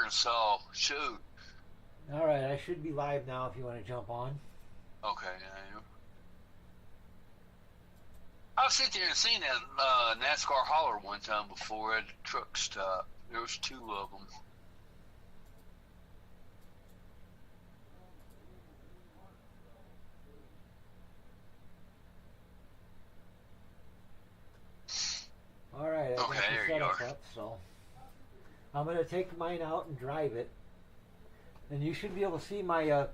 and saw. Shoot. All right, I should be live now if you want to jump on. Okay. I've sat there and seen that NASCAR hauler one time before at a truck stop. There was two of them. All right, I got Okay, the there you setup are. up, so I'm going to take mine out and drive it. And you should be able to see my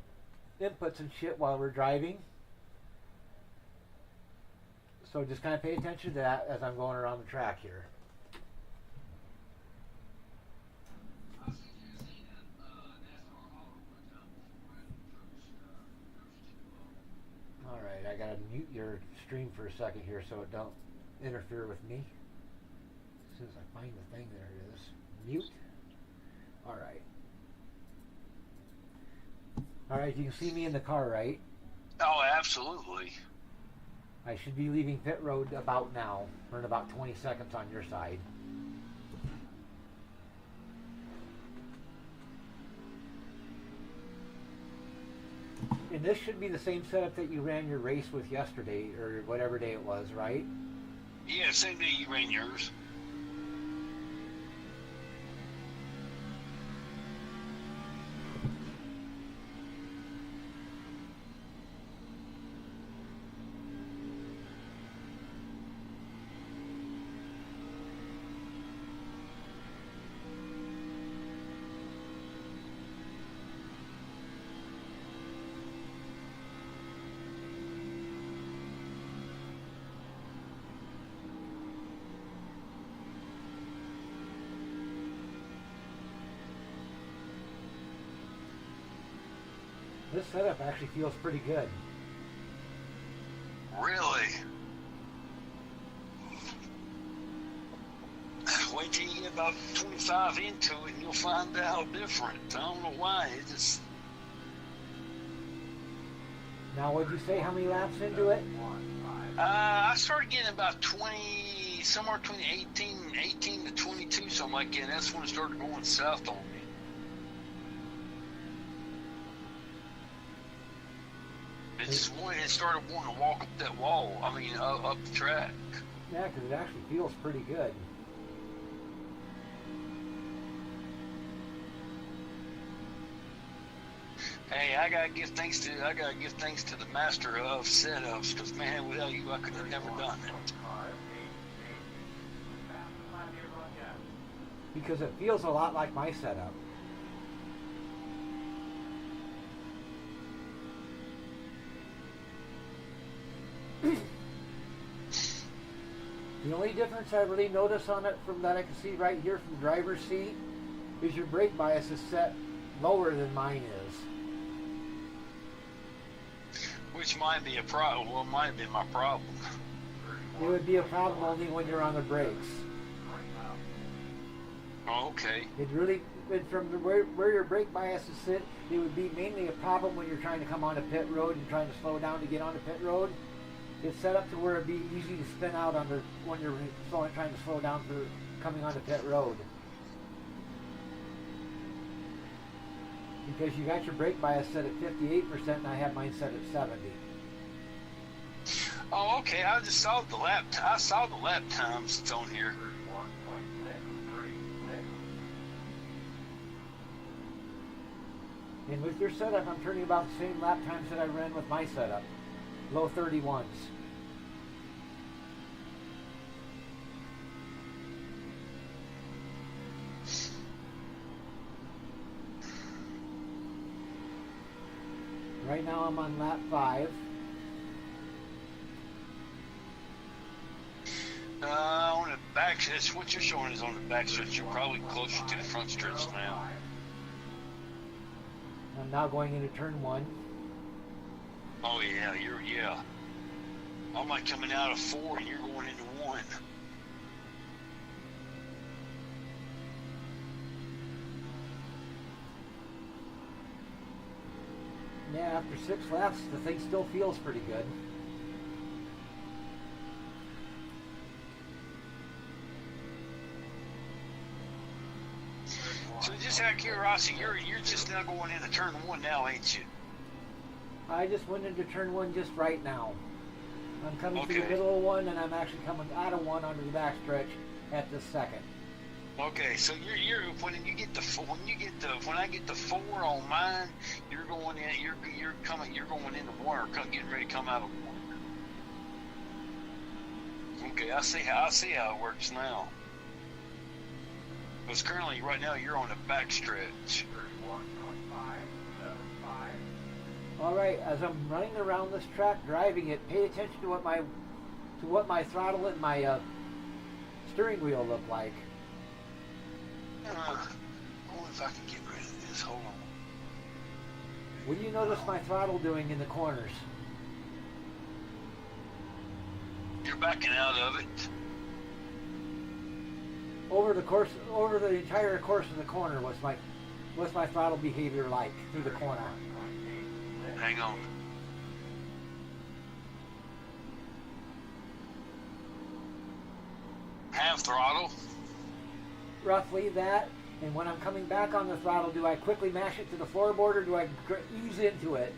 inputs and shit while we're driving. So just kind of pay attention to that as I'm going around the track here. All right, I gotta mute your stream for a second here so it don't interfere with me. As soon as I find the thing, there it is. Mute. All right. All right, you can see me in the car, right? Oh, absolutely. I should be leaving pit road about now, or in about 20 seconds on your side. And this should be the same setup that you ran your race with yesterday, or whatever day it was, right? Yeah, same day you ran yours. This setup actually feels pretty good. Really? Wait till you get about 25 into it and you'll find out different. I don't know why. It just. Now, would you say how many laps into it? I started getting about 20, somewhere between 18 to 22, something like that. That's when it started going south on me. It started wanting to walk up that wall. I mean, up the track. Yeah, because it actually feels pretty good. Hey, I gotta give thanks to the master of setups, because man, without you, I could have never done it. Because it feels a lot like my setup. The only difference I really notice on it from that I can see right here from the driver's seat is your brake bias is set lower than mine is. Which might be a problem. Well, might be my problem. It would be a problem only when you're on the brakes. Oh, okay. It really, from where your brake bias is set, it would be mainly a problem when you're trying to come onto pit road and trying to slow down to get onto pit road. It's set up to where it'd be easy to spin out when you're trying to slow down for coming onto pit road. Because you got your brake bias set at 58% and I have mine set at 70. Oh, okay. I just saw the lap. I saw the lap times that's on here. And with your setup, I'm turning about the same lap times that I ran with my setup. Low 31s. Right now I'm on lap 5. On the back stretch, what you're showing is on the back stretch. You're probably closer to the front stretch now. I'm now going into turn 1. Oh yeah, yeah. I'm like coming out of 4 and you're going into 1. Yeah, after 6 laps, the thing still feels pretty good. So just out of curiosity, you're just now going into turn one now, ain't you? I just went into turn one just right now. I'm coming to the Okay. middle of one, and I'm actually coming out of one onto the backstretch at the second. Okay, so you're when you get the when I get the 4 on mine, you're going in you're going into one or getting ready to come out of one. Okay, I see how it works now. Because currently right now you're on the backstretch. All right, as I'm running around this track, driving it, pay attention to what my throttle and my steering wheel look like. I wonder if I can get rid of this. Hold on. What do you notice my throttle doing in the corners? You're backing out of it. Over the entire course of the corner, what's my throttle behavior like through the corner? Hang on. Half throttle. Roughly that. And when I'm coming back on the throttle, do I quickly mash it to the floorboard, or do I ease into it?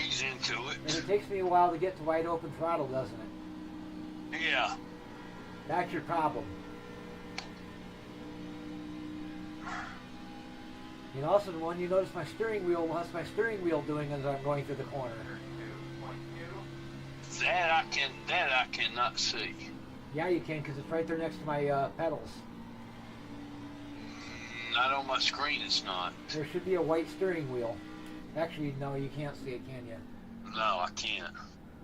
Ease into it. And it takes me a while to get to wide open throttle, doesn't it? Yeah. That's your problem. And also, when you notice my steering wheel, what's my steering wheel doing as I'm going through the corner? That I cannot see. Yeah, you can, because it's right there next to my pedals. Not on my screen, it's not. There should be a white steering wheel. Actually, no, you can't see it, can you? No, I can't.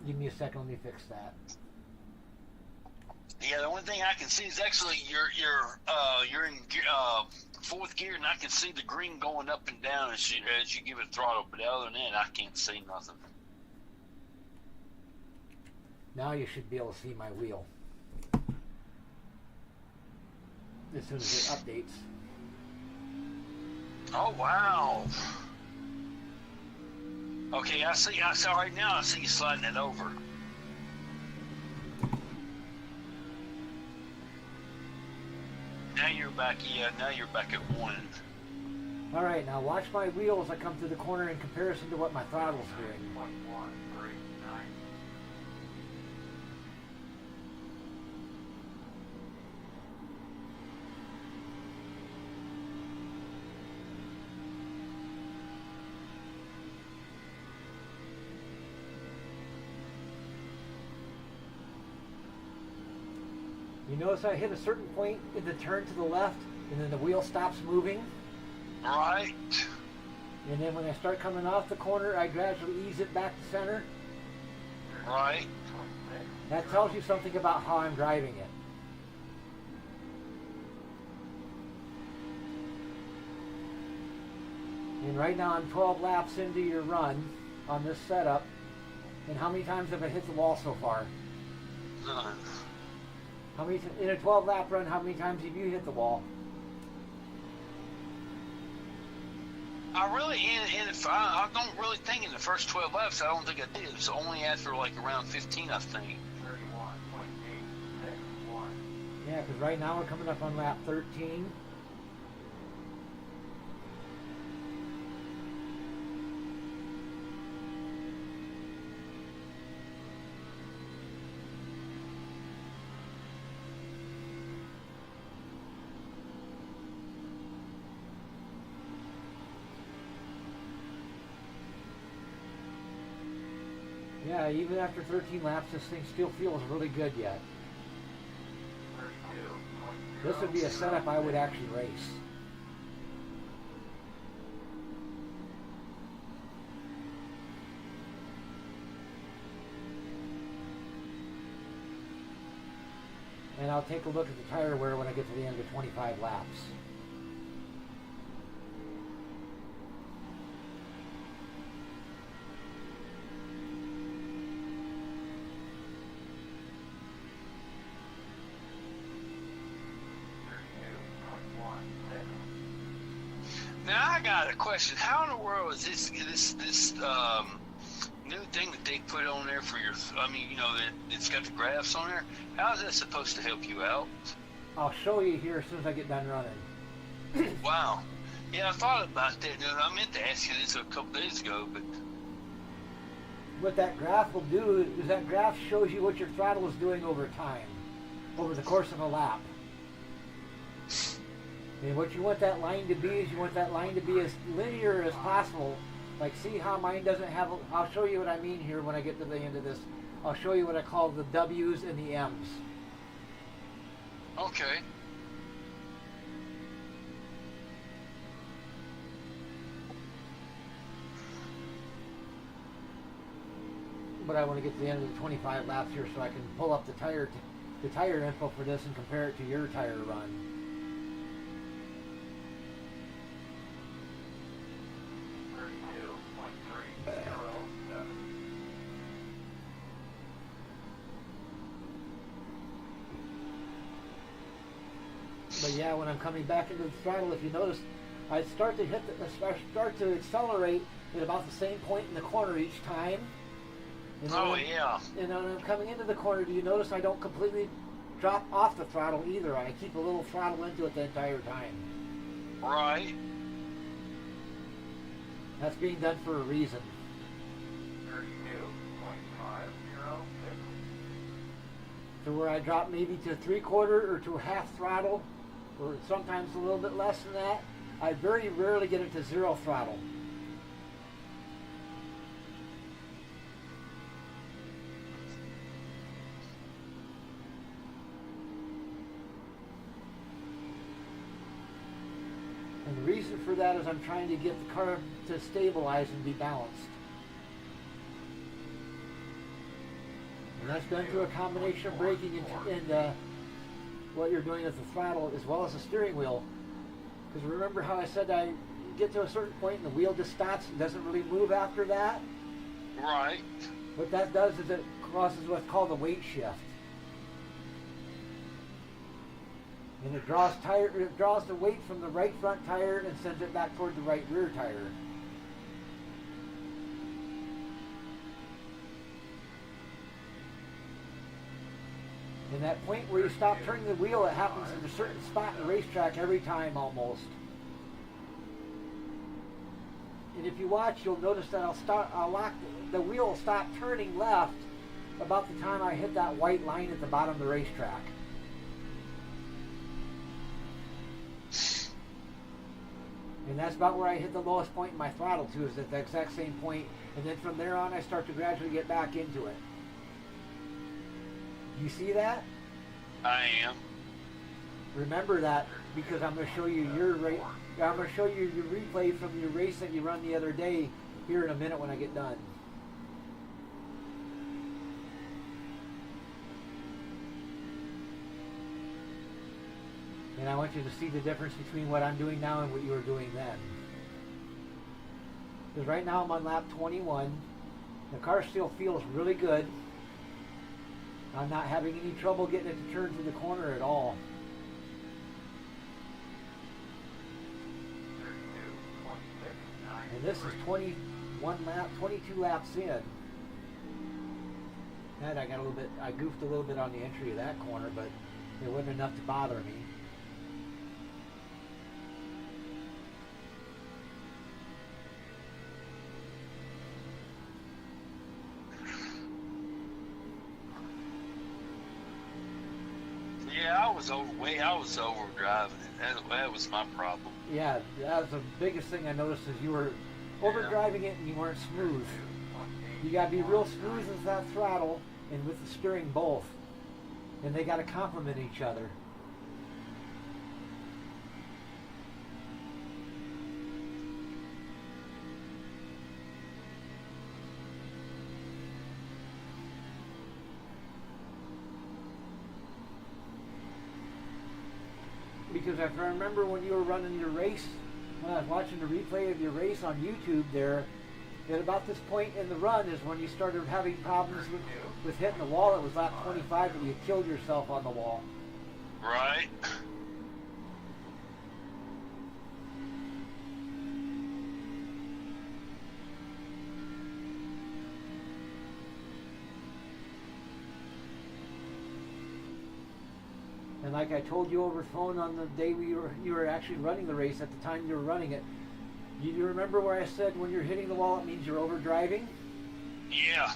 Give me a second, let me fix that. Yeah, the only thing I can see is actually you're in fourth gear, and I can see the green going up and down as you give it throttle. But other than that, I can't see nothing. Now you should be able to see my wheel. As soon as it updates. Oh wow. Okay, I see right now. I see you sliding it over. Now you're back. Yeah, now you're back at 1. All right, now watch my wheel as I come through the corner in comparison to what my throttle's doing. You notice I hit a certain point in the turn to the left, and then the wheel stops moving. Right. And then when I start coming off the corner, I gradually ease it back to center. Right. That tells you something about how I'm driving it. And right now I'm 12 laps into your run on this setup. And how many times have I hit the wall so far? None. In a 12 lap run, how many times have you hit the wall? I don't really think in the first 12 laps, I don't think I did. It's only after like around 15, I think. Yeah, because right now we're coming up on lap 13. Yeah, even after 13 laps, this thing still feels really good yet. This would be a setup I would actually race. And I'll take a look at the tire wear when I get to the end of 25 laps. Now I got a question. How in the world is this new thing that they put on there for your? I mean, you know, it's got the graphs on there. How is that supposed to help you out? I'll show you here as soon as I get done running. Wow. Yeah, I thought about that. I meant to ask you this a couple days ago, but What that graph will do is that graph shows you what your throttle is doing over time, over the course of a lap. And what you want that line to be is you want that line to be as linear as possible. Like, see how mine doesn't have, I'll show you what I mean here when I get to the end of this. I'll show you what I call the W's and the M's. okay. But I want to get to the end of the 25 laps here so I can pull up the tire info for this and compare it to your tire run. But yeah, when I'm coming back into the throttle, if you notice, I start to accelerate at about the same point in the corner each time. And Oh yeah. And when I'm coming into the corner, do you notice I don't completely drop off the throttle either? I keep a little throttle into it the entire time. Right. That's being done for a reason. 32.506. To where I drop maybe to 3/4 or to a half throttle, or sometimes a little bit less than that. I very rarely get it to 0 throttle. And the reason for that is I'm trying to get the car to stabilize and be balanced. And that's done through a combination of braking and what you're doing with the throttle as well as the steering wheel. Because remember how I said I get to a certain point and the wheel just stops and doesn't really move after that? Right. What that does is it causes what's called a weight shift. And it draws the weight from the right front tire and sends it back toward the right rear tire. And that point where you stop turning the wheel, it happens in a certain spot in the racetrack every time almost. And if you watch, you'll notice that the wheel will stop turning left about the time I hit that white line at the bottom of the racetrack. And that's about where I hit the lowest point in my throttle too, is at the exact same point. And then from there on, I start to gradually get back into it. You see that? I am. Remember that, because I'm going to show you I'm going to show you your replay from your race that you run the other day here in a minute when I get done. And I want you to see the difference between what I'm doing now and what you were doing then. Because right now I'm on lap 21. The car still feels really good. I'm not having any trouble getting it to turn to the corner at all. And this is 22 laps in. And I goofed a little bit on the entry of that corner, but it wasn't enough to bother me. Yeah, I was overdriving it. That was my problem. Yeah, that was the biggest thing I noticed is you were overdriving it and you weren't smooth. You gotta be real smooth with that throttle and with the steering both. And they gotta complement each other. Because if I remember when you were running your race, when I was watching the replay of your race on YouTube there, at about this point in the run is when you started having problems with hitting the wall. It was lap 25 that you killed yourself on the wall. Right. And like I told you over the phone on the day you were actually running the race, at the time you were running it, you remember where I said when you're hitting the wall it means you're overdriving? Yeah.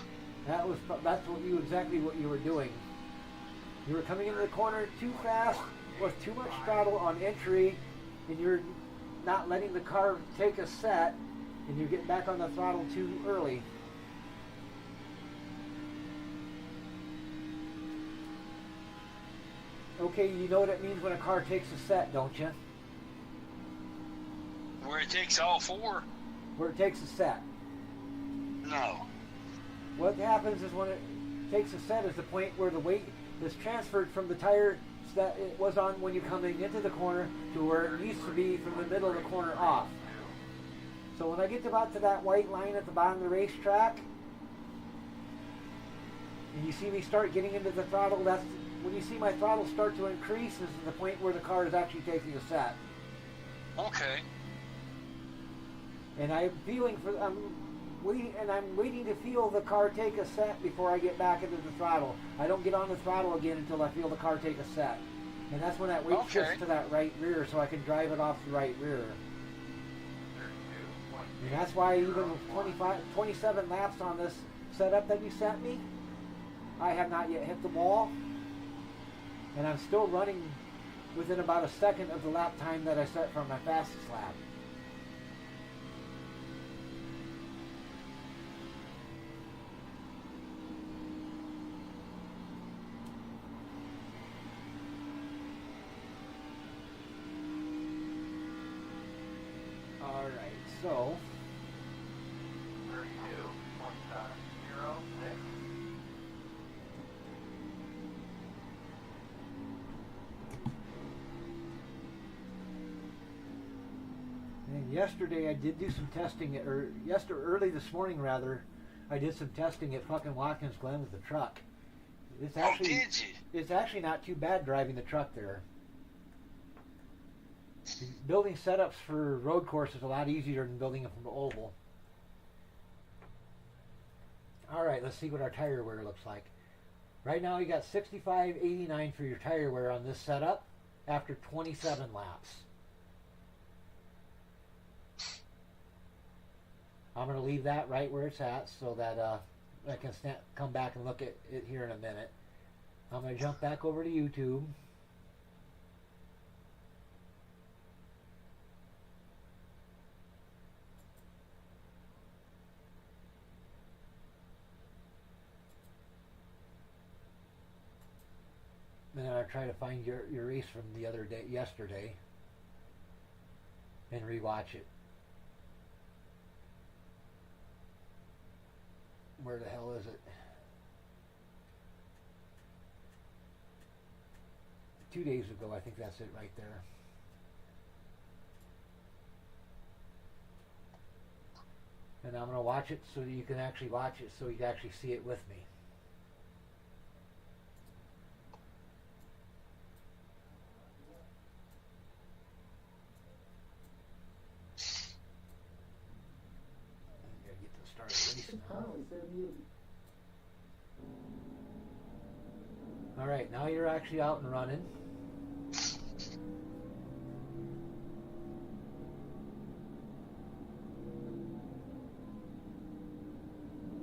That's exactly what you were doing. You were coming into the corner too fast with too much throttle on entry, and you're not letting the car take a set, and you're getting back on the throttle too early. Okay, you know what it means when a car takes a set, don't you? Where it takes all four? Where it takes a set. No. What happens is when it takes a set is the point where the weight is transferred from the tire that it was on when you're coming into the corner to where it needs to be from the middle of the corner off. So when I get about to that white line at the bottom of the racetrack, and you see me start getting into the throttle, that's when you see my throttle start to increase, this is the point where the car is actually taking a set. Okay. And I'm waiting to feel the car take a set before I get back into the throttle. I don't get on the throttle again until I feel the car take a set. And that's when that weight shifts to that right rear so I can drive it off the right rear. And that's why even with 27 laps on this setup that you sent me, I have not yet hit the wall. And I'm still running within about a second of the lap time that I set for my fastest lap. Alright, so 32.06. and yesterday I did do some testing, early this morning rather, I did some testing at fucking Watkins Glen with the truck. It's actually, did you? It's actually not too bad driving the truck there. Building setups for road course is a lot easier than building them from the oval. Alright, let's see what our tire wear looks like. Right now you got 65.89 for your tire wear on this setup after 27 laps. I'm going to leave that right where it's at so that I can come back and look at it here in a minute. I'm going to jump back over to YouTube. And then I'll try to find your race from the other day, yesterday, and rewatch it. Where the hell is it? 2 days ago, I think that's it right there. And I'm going to watch it so that you can actually watch it so you can actually see it with me. Alright, now you're actually out and running.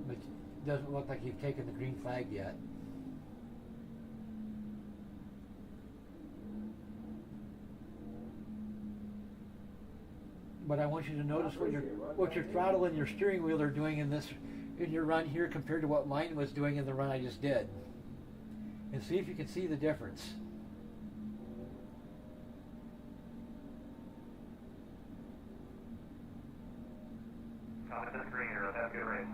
But it doesn't look like you've taken the green flag yet. But I want you to notice what your throttle and your steering wheel are doing in your run here compared to what mine was doing in the run I just did. And see if you can see the difference. Top of the screen here. Let's have a good race.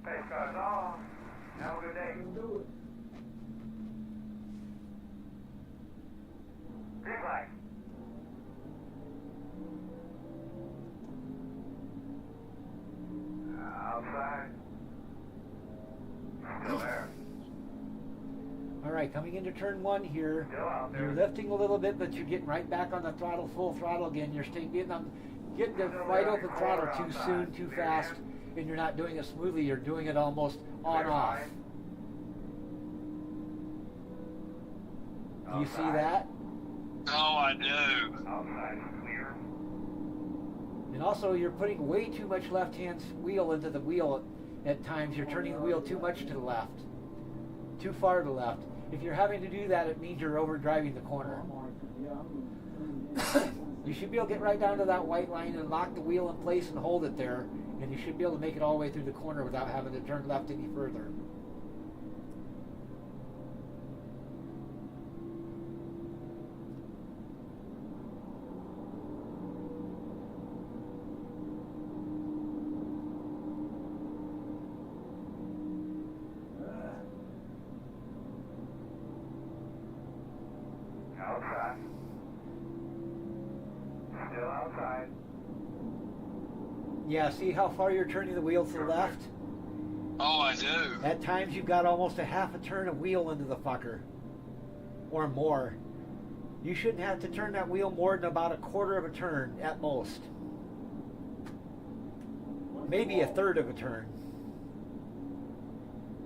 Pace car's off. Have a good day. Do it. Green flag. Outside. Still there. Alright, coming into turn one here, Still out there. you're lifting a little bit, but you're getting right back on the throttle, full throttle again. You're getting the wide open throttle too soon, too fast, and you're not doing it smoothly. You're doing it almost on off. Do you see that? Oh, I do. Outside clear. And also, you're putting way too much left-hand wheel into the wheel at times. You're turning the wheel too much to the left, too far to the left. If you're having to do that, it means you're overdriving the corner. You should be able to get right down to that white line and lock the wheel in place and hold it there, and you should be able to make it all the way through the corner without having to turn left any further. Outside. Still outside. Yeah, see how far you're turning the wheel to the left? Oh, I do. At times you've got almost a half a turn of wheel into the fucker. Or more. You shouldn't have to turn that wheel more than about a quarter of a turn at most. Maybe a third of a turn.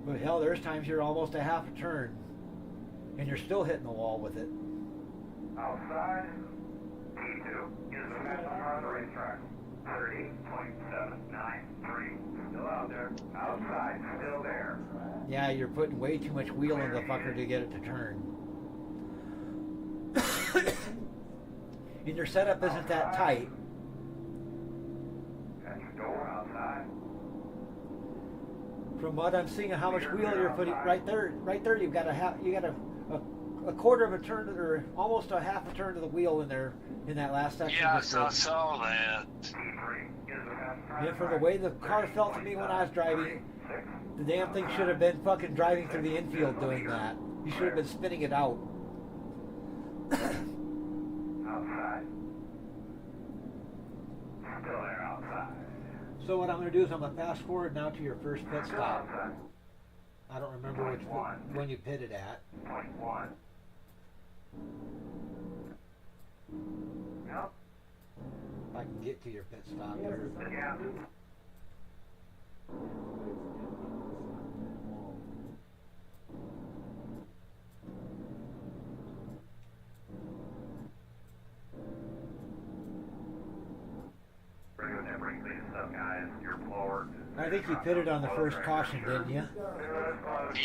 But hell, there's times you're almost a half a turn. And you're still hitting the wall with it. Outside. P2 is the fastest car on the racetrack. 30.793. Still out there. Outside. Still there. Yeah, you're putting way too much wheel in the fucker to get it to turn. And your setup isn't that tight. Got your door outside. From what I'm seeing, how much wheel you're putting right there you've got a quarter of a turn or almost a half a turn of the wheel in there in that last section. Yeah, I saw that. P3 is the fastest car. Yeah, for the way the car felt to me when I was driving, the damn thing should have been fucking driving through the infield doing that. You should have been spinning it out. Outside. Still there outside. So what I'm going to do is I'm going to fast forward now to your first pit Still stop. outside. I don't remember which when you pitted at. Point 1. Yep. If I can get to your pit stop there. The gas. Bring it there, bring these stuff, guys. You're floored. I think you pitted on the first caution, didn't you?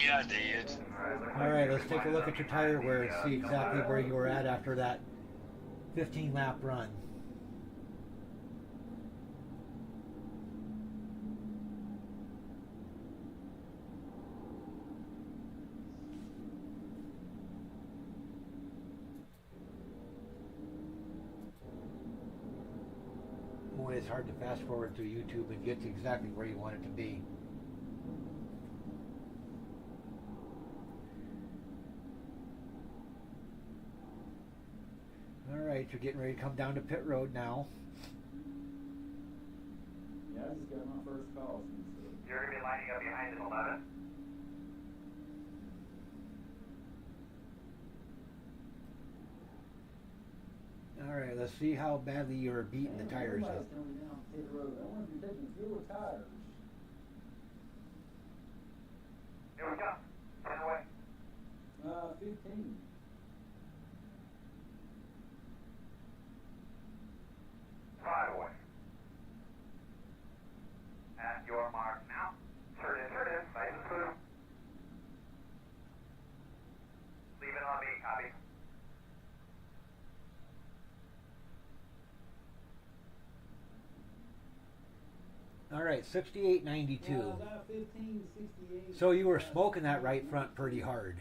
Yeah, I did. All right, let's take a look at your tire wear and see exactly where you were at after that 15-lap run. Boy, it's hard to fast forward through YouTube and get to exactly where you want it to be. Alright, you're getting ready to come down to pit road now. Yeah, I just got my first call. You're going to be lining up behind an 11. Alright, let's see how badly you're beating the tires up. Coming down pit road. I wonder if you're taking fewer tires. Here we go. 10 away. 15. 5 away. At your mark now. Turn in. Nice and smooth. Leave it on me. Copy. Alright, 68.92. Yeah, about 15 to 68. So you were smoking that right front pretty hard.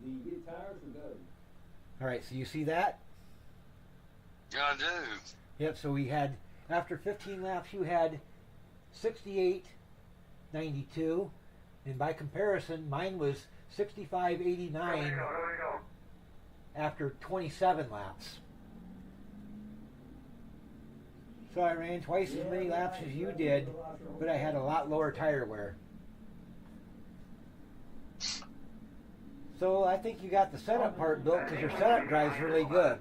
Do you get tires or go? Alright, so you see that? Yeah, I do. Yep, so we had, after 15 laps, you had 68.92. And by comparison, mine was 65.89 Here we go. after 27 laps. So I ran twice as many laps as you did, but I had a lot lower tire wear. So I think you got the setup part built because your setup drive's really good.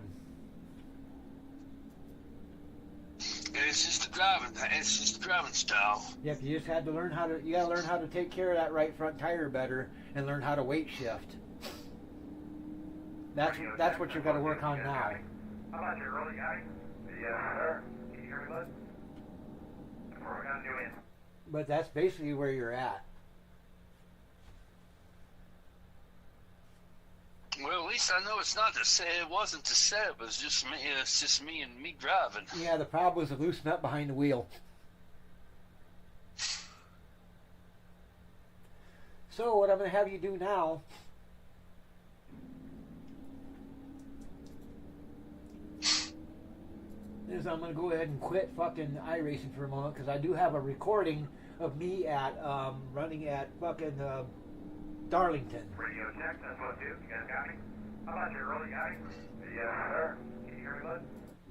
It's just the driving It's just driving style. Yep, you just had to learn how to. You got to learn how to take care of that right front tire better, and learn how to weight shift. That's what you're going to work on now. How about you, early guy? Yes, sir. Can you hear me, bud? We're gonna do it. But that's basically where you're at. Well, at least I know it's not the set. It wasn't the setup. It was just me. It's just me and me driving. Yeah, the problem was the loose nut behind the wheel. So what I'm going to have you do now is I'm going to go ahead and quit fucking iRacing for a moment because I do have a recording of me at running at fucking Darlington. Radio check, that's what you guys got me? How about you, early guy? Yes, sir. Can you hear me, bud?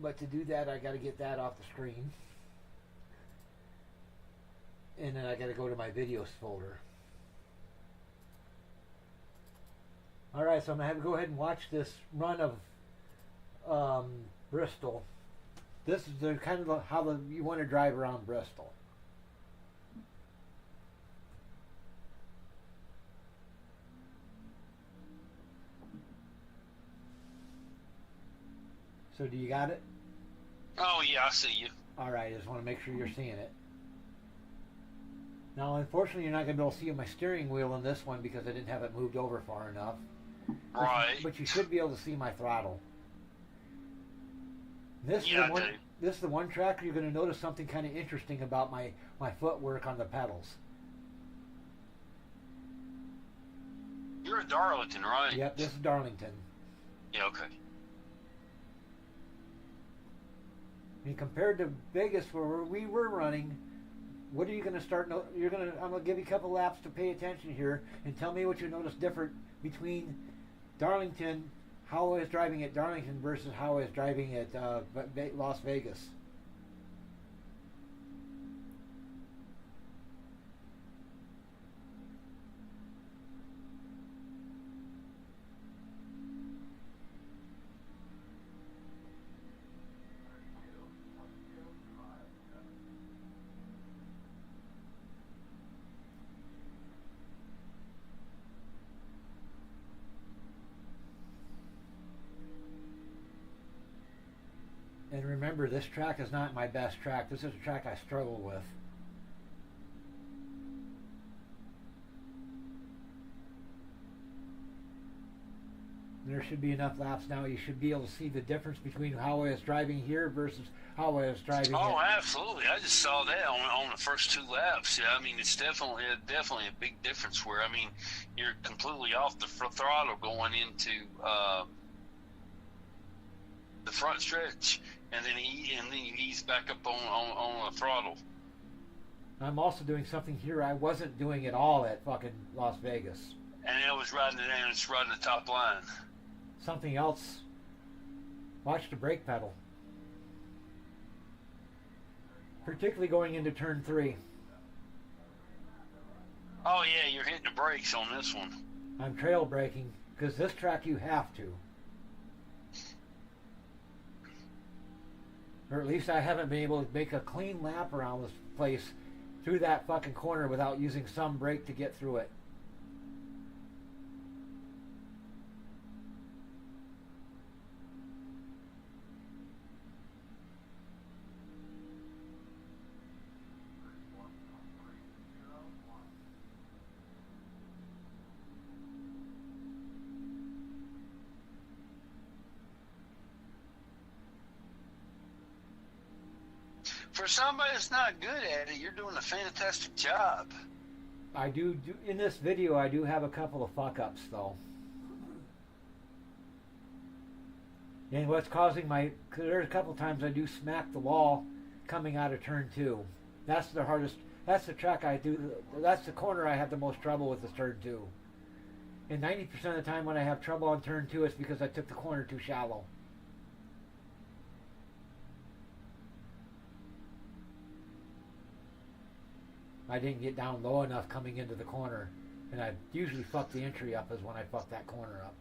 But to do that, I got to get that off the screen. And then I got to go to my videos folder. Alright, so I'm going to have to go ahead and watch this run of Bristol. This is the kind of how you want to drive around Bristol. So do you got it? Oh yeah, I see you. Alright, I just want to make sure you're seeing it. Now, unfortunately, you're not going to be able to see my steering wheel in this one because I didn't have it moved over far enough. Right. But you should be able to see my throttle. This Yeah, is the one. I do. This is the one track you're going to notice something kind of interesting about my footwork on the pedals. You're at Darlington, right? Yep, this is Darlington. Yeah. Okay. I mean, compared to Vegas, where we were running, what are you going to start? I'm going to give you a couple laps to pay attention here and tell me what you notice different between Darlington, how I was driving at Darlington versus how I was driving at Las Vegas. And remember, this track is not my best track. This is a track I struggle with. There should be enough laps now. You should be able to see the difference between how I was driving here versus how I was driving. Oh, absolutely. I just saw that on the first two laps. Yeah, I mean, it's definitely a big difference where, I mean, you're completely off the throttle going into the front stretch, and then you ease back up on the throttle. I'm also doing something here I wasn't doing at all at fucking Las Vegas. And it was riding the top line. Something else. Watch the brake pedal. Particularly going into turn 3. Oh yeah, you're hitting the brakes on this one. I'm trail braking because this track you have to. Or at least I haven't been able to make a clean lap around this place through that fucking corner without using some brake to get through it. For somebody that's not good at it, you're doing a fantastic job. I do in this video I do have a couple of fuck-ups though. And what's causing there's a couple times I do smack the wall coming out of turn 2. That's the hardest, that's the track that's the corner I have the most trouble with, is turn 2. And 90% of the time when I have trouble on turn 2, it's because I took the corner too shallow. I didn't get down low enough coming into the corner, and I usually fuck the entry up is when I fuck that corner up.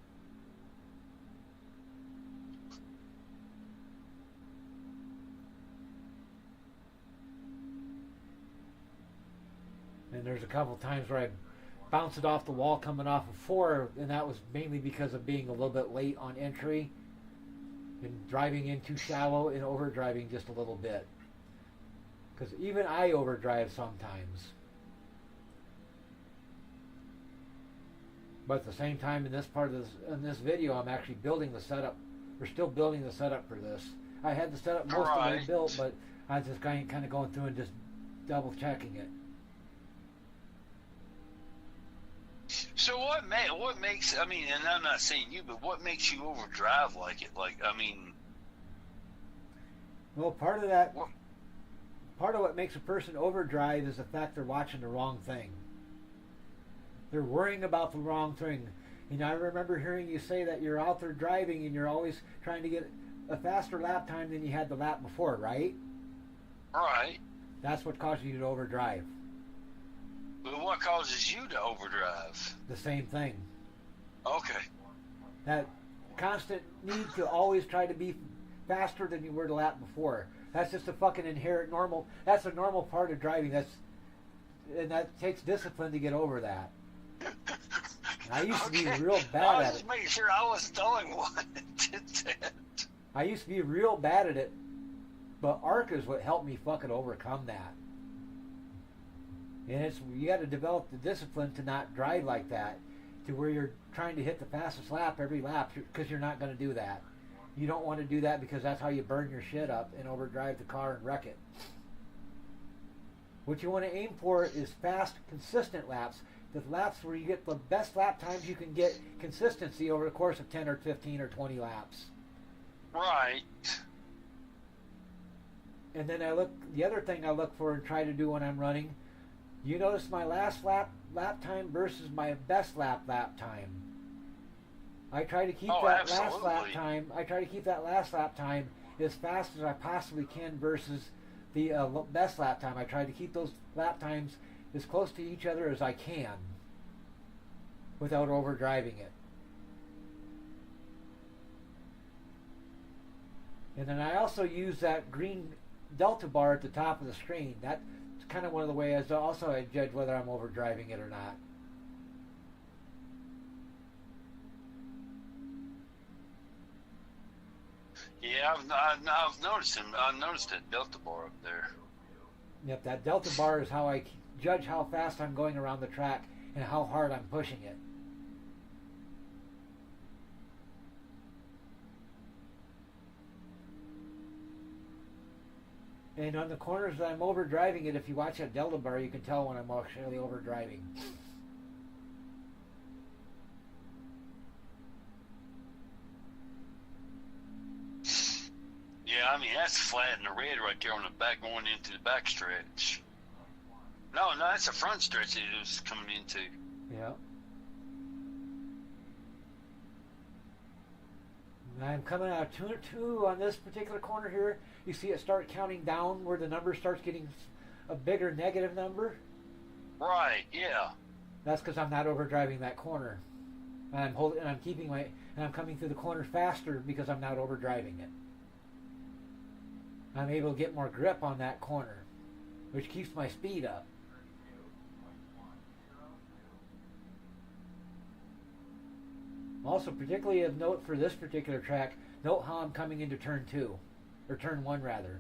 And there's a couple times where I bounced it off the wall coming off of 4, and that was mainly because of being a little bit late on entry and driving in too shallow and overdriving just a little bit. Because even I overdrive sometimes. But at the same time, in this video, I'm actually building the setup. We're still building the setup for this. I had the setup most of the way built, but I was just kind of going through and just double checking it. So what makes, I mean, and I'm not saying you, but what makes you overdrive like it? Like, I mean... Well, part of what makes a person overdrive is the fact they're watching the wrong thing. They're worrying about the wrong thing. You know, I remember hearing you say that you're out there driving and you're always trying to get a faster lap time than you had the lap before, right? Right. That's what causes you to overdrive. But what causes you to overdrive? The same thing. Okay. That constant need to always try to be faster than you were the lap before. That's just a fucking inherent normal. That's a normal part of driving. And that takes discipline to get over that. I used to be real bad I was at just it. making sure I was the only one that did that. I used to be real bad at it, but ARC is what helped me fucking overcome that. And you got to develop the discipline to not drive like that, to where you're trying to hit the fastest lap every lap, because you're not going to do that. You don't want to do that because that's how you burn your shit up and overdrive the car and wreck it. What you want to aim for is fast, consistent laps. The laps where you get the best lap times you can get consistency over the course of 10 or 15 or 20 laps. Right. And then the other thing I look for and try to do when I'm running, you notice my last lap time versus my best lap time. I try to keep last lap time. I try to keep that last lap time as fast as I possibly can versus the best lap time. I try to keep those lap times as close to each other as I can without overdriving it. And then I also use that green delta bar at the top of the screen. That's kind of one of the ways also I judge whether I'm overdriving it or not. Yeah, I've noticed him. I've noticed that delta bar up there. Yep, that delta bar is how I judge how fast I'm going around the track and how hard I'm pushing it. And on the corners that I'm overdriving it, if you watch that delta bar, you can tell when I'm actually overdriving. Yeah, I mean, that's flat in the red right there on the back going into the back stretch. No, that's the front stretch that it was coming into. Yeah. And I'm coming out of 2 on this particular corner here. You see it start counting down where the number starts getting a bigger negative number? Right, yeah. That's because I'm not overdriving that corner. And I'm coming through the corner faster because I'm not overdriving it. I'm able to get more grip on that corner, which keeps my speed up. Also, particularly of note for this particular track, note how I'm coming into turn 2, or turn 1 rather.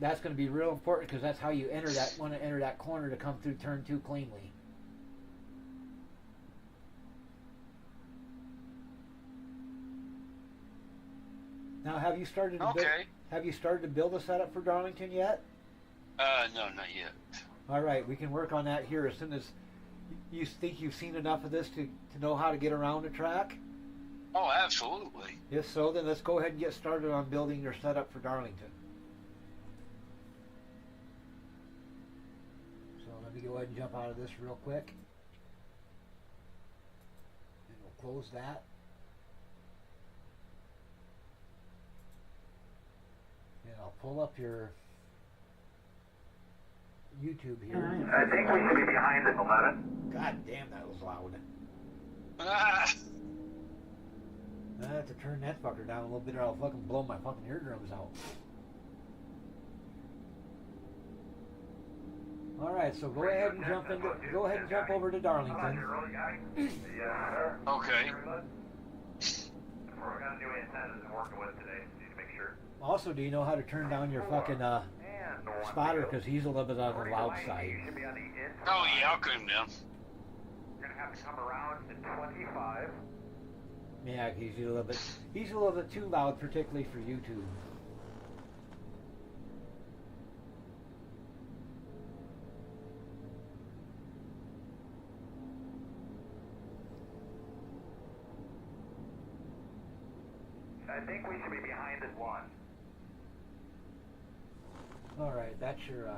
That's going to be real important because that's how you want to enter that corner to come through turn 2 cleanly. Now, have you started to build a setup for Darlington yet? No, not yet. All right, we can work on that here as soon as you think you've seen enough of this to know how to get around the track. Oh, absolutely. If so, then let's go ahead and get started on building your setup for Darlington. So let me go ahead and jump out of this real quick. And we'll close that. And I'll pull up your YouTube here. I think we should be behind at 11. God damn, that was loud. Ah, I have to turn that fucker down a little bit or I'll fucking blow my fucking eardrums out. All right, so go ahead and jump over to How about Darlington. your early guy? Yes, sir. Okay. We're gonna do antennas and working with today. Need to make sure. Also, do you know how to turn down your fucking And spotter? Because he's a little bit on the loud side. You should be on the inside. Oh yeah, I'll cut him down. You're gonna have to come around to 25. Yeah, he's a little bit too loud, particularly for YouTube. I think we should be behind at 1. All right, that's your.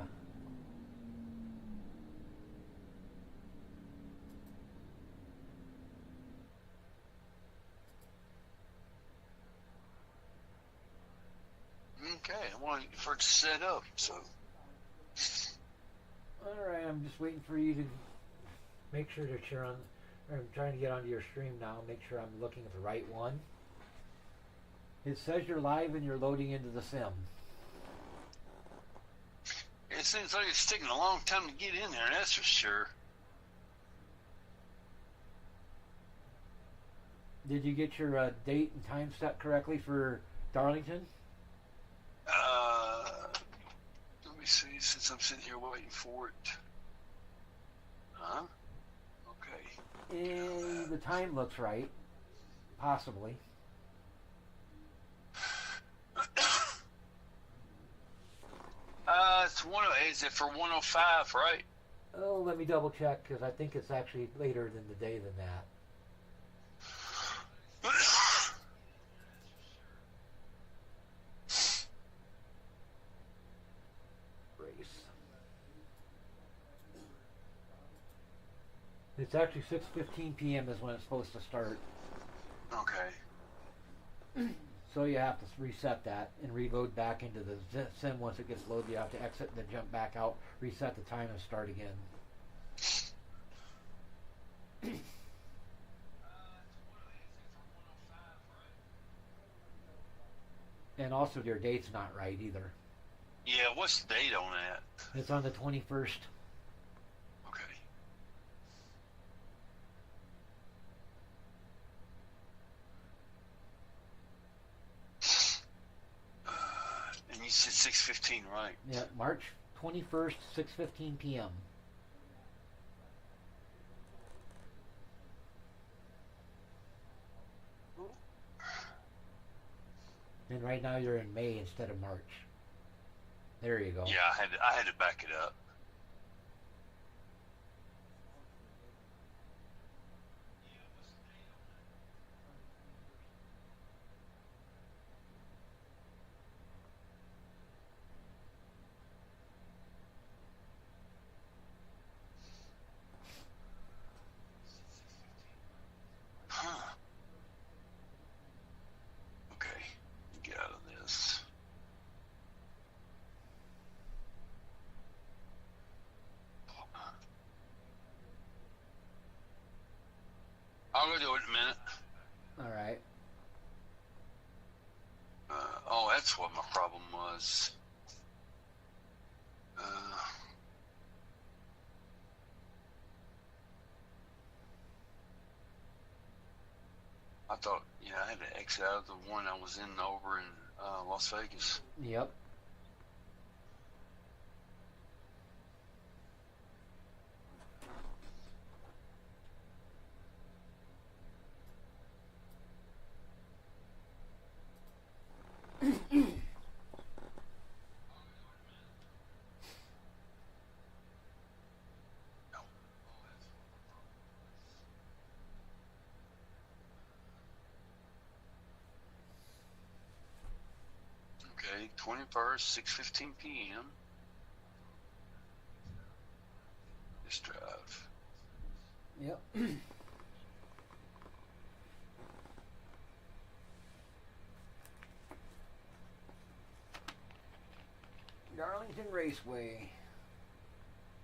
Okay, I want for it to set up. So All right, I'm just waiting for you to make sure that you're on. I'm trying to get onto your stream now. Make sure I'm looking at the right one. It says you're live and you're loading into the sim. it seems like it's taking a long time to get in there. That's for sure. Did you get your date and time set correctly for Darlington? Let me see. Since I'm sitting here waiting for it. Huh? Okay. And the time looks right. Possibly. It's is it for 105, right? Oh, let me double check because I think it's actually later than the day than that. Race. It's actually 6:15 p.m. is when it's supposed to start. Okay. So you have to reset that and reload back into the sim. Once it gets loaded, you have to exit, then jump back out, reset the time, and start again. And also your date's not right either. Yeah, what's the date on that? It's on the 21st. Okay. And you said 6:15, right? Yeah, March 21st, 6:15 p.m. And right now you're in May instead of March. There you go. Yeah, I had to back it up. Huh. Okay, get out of this. I'll go do it in a minute. All right. Oh, that's what my problem was. I thought, I had to exit out of the one I was in over in Las Vegas. Yep. Okay, 21st, 6:15 p.m. This drive. Yep. Darlington Raceway.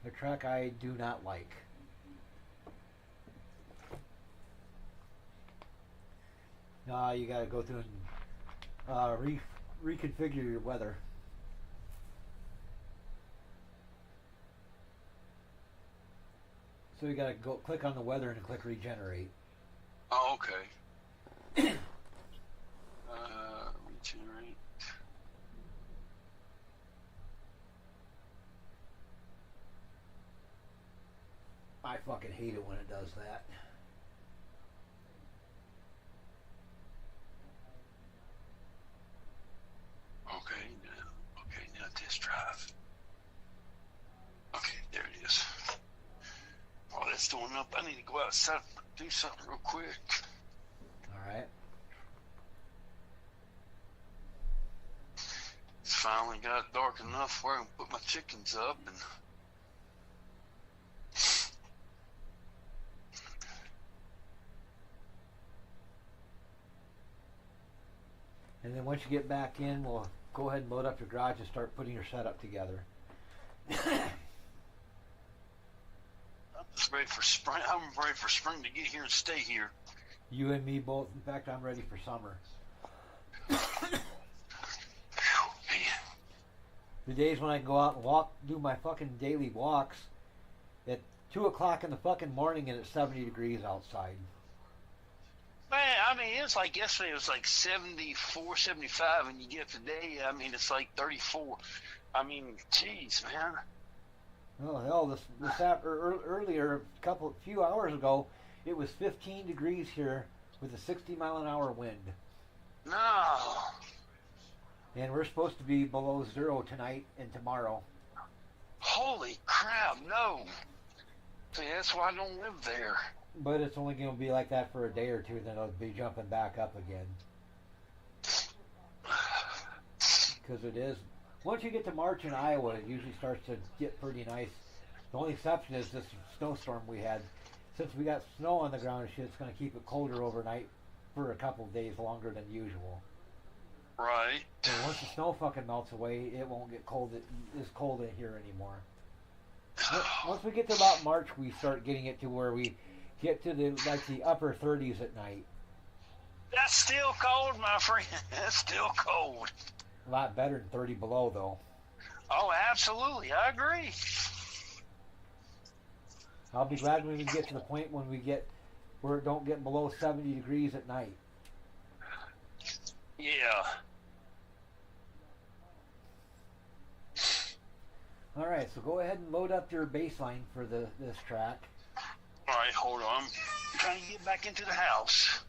A track I do not like. You gotta go through and reconfigure your weather. So you gotta go click on the weather and click regenerate. Oh, okay. Regenerate. I fucking hate it when it does that. Okay, now test drive. Okay, there it is. Oh, that's storming up. I need to go outside and do something real quick. Alright. It's finally got dark enough where I can put my chickens up and And then once you get back in, we'll go ahead and load up your garage and start putting your setup together. I'm just ready for spring. I'm ready for spring to get here and stay here. You and me both. In fact, I'm ready for summer. Man. The days when I can go out and walk, do my fucking daily walks at 2 o'clock in the fucking morning and it's 70 degrees outside. Man, I mean, it's like yesterday it was like 74, 75, and you get today, I mean, it's like 34. I mean, jeez, man. Oh hell, earlier, few hours ago, it was 15 degrees here with a 60-mile-an-hour wind. No. And we're supposed to be below zero tonight and tomorrow. Holy crap, no. See, that's why I don't live there. But it's only going to be like that for a day or two, then it'll be jumping back up again. Because it is. Once you get to March in Iowa, it usually starts to get pretty nice. The only exception is this snowstorm we had. Since we got snow on the ground and shit, it's going to keep it colder overnight for a couple of days longer than usual. Right. So once the snow fucking melts away, it won't get as cold in here anymore. Once we get to about March, we start getting it to where we get to the upper 30s at night. That's still cold, my friend. That's still cold. A lot better than 30 below, though. Oh, absolutely. I agree. I'll be glad when we get to the point when we get where it don't get below 70 degrees at night. Yeah. All right, so go ahead and load up your baseline for this track. All right, hold on. I'm trying to get back into the house.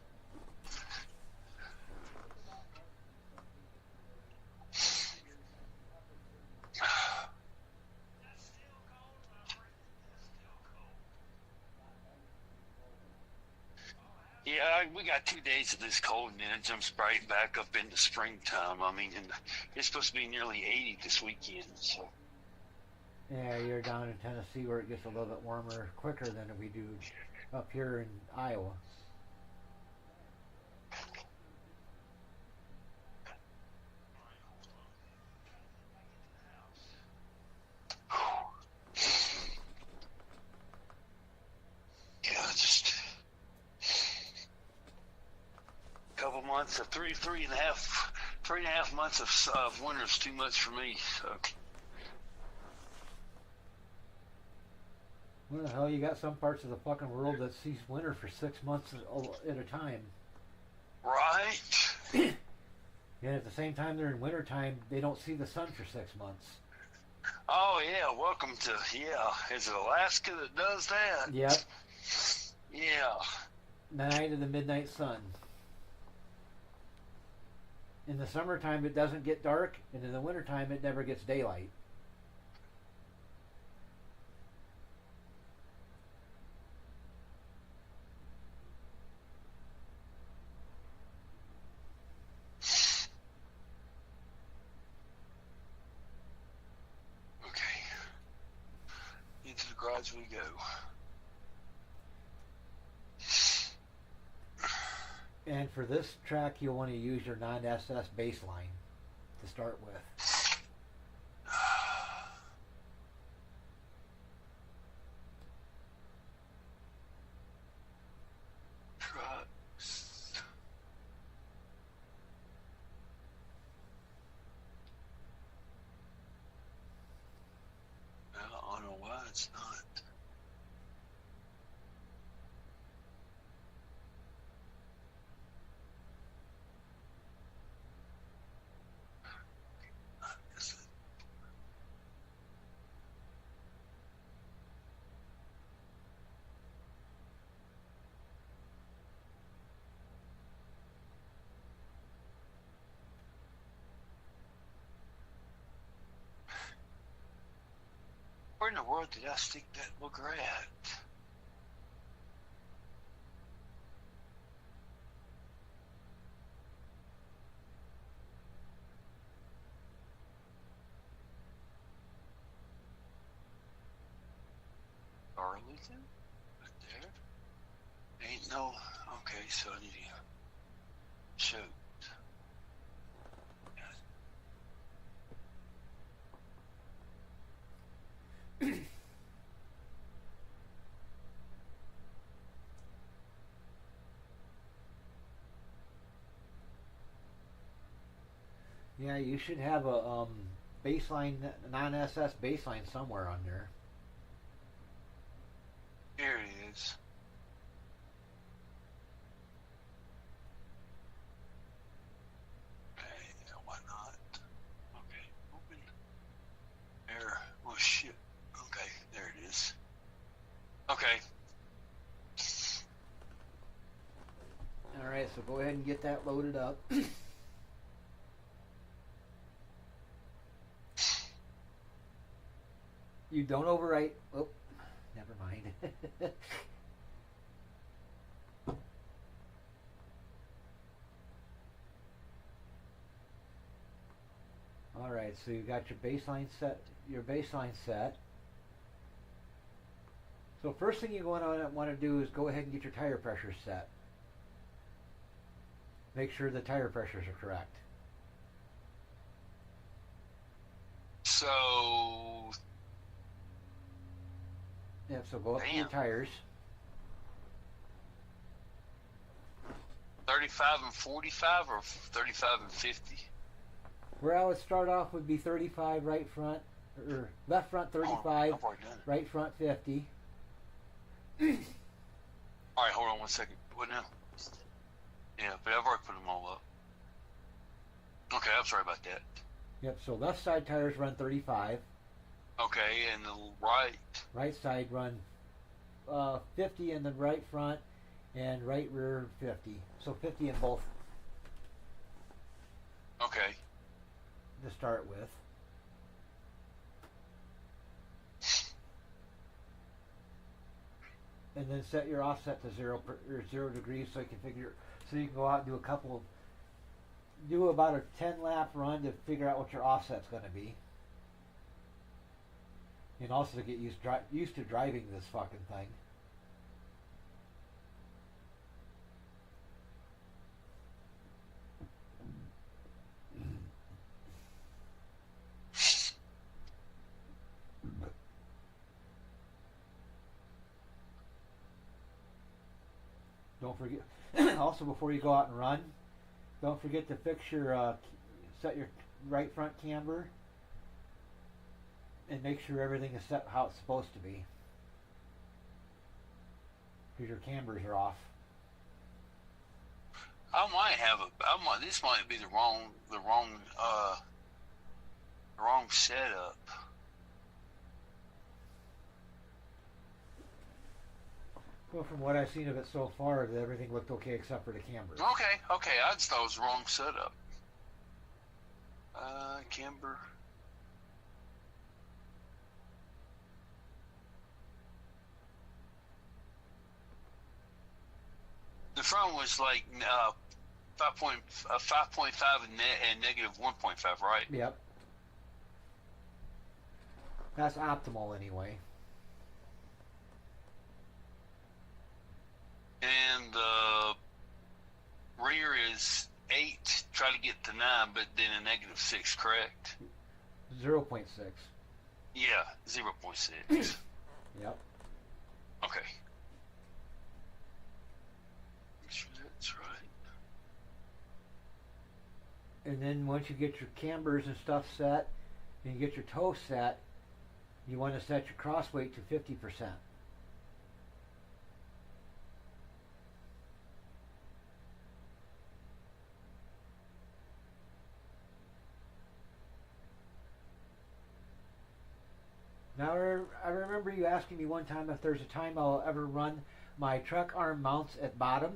Yeah, we got 2 days of this cold, and then it jumps right back up into springtime. I mean, and it's supposed to be nearly 80 this weekend, so. Yeah, you're down in Tennessee where it gets a little bit warmer quicker than we do up here in Iowa. Yeah, just a couple months of three and a half months of winter is too much for me. So. Well, the hell, you got some parts of the fucking world that sees winter for 6 months at a time. Right. And at the same time they're in winter time, they don't see the sun for 6 months. Oh yeah, welcome to Is it Alaska that does that? Yep. Yeah. The night of the midnight sun. In the summertime it doesn't get dark, and in the wintertime it never gets daylight. Into the garage we go. And for this track, you'll want to use your non-SS baseline to start with. Trucks. I don't know why it's not. Where in the world did I stick that booger at? Arlington? Right there? Ain't no. Okay, so I need to shoot. Yeah, you should have a baseline, non-SS baseline somewhere on there. Here it is. Okay, why not? Okay, open. There. Oh shit. Okay, there it is. Okay. Alright, so go ahead and get that loaded up. You don't overwrite. Oh, never mind. Alright, so you got your baseline set. So first thing you want to do is go ahead and get your tire pressure set. Make sure the tire pressures are correct. So. Yeah, so go up to your tires. 35 and 45 or 35 and 50? Where I would start off would be 35 right front, or left front 35, right front 50. Alright, hold on 1 second. What now? Yeah, but I've already put them all up. Okay, I'm sorry about that. Yep, so left side tires run 35. Okay, and the right? Right side run 50 in the right front, and right rear 50. So 50 in both. Okay. To start with. And then set your offset to 0 degrees so you can go out and do about a 10 lap run to figure out what your offset's going to be. And also to get used to driving this fucking thing. Don't forget, also before you go out and run, don't forget to set your right front camber and make sure everything is set how it's supposed to be. Because your cambers are off. This might be the wrong setup. Well, from what I've seen of it so far, everything looked okay except for the cambers. Okay, I just thought it was the wrong setup. Camber. The front was like 5.5 and negative 1.5, right? Yep. That's optimal anyway. And the rear is 8, try to get to 9, but then a negative 6, correct? 0.6. Yeah, 0.6. Yep. Okay. Make sure that's right. And then once you get your cambers and stuff set, and you get your toe set, you want to set your cross weight to 50%. Now, I remember you asking me one time if there's a time I'll ever run my truck arm mounts at bottom.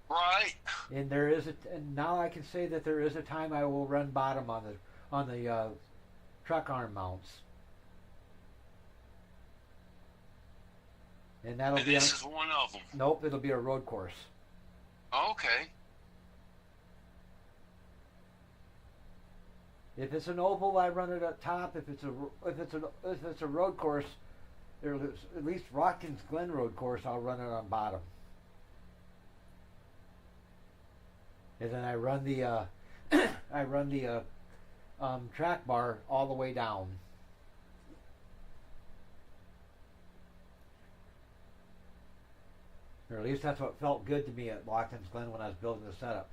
Right. And and now I can say that there is a time I will run bottom on the truck arm mounts. And that'll And be this is one of them. nope, it'll be a road course. Okay. If it's an oval, I run it up top. If it's a road course, or at least Watkins Glen road course, I'll run it on bottom. And then I run the track bar all the way down. Or at least that's what felt good to me at Watkins Glen when I was building the setup.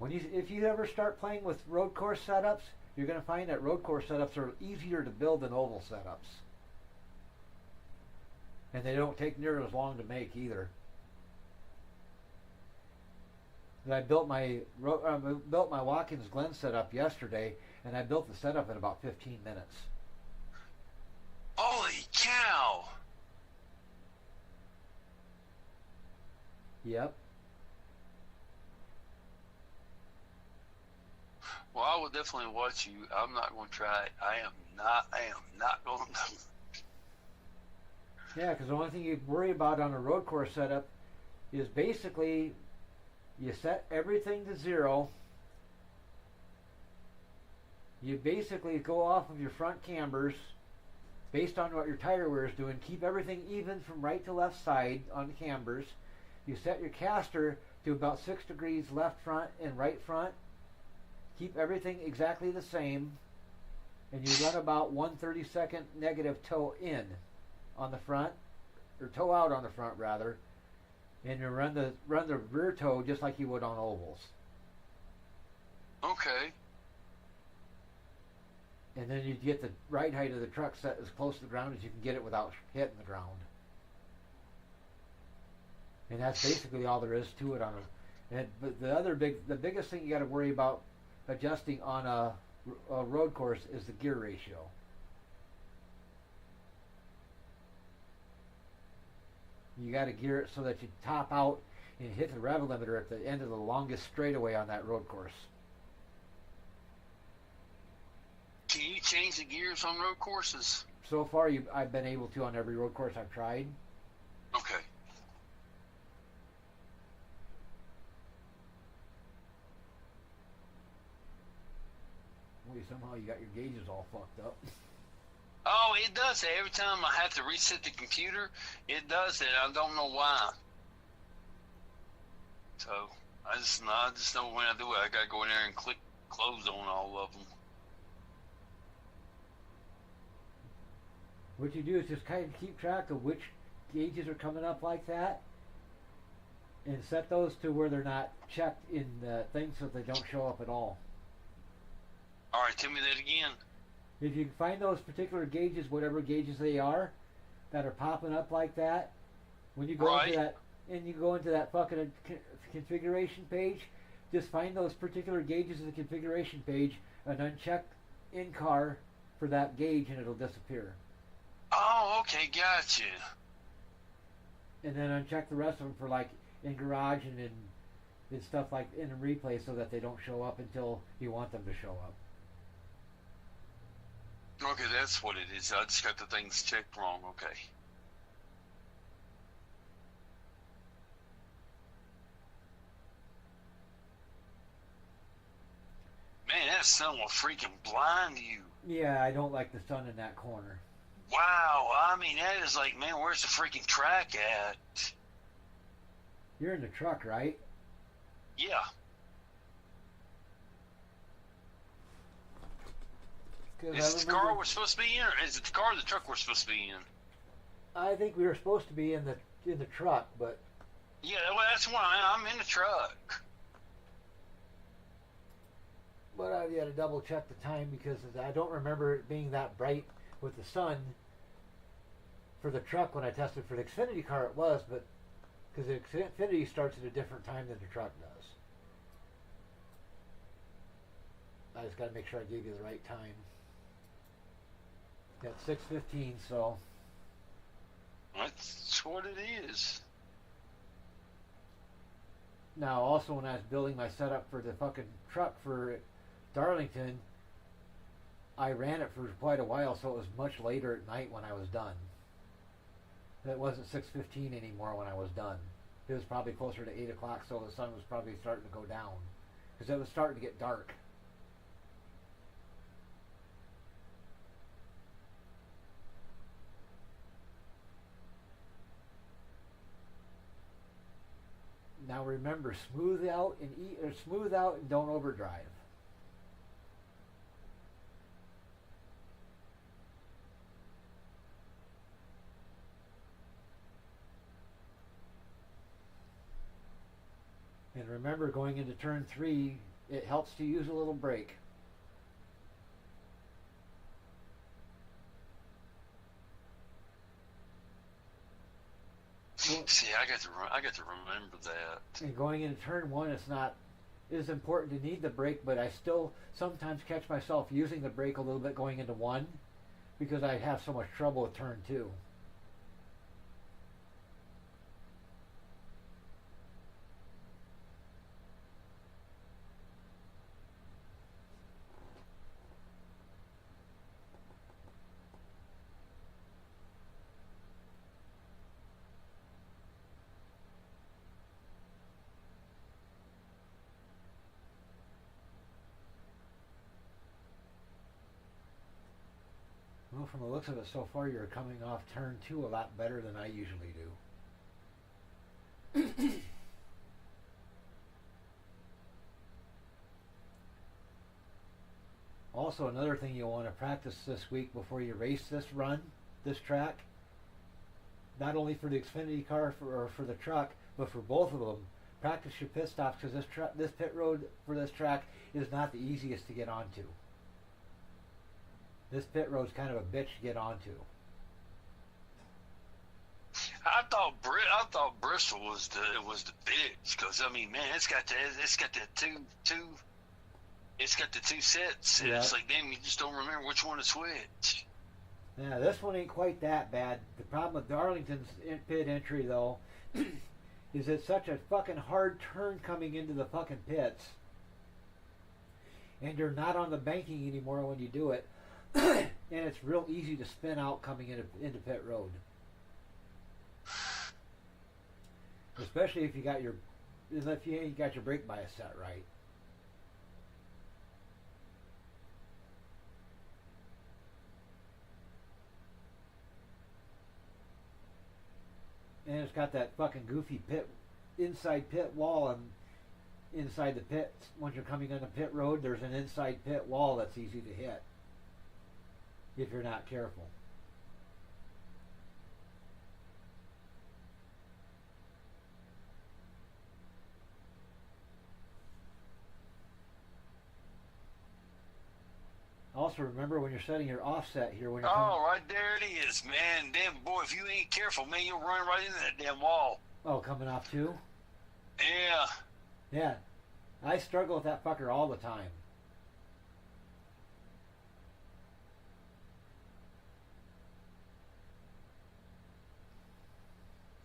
If you ever start playing with road course setups, you're going to find that road course setups are easier to build than oval setups. And they don't take near as long to make either. And I built my Watkins Glen setup yesterday, and I built the setup in about 15 minutes. Holy cow! Yep. Well, I will definitely watch you. I'm not going to try it. I am not going to. Yeah, because the only thing you worry about on a road course setup is basically you set everything to 0. You basically go off of your front cambers based on what your tire wear is doing. Keep everything even from right to left side on the cambers. You set your caster to about 6 degrees left front and right front. Keep everything exactly the same. And you run about 1/32 negative toe in on the front, or toe out on the front rather. And you run the rear toe just like you would on ovals. Okay. And then you get the ride height of the truck set as close to the ground as you can get it without hitting the ground. And that's basically all there is to it on a. But the biggest thing you got to worry about adjusting on a road course is the gear ratio. You got to gear it so that you top out and hit the rev limiter at the end of the longest straightaway on that road course. Can you change the gears on road courses? So far, I've been able to on every road course I've tried. Okay. Wait, somehow you got your gauges all fucked up. Oh, it does that. Every time I have to reset the computer, it does that. I don't know why. So, I just know when I do it, I gotta go in there and click close on all of them. What you do is just kind of keep track of which gauges are coming up like that, and set those to where they're not checked in the thing so they don't show up at all. All right, tell me that again. If you find those particular gauges, whatever gauges they are, that are popping up like that, when you go into that, and you go into that fucking configuration page, just find those particular gauges in the configuration page and uncheck in car for that gauge, and it'll disappear. Oh, okay, gotcha. And then uncheck the rest of them for like in garage and in stuff like in replay so that they don't show up until you want them to show up. Okay, that's what it is. I just got the things checked wrong. Okay. Man, that sun will freaking blind you. Yeah, I don't like the sun in that corner. Wow, I mean, that is like, man, where's the freaking track at? You're in the truck, right? Yeah. Is it the car we're supposed to be in, or is it the car or the truck we're supposed to be in? I think we were supposed to be in the truck, but yeah, well, that's why I'm in the truck. But I had to double check the time because I don't remember it being that bright with the sun for the truck when I tested. For the Xfinity car it was, but because the Xfinity starts at a different time than the truck does. I just got to make sure I gave you the right time. Got 6:15, so that's what it is. Now, also when I was building my setup for the fucking truck for Darlington, I ran it for quite a while, so it was much later at night when I was done. It wasn't 6:15 anymore when I was done. It was probably closer to 8 o'clock, so the sun was probably starting to go down. Because it was starting to get dark. Now remember, smooth out and don't overdrive. And remember, going into turn 3, it helps to use a little brake. See, I got to remember that. And going into turn 1, it is important to need the brake, but I still sometimes catch myself using the brake a little bit going into 1 because I have so much trouble with turn 2. Well, from the looks of it so far, you're coming off turn 2 a lot better than I usually do. Also, another thing you'll want to practice this week before you race this track, not only for the Xfinity car or for the truck, but for both of them, practice your pit stops because this pit road for this track is not the easiest to get onto. This pit road's kind of a bitch to get onto. I thought Bristol was the bitch because I mean, man, it's got the two sets. And Yeah. It's like, damn, you just don't remember which one to switch. Yeah, this one ain't quite that bad. The problem with Darlington's pit entry though is it's such a fucking hard turn coming into the fucking pits, and you're not on the banking anymore when you do it. And it's real easy to spin out coming into pit road, especially if you ain't got your brake bias set right. And it's got that fucking goofy inside pit wall, and inside the pits, once you're coming on the pit road, there's an inside pit wall that's easy to hit if you're not careful. Also, remember when you're setting your offset here, when you're Right there it is, man. Damn, boy, if you ain't careful, man, you'll run right into that damn wall. coming off 2? Yeah. Yeah, I struggle with that fucker all the time.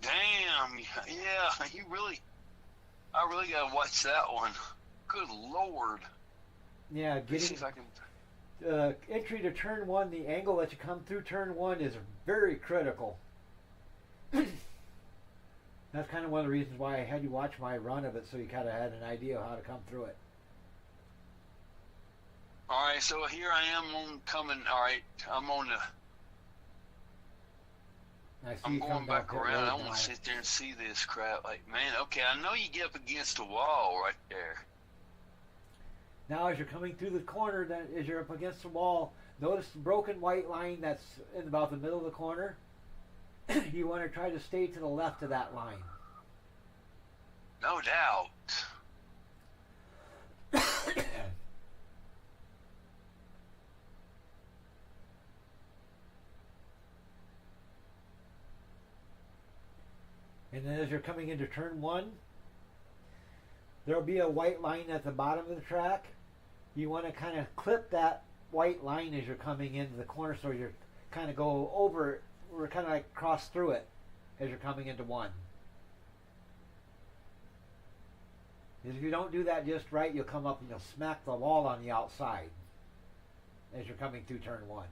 Damn. Yeah, I really gotta watch that one. Good Lord. Yeah, Let's see getting if I can. entry to turn 1, the angle that you come through turn 1 is very critical. That's kind of one of the reasons why I had you watch my run of it, so you kind of had an idea of how to come through it. All right, so here I am coming. All right, I'm on the. I see I'm you going come down back pit around. road I want now. to sit there and see this crap. Like, man, okay, I know you get up against a wall right there. Now, as you're coming through the corner, then as you're up against the wall, notice the broken white line that's in about the middle of the corner. You want to try to stay to the left of that line. No doubt. And then as you're coming into turn 1, there'll be a white line at the bottom of the track. You want to kind of clip that white line as you're coming into the corner, so you're kind of go over it, or kind of like cross through it as you're coming into 1. Because if you don't do that just right, you'll come up and you'll smack the wall on the outside as you're coming through turn 1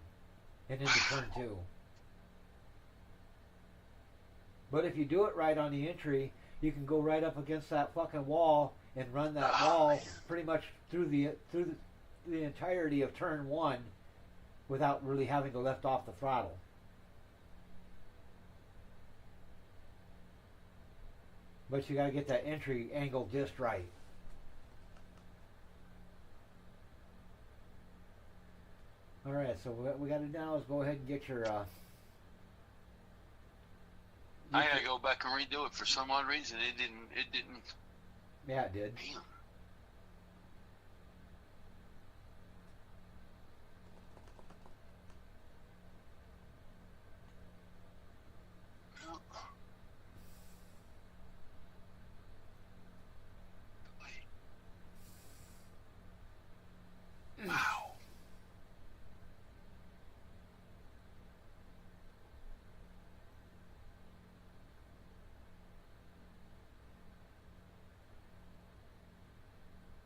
and into turn 2. But if you do it right on the entry, you can go right up against that fucking wall and run that wall pretty much through the entirety of turn one without really having to lift off the throttle. But you got to get that entry angle just right. All right, so what we got to do now is go ahead and get your. I gotta go back and redo it for some odd reason. It didn't. Yeah, it did. Damn. Wow.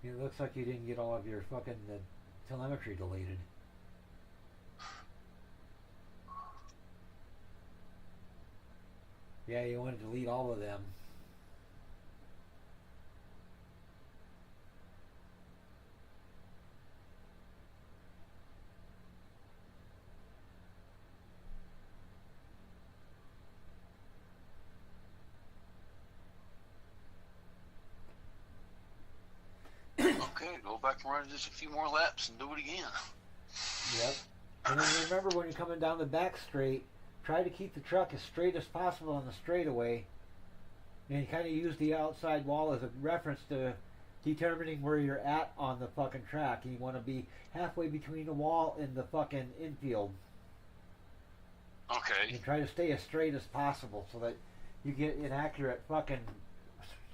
It looks like you didn't get all of your fucking telemetry deleted. Yeah, you want to delete all of them. Okay, go back and run just a few more laps and do it again. Yep. And then remember when you're coming down the back straight, try to keep the truck as straight as possible on the straightaway. And you kind of use the outside wall as a reference to determining where you're at on the fucking track. And you want to be halfway between the wall and the fucking infield. Okay. And try to stay as straight as possible so that you get an accurate fucking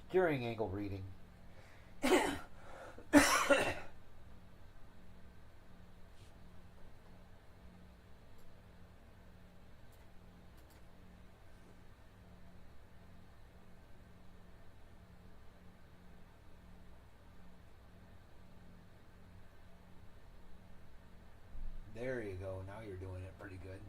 steering angle reading. There you go. Now you're doing it pretty good.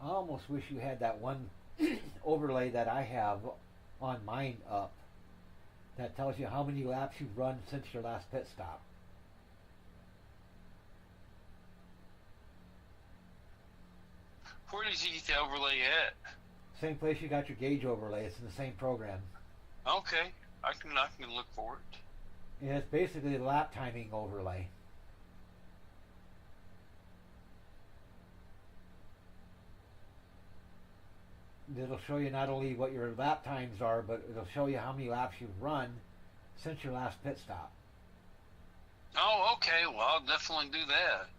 I almost wish you had that one overlay that I have on mine up that tells you how many laps you've run since your last pit stop. Where did you get the overlay at? Same place you got your gauge overlay. It's in the same program. Okay, I can look for it. And it's basically the lap timing overlay. It'll show you not only what your lap times are, but it'll show you how many laps you've run since your last pit stop. Oh, okay. Well, I'll definitely do that.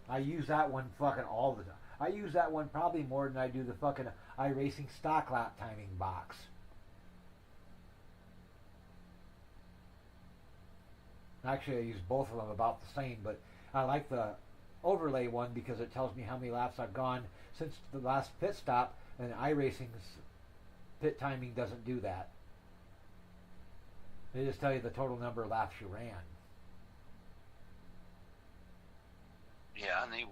I use that one fucking all the time. I use that one probably more than I do the fucking iRacing stock lap timing box. Actually, I use both of them about the same, but I like the overlay one because it tells me how many laps I've gone since the last pit stop, and iRacing's pit timing doesn't do that. They just tell you the total number of laps you ran. Yeah, I need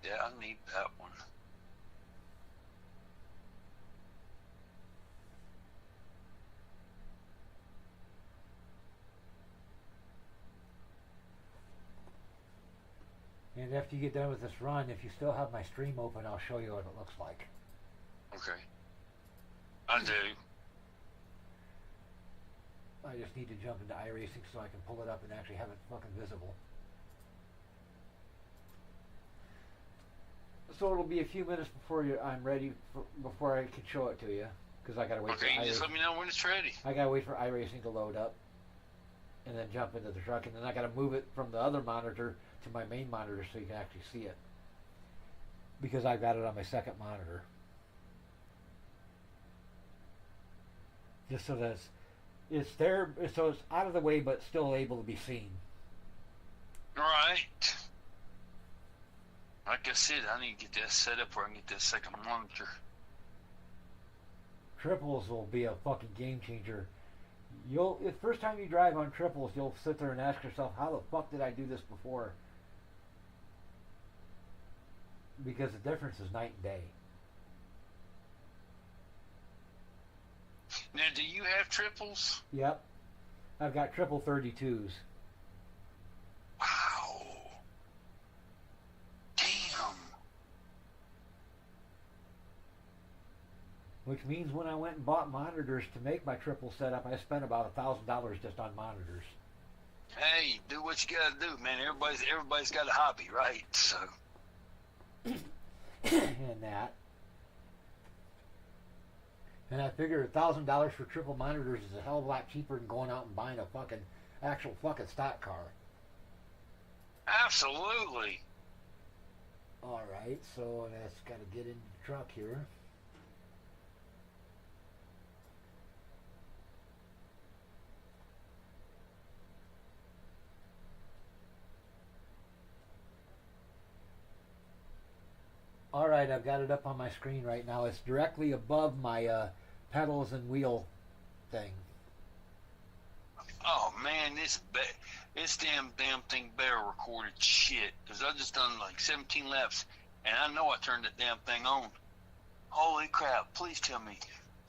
that. I need that one. And after you get done with this run, if you still have my stream open, I'll show you what it looks like. Okay. I do. I just need to jump into iRacing so I can pull it up and actually have it fucking visible. So it'll be a few minutes I'm ready before I can show it to you, because I gotta wait Okay, for you just let me know when it's ready. I gotta wait for iRacing to load up, and then jump into the truck, and then I gotta move it from the other monitor to my main monitor so you can actually see it, because I've got it on my second monitor, just so that it's there, so it's out of the way but still able to be seen. Right. Like I said, I need to get that set up where I can get that second monitor. Triples will be a fucking game changer. The first time you drive on triples, you'll sit there and ask yourself, how the fuck did I do this before? Because the difference is night and day. Now, do you have triples? Yep. I've got triple 32s. Wow. Damn. Which means when I went and bought monitors to make my triple setup, I spent about $1,000 just on monitors. Hey, do what you gotta do, man. Everybody's got a hobby, right? So. And that. And I figure $1,000 for triple monitors is a hell of a lot cheaper than going out and buying a actual stock car. Absolutely. Alright, so that's got to get into the truck here. Alright, I've got it up on my screen right now. It's directly above my pedals and wheel thing. Oh man, this damn thing better recorded shit. Cause I just done like 17 laps, and I know I turned that damn thing on. Holy crap! Please tell me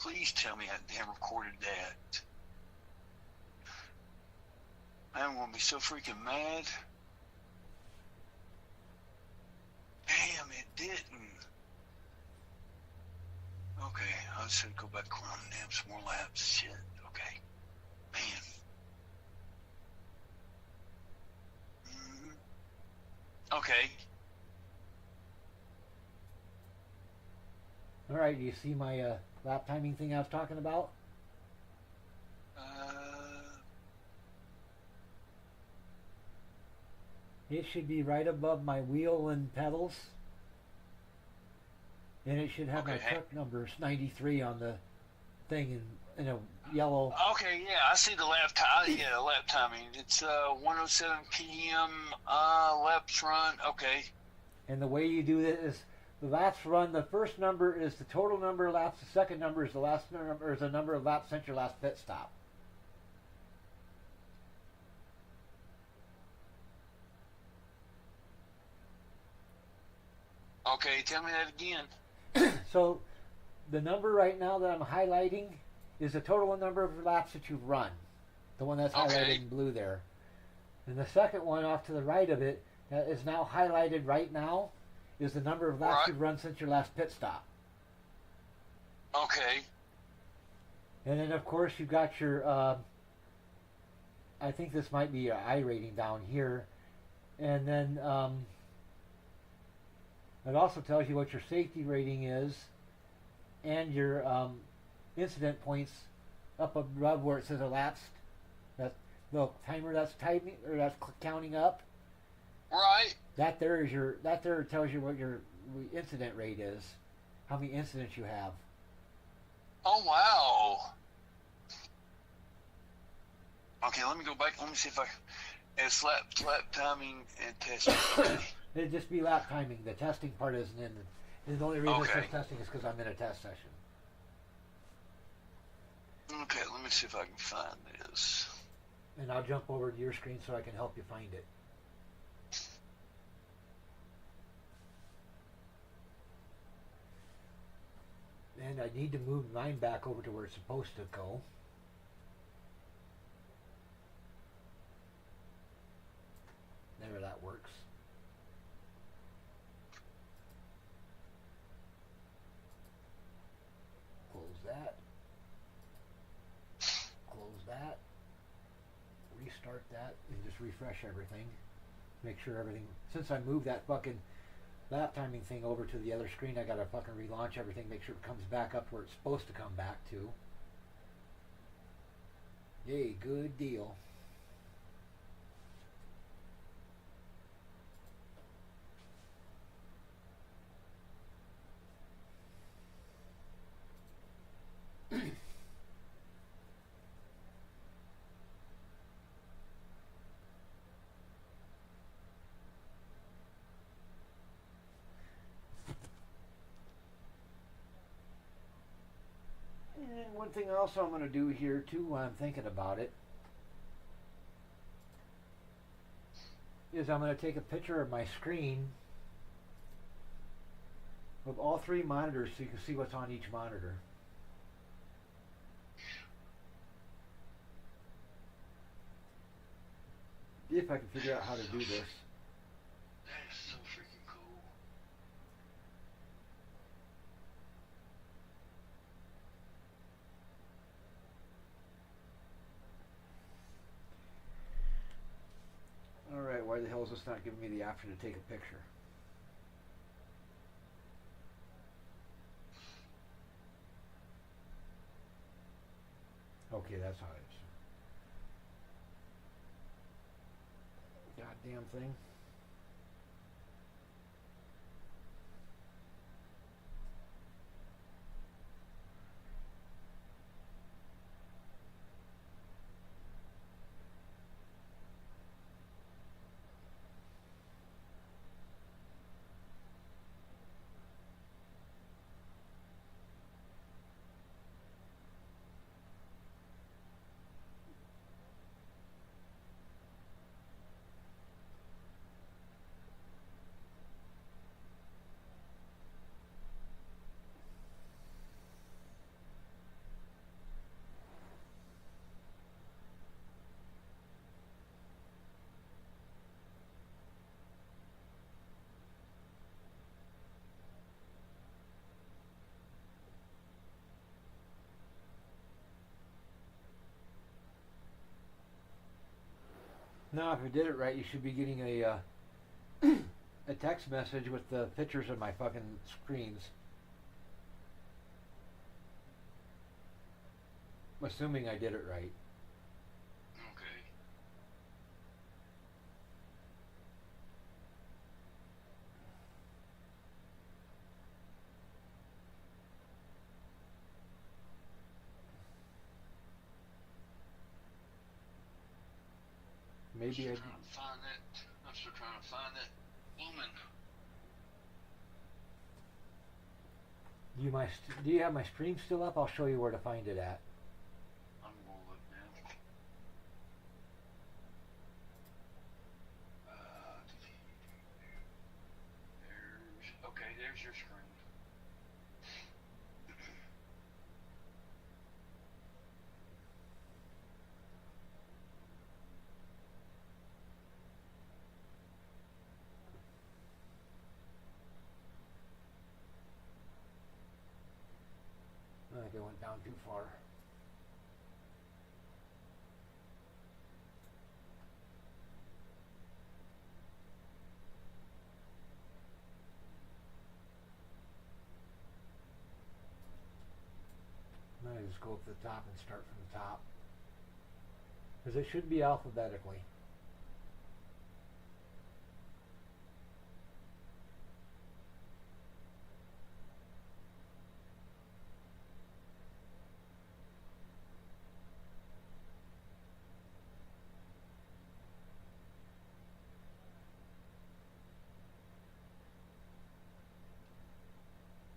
I damn recorded that. I'm gonna be so freaking mad. Damn, it didn't. Okay, I should go back around and have some more laps. Shit. Okay, man. Okay. Alright, do you see my lap timing thing I was talking about? It should be right above my wheel and pedals. And it should have my truck numbers 93 on the thing in a yellow. Okay, yeah, I see the lap time. Yeah, lap timing. It's 1:07 p.m. Laps run. Okay. And the way you do it is the laps run. The first number is the total number of laps. The second number is the number of laps since your last pit stop. Okay, tell me that again. So, the number right now that I'm highlighting is the total number of laps that you've run. The one that's highlighted in blue there. And the second one off to the right of it that is now highlighted right now is the number of laps you've run since your last pit stop. Okay. And then, of course, you've got your, I think this might be your iRating down here. And then, it also tells you what your safety rating is and your incident points up above where it says elapsed. That the timer that's typing or that's counting up. Right. That there tells you what your incident rate is, how many incidents you have. Oh wow. Okay, let me go back. Let me see if I. It's lap timing and testing. Okay. It'd just be lap timing. The testing part isn't in. The only reason it says testing is because I'm in a test session. Okay, let me see if I can find this. And I'll jump over to your screen so I can help you find it. And I need to move mine back over to where it's supposed to go. There, that works. Close that. Close that. Restart that and just refresh everything. Make sure everything, since I moved that fucking lap timing thing over to the other screen, I gotta fucking relaunch everything, make sure it comes back up where it's supposed to come back to. Yay, good deal. And one thing also I'm going to do here too while I'm thinking about it is I'm going to take a picture of my screen of all three monitors so you can see what's on each monitor. If I can figure out how to do this. That is so freaking cool. Alright, why the hell is this not giving me the option to take a picture? Okay, that's how it is. Goddamn thing. Now, if I did it right, you should be getting a a text message with the pictures of my fucking screens. I'm assuming I did it right. Okay. Maybe I. I'm trying to find that. I'm still trying to find that blooming. Do you have my stream still up? I'll show you where to find it at. I'm gonna look now. There's your screen. I think I went down too far. I just go up to the top and start from the top. Because it should be alphabetically.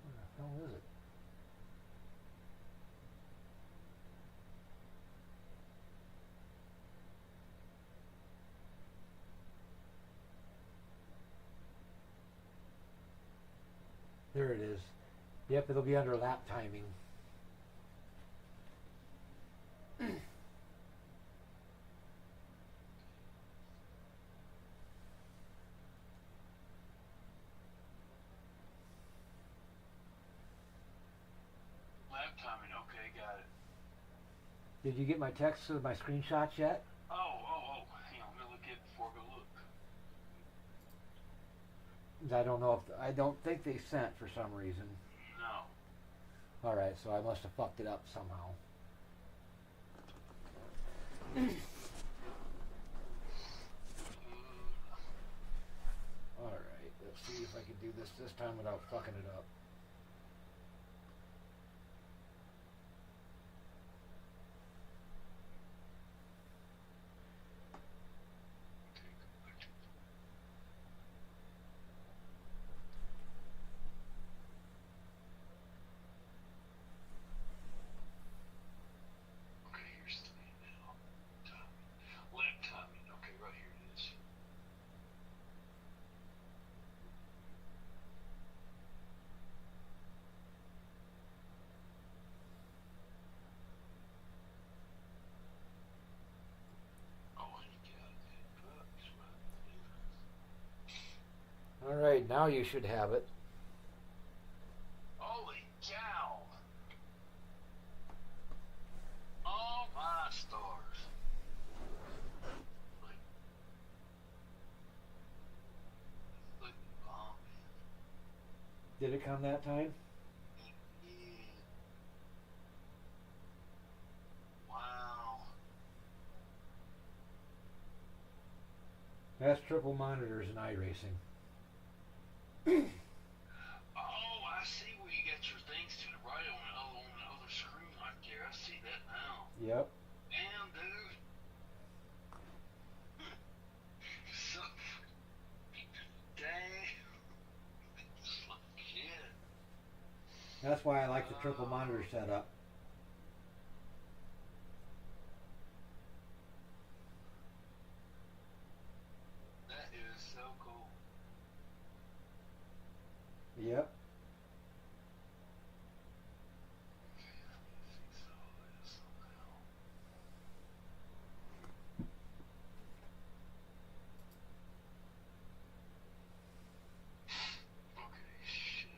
Where the hell is it? There it is. Yep, it'll be under lap timing. Lap timing, okay, got it. Did you get my text of my screenshots yet? Oh. Hang on, I'm gonna look at it before I go look. I don't know if I don't think they sent for some reason. No. All right, so I must have fucked it up somehow. All right, let's see if I can do this time without fucking it up. Okay, here's the thing now. Timing. Lap timing. Okay, right here it is. Oh, I got it. Bucks, right? All right, now you should have it. Holy cow! Oh my stars! Look, oh Did it come that time? man. Yeah. Wow. That's triple monitors in iRacing. Oh, I see where you got your things to the right on the other screen right there. I see that now. Yep. Damn, dude. So, dang. Shit. That's why I like the triple monitor setup. That is so cool. Yep. Okay, I need to fix all this somehow. Okay, shit.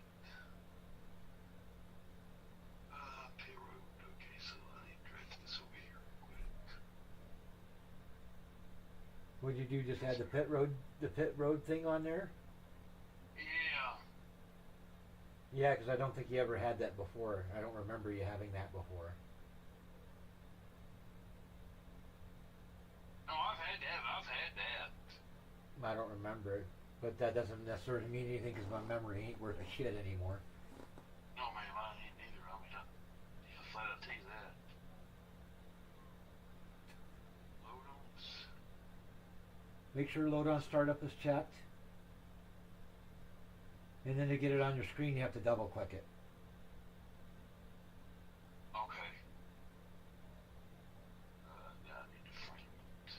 Payroll. Okay, so I need to draft this over here real quick. What'd you do? Just add the pit road thing on there? Yeah. Yeah, because I don't think you ever had that before. I don't remember you having that before. No, I've had that. I've had that. I don't remember it, but that doesn't necessarily mean anything because my memory ain't worth a shit anymore. No, man, mine ain't neither. I mean, yeah, flat out tell you that. Load ons. Make sure load on startup is checked. And then to get it on your screen, you have to double click it. Okay. Now I need to frame it.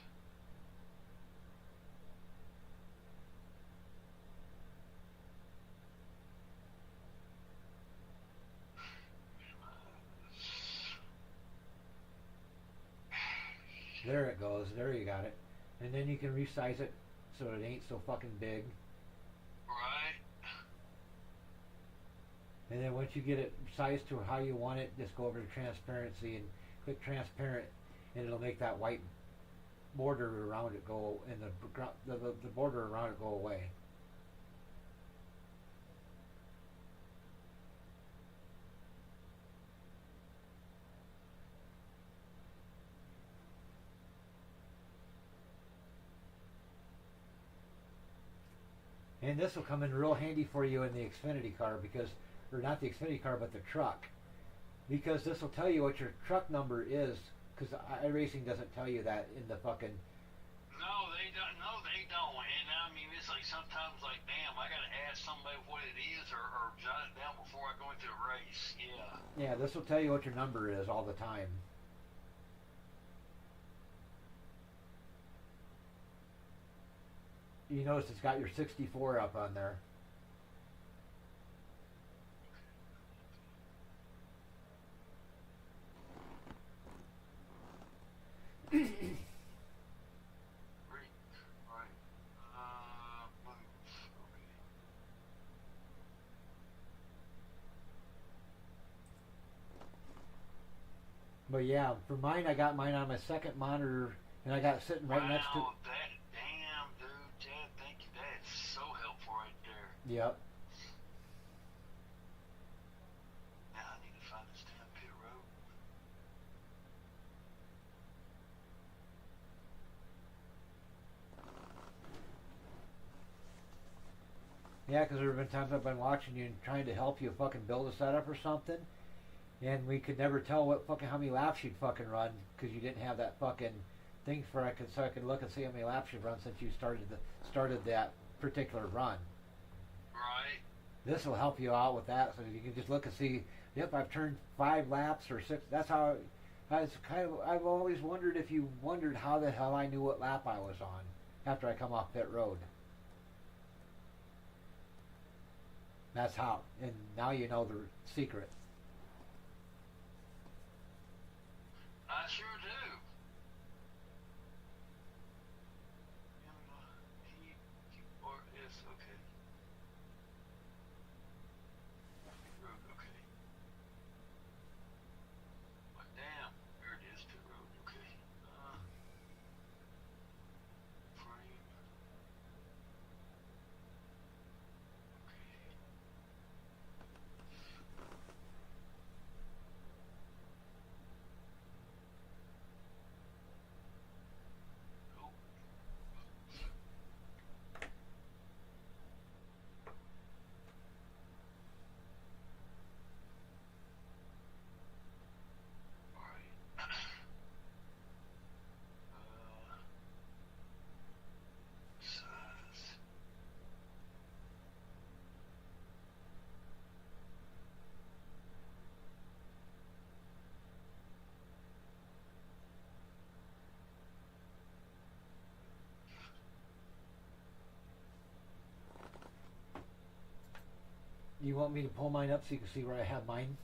There it goes. There you got it. And then you can resize it so it ain't so fucking big. Right. And then once you get it sized to how you want it, just go over to transparency and click transparent, and it'll make that white border around it go, and the border around it go away. And this will come in real handy for you in the Xfinity car because, or not the Xfinity car, but the truck. Because this will tell you what your truck number is, because iRacing doesn't tell you that in the fucking... No, they don't. No, they don't. And I mean, it's like sometimes, like, damn, I gotta ask somebody what it is, or jot it down before I go into the race. Yeah. Yeah, this will tell you what your number is all the time. You notice it's got your 64 up on there. Great. Right. Move. Okay. But yeah, for mine, I got mine on my second monitor, and I got it sitting right next to... Wow, that damn, dude, Chad, thank you. That is so helpful right there. Yep. Now I need to find this damn pit road. Yeah, because there have been times I've been watching you and trying to help you fucking build a setup or something, and we could never tell what fucking how many laps you'd fucking run because you didn't have that fucking thing for so I could look and see how many laps you've run since you started that particular run. Right. This will help you out with that, so you can just look and see. Yep, I've turned 5 laps or 6. That's how. I've always wondered if you wondered how the hell I knew what lap I was on after I come off pit road. That's how, and now you know the secret. I sure do. M-E-Q-R-S, okay. Road, okay. But damn, there it is, pit road, okay. Frame. Okay. Oh. Alright. Size. You want me to pull mine up so you can see where I have mine?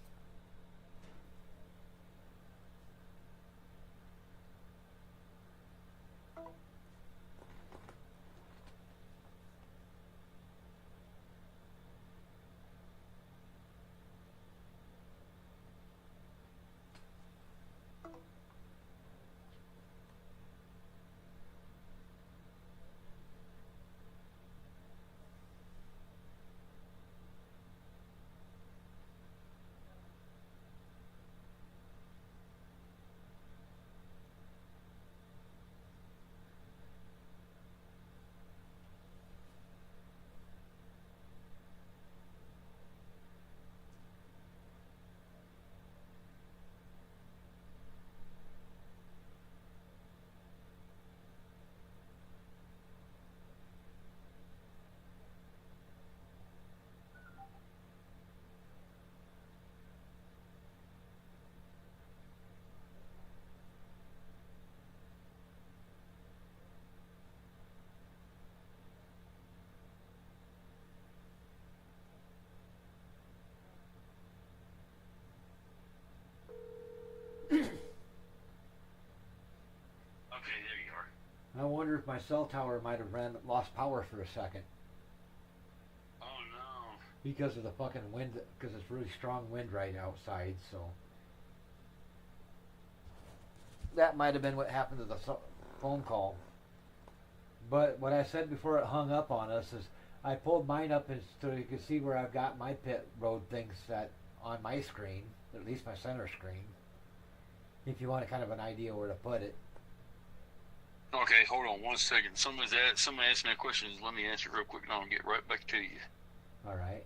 Okay, there you are. I wonder if my cell tower might have lost power for a second Oh no. because of the fucking wind. Because it's really strong wind right outside, so that might have been what happened to the phone call. But what I said before it hung up on us is I pulled mine up so you can see where I've got my pit road things set on my screen, at least my center screen. If you want a kind of an idea where to put it. Okay, hold on 1 second. Somebody asked me a question. Let me answer it real quick and I'll get right back to you. All right.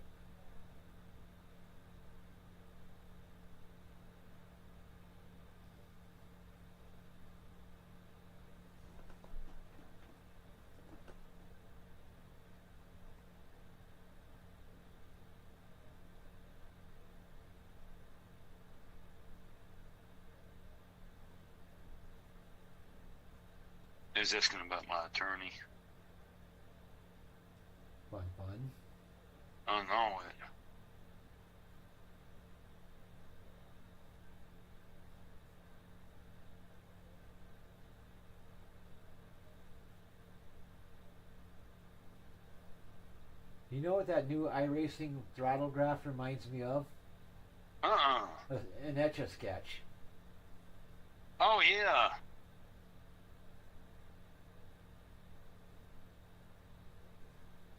Is asking about my attorney. Fun. I know it. You know what that new iRacing throttle graph reminds me of? An Etch-a-Sketch. Oh yeah.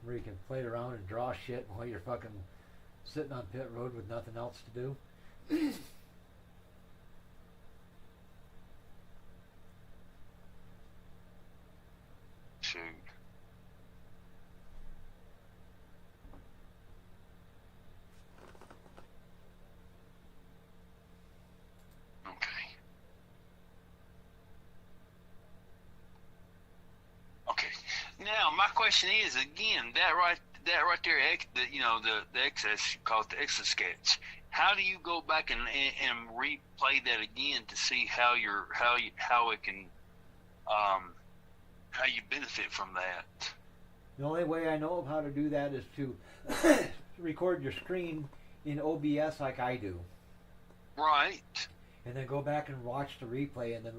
where you can play around and draw shit while you're fucking sitting on pit road with nothing else to do. Shoot. Okay. Now my question is again that right there, the excess, call it the excess sketch. How do you go back and replay that again to see how it can how you benefit from that? The only way I know of how to do that is to record your screen in OBS like I do. Right. And then go back and watch the replay and then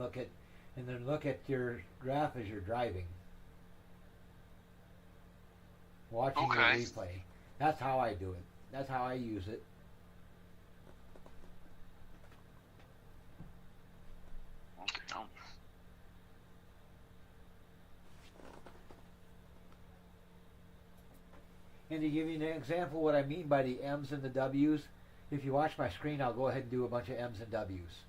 look at your graph as you're driving. Watching your replay. That's how I do it. That's how I use it. Okay. And to give you an example what I mean by the M's and the W's, if you watch my screen, I'll go ahead and do a bunch of M's and W's.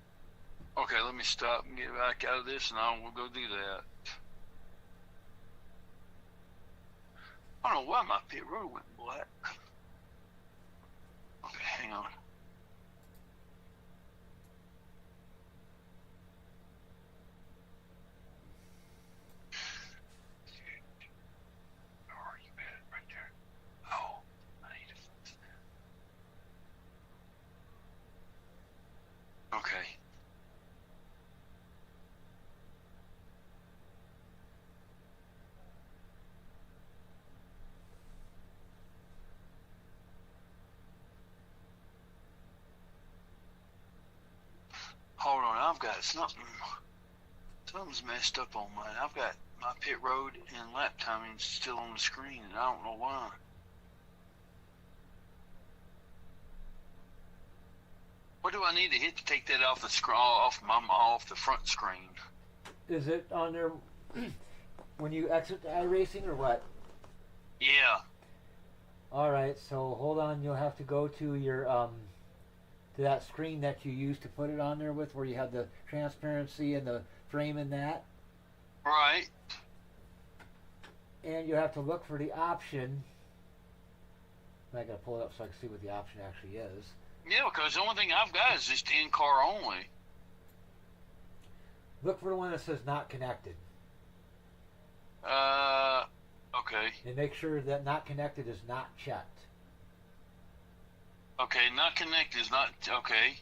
Okay, let me stop and get back out of this, and we'll go do that. I don't know why my pit road went black. Okay, hang on. Where are you at? Right there. Oh, I need to fix that. Okay. Hold on, I've got something's messed up on mine. I've got my pit road and lap timing still on the screen, and I don't know why. What do I need to hit to take that off the screen, off the front screen? Is it on there when you exit the iRacing or what? Yeah. All right, so hold on. You'll have to go to your to that screen that you used to put it on there with, where you have the transparency and the frame in that. Right. And you have to look for the option. I gotta pull it up so I can see what the option actually is. Yeah, because the only thing I've got is just in-car only. Look for the one that says not connected. Okay. And make sure that not connected is not checked. Okay, not connected is not, okay.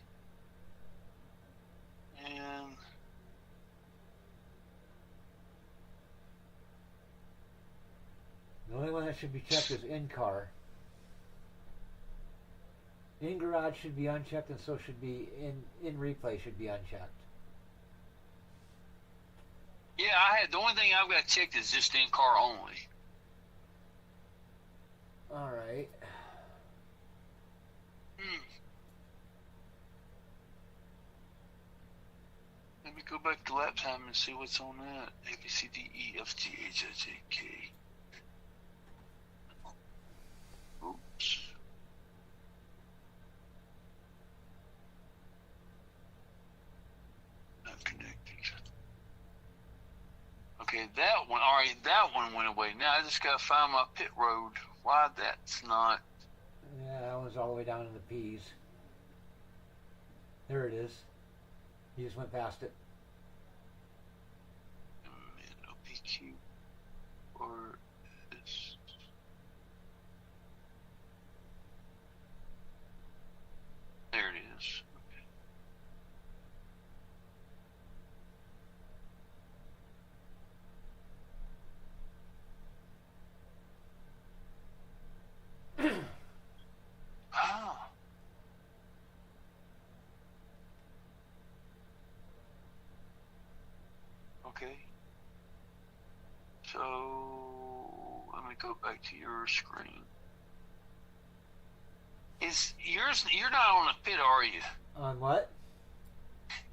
And the only one that should be checked is in-car. In-garage should be unchecked, and so should be in-replay should be unchecked. yeah, the only thing I've got checked is just in-car only. All right. Let me go back to lap time and see what's on that. A, B, C, D, E, F, G, H, I, J, K. Oops. Not connected. Okay, that one, alright, that one went away. Now I just gotta find my pit road. Why that's not... Yeah, that one's all the way down in the P's. There it is. You just went past it. PQ or this. There it is. Okay. Ah. Okay. So let me go back to your screen. Is yours? You're not on a pit, are you? On what?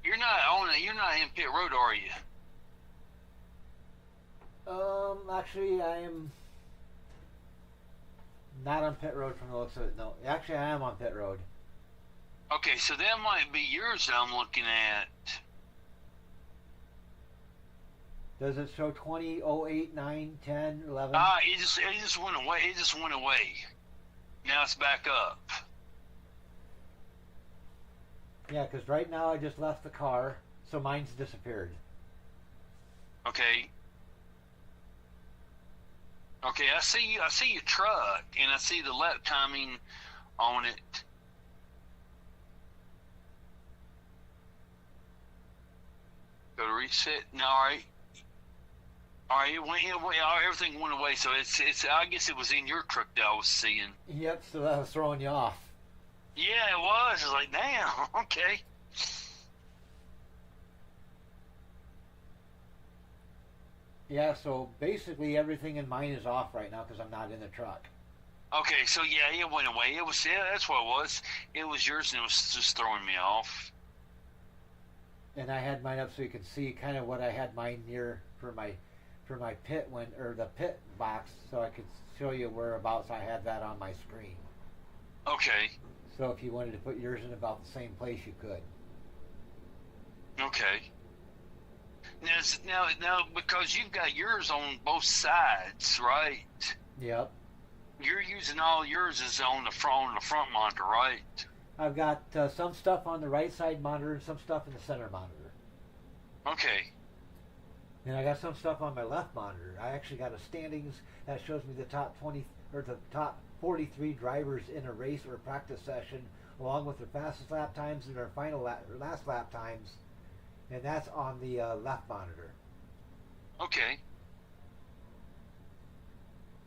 You're not on it. You're not in pit road, are you? Actually, I am. Not on pit road from the looks of it. No, actually, I am on pit road. Okay, so that might be yours that I'm looking at. Does it show 20, 08, 9, 10, 11? It just went away. It just went away. Now it's back up. Yeah, because right now I just left the car, so mine's disappeared. Okay. Okay, I see your truck, and I see the lap timing on it. Go to reset. No, all right. All right, everything went away. So it's. I guess it was in your truck that I was seeing. Yep, so that was throwing you off. Yeah, it was. I was like, damn. Okay. Yeah, so basically everything in mine is off right now because I'm not in the truck. Okay, so yeah, it went away. It was. Yeah, that's what it was. It was yours, and it was just throwing me off. And I had mine up so you can see kind of what I had mine near for my pit the pit box, so I could show you whereabouts I had that on my screen. Okay. So if you wanted to put yours in about the same place, you could. Okay. Now, because you've got yours on both sides, right? Yep. You're using all yours is on the front monitor, right? I've got some stuff on the right side monitor and some stuff in the center monitor. Okay. And I got some stuff on my left monitor. I actually got a standings that shows me the top 20 or the top 43 drivers in a race or practice session, along with their fastest lap times and their last lap times, and that's on the left monitor. Okay.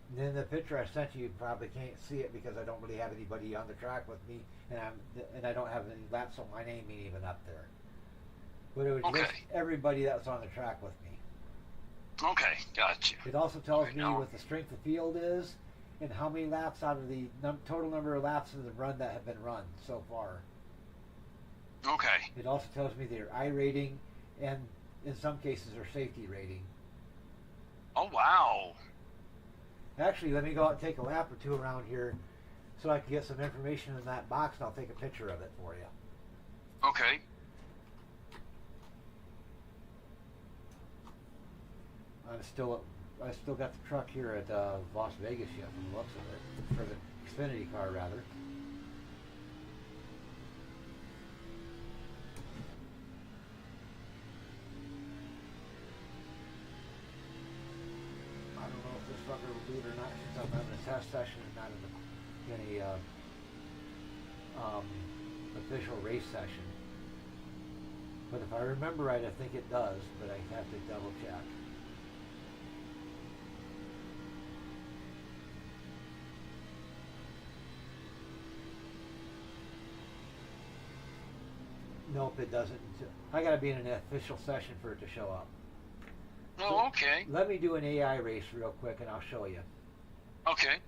And then the picture I sent you probably can't see it because I don't really have anybody on the track with me, and I don't have any laps, so my name ain't even up there. But it was just everybody that was on the track with me. Okay, gotcha. It also tells me what the strength of field is and how many laps out of the total number of laps in the run that have been run so far. Okay. It also tells me their I rating and in some cases their safety rating. Oh, wow. Actually, let me go out and take a lap or two around here so I can get some information in that box, and I'll take a picture of it for you. Okay. I still got the truck here at Las Vegas yet from the looks of it, for the Xfinity car rather. I don't know if this fucker will do it or not since I'm having a test session and not in a official race session. But if I remember right, I think it does, but I have to double check. Nope, it doesn't. I gotta be in an official session for it to show up. Oh, okay. Let me do an AI race real quick and I'll show you. Okay.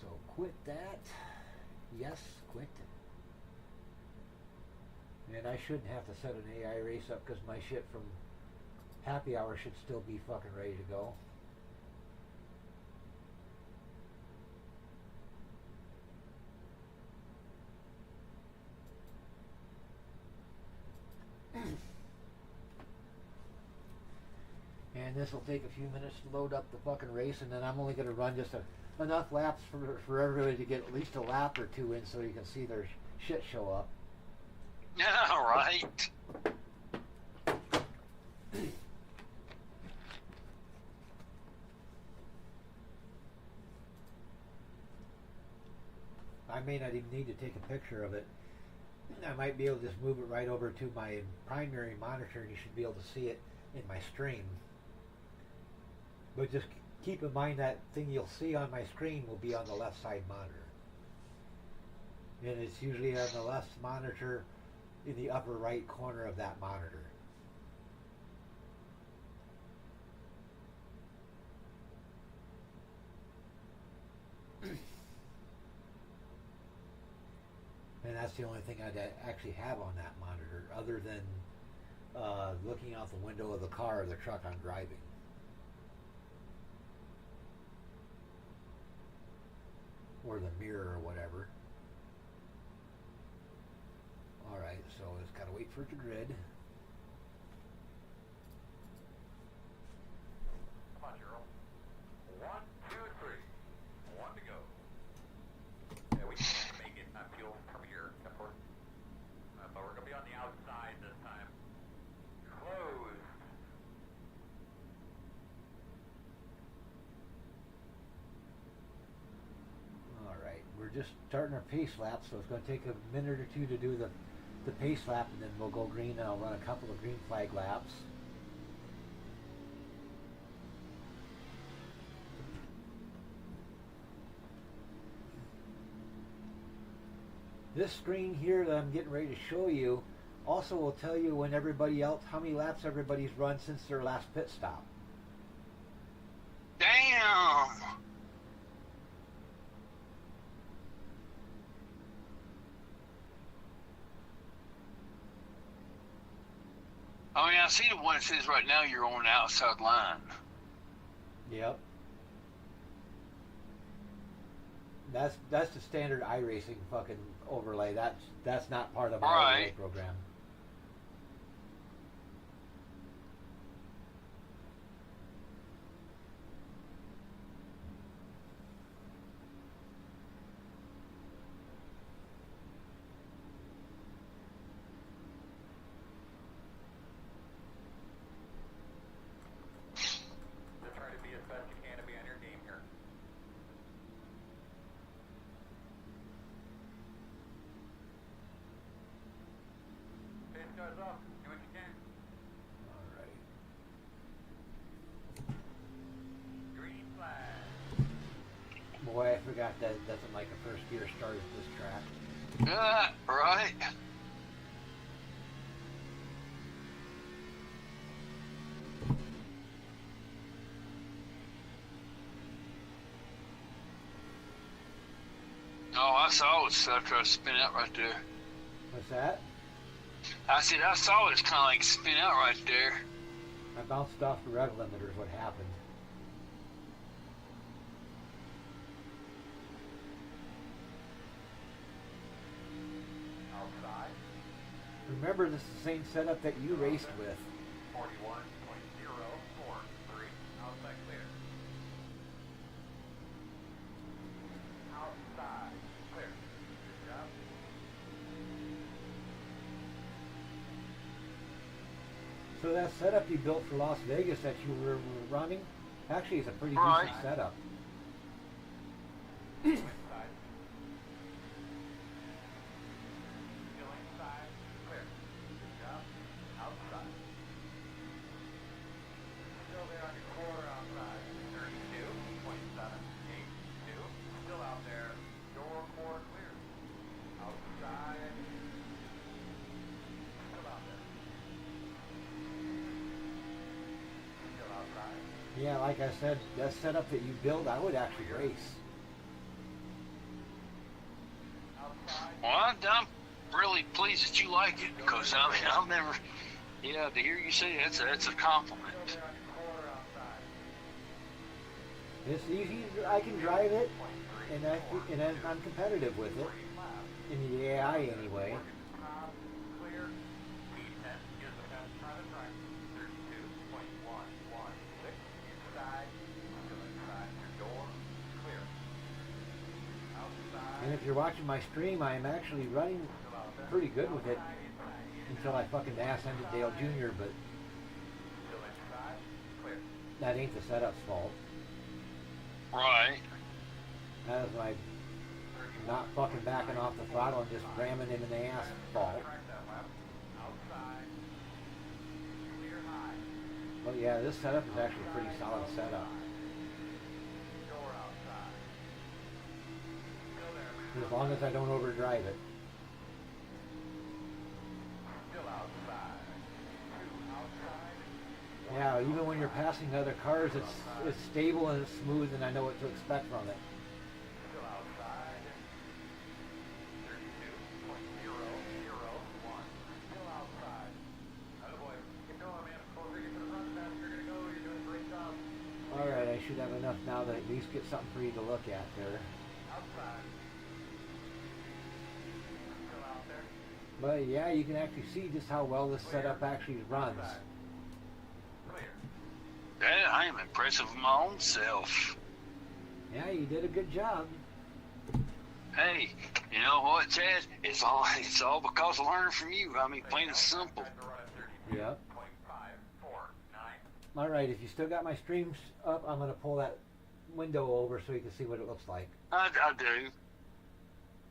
So quit that. Yes, quit. And I shouldn't have to set an AI race up because my shit from happy hour should still be fucking ready to go. And this will take a few minutes to load up the fucking race, and then I'm only going to run just enough laps for everybody to get at least a lap or two in so you can see their shit show up. Yeah, all right. I may not even need to take a picture of it. I might be able to just move it right over to my primary monitor and you should be able to see it in my stream. But just keep in mind that thing you'll see on my screen will be on the left side monitor. And it's usually on the left monitor in the upper right corner of that monitor. And that's the only thing I'd actually have on that monitor, other than looking out the window of the car or the truck I'm driving. Or the mirror or whatever. Alright, so it's gotta wait for it to grid. Come on, Gerald. 1, 2, 3. 1 to go. Yeah, we can't make it on fuel from here, Kepler. But we're going to be on the outside this time. Closed. Alright, we're just starting our pace lap, so it's going to take a minute or two to do the pace lap, and then we'll go green, and I'll run a couple of green flag laps. This screen here that I'm getting ready to show you also will tell you when everybody else, how many laps everybody's run since their last pit stop. Damn! I mean, I see the one that says right now you're on the outside line. Yep. That's the standard iRacing fucking overlay. That's not part of my overlay Right. program. Just try to be as best you can to be on your game here. Pace goes up. Do what you can. Alright. Green flag. Boy, I forgot that it doesn't like a first gear start at this track. Right. Oh, I saw it after I spin out right there. What's that? I said I saw it kind of like spin out right there. I bounced off the rev limiter is what happened. Outside. Remember, this is the same setup that you raced with. 41.043. Outside clear. Outside clear. Good job. So that setup you built for Las Vegas that you were running, actually is a pretty Right. decent setup. Inside. Still inside. Clear. Good job. Outside. Still there on your quarter outside. 32.782. Still out there. Door quarter clear. Outside. Still out there. Still outside. Yeah, like I said, that setup that you built, I would actually race. Outside. Well, I'm really pleased that you like it because I mean I've never, yeah, to hear you say that's a compliment. Still there on your quarter outside. It's easy. I can drive it, and I'm competitive with it Green lap. in the AI anyway. Clear. P10 is the best try to track. 32.116. Inside. Still inside your door. Clear. Outside. And if you're watching my stream, I am actually running Still out there. pretty good with it Inside. until I fucking ass-ended Dale Jr., but Still inside. Clear. that ain't the setup's fault. Right. That is my not fucking backing off the throttle and just ramming him in the ass fault. Track that lap. Outside. Clear high. But yeah, this setup is actually a pretty solid setup. Door outside. Still there, man. As long as I don't overdrive it. Still outside. Two outside. Yeah, even when you're passing other cars, it's stable and it's smooth, and I know what to expect from it. Still outside. 32.001. Still outside. Attaboy, should have enough now to at least get something for you to look at there. Outside. Still out there? But yeah, you can actually see just how well this setup actually runs. Clear. Yeah, I am impressed with my own self. Yeah, you did a good job. Hey, you know what, Chad? It's all because of learning from you. I mean, plain and simple. Time to run at 30. Yep. 0.549. All right, if you still got my streams up, I'm gonna pull that window over so you can see what it looks like. I do.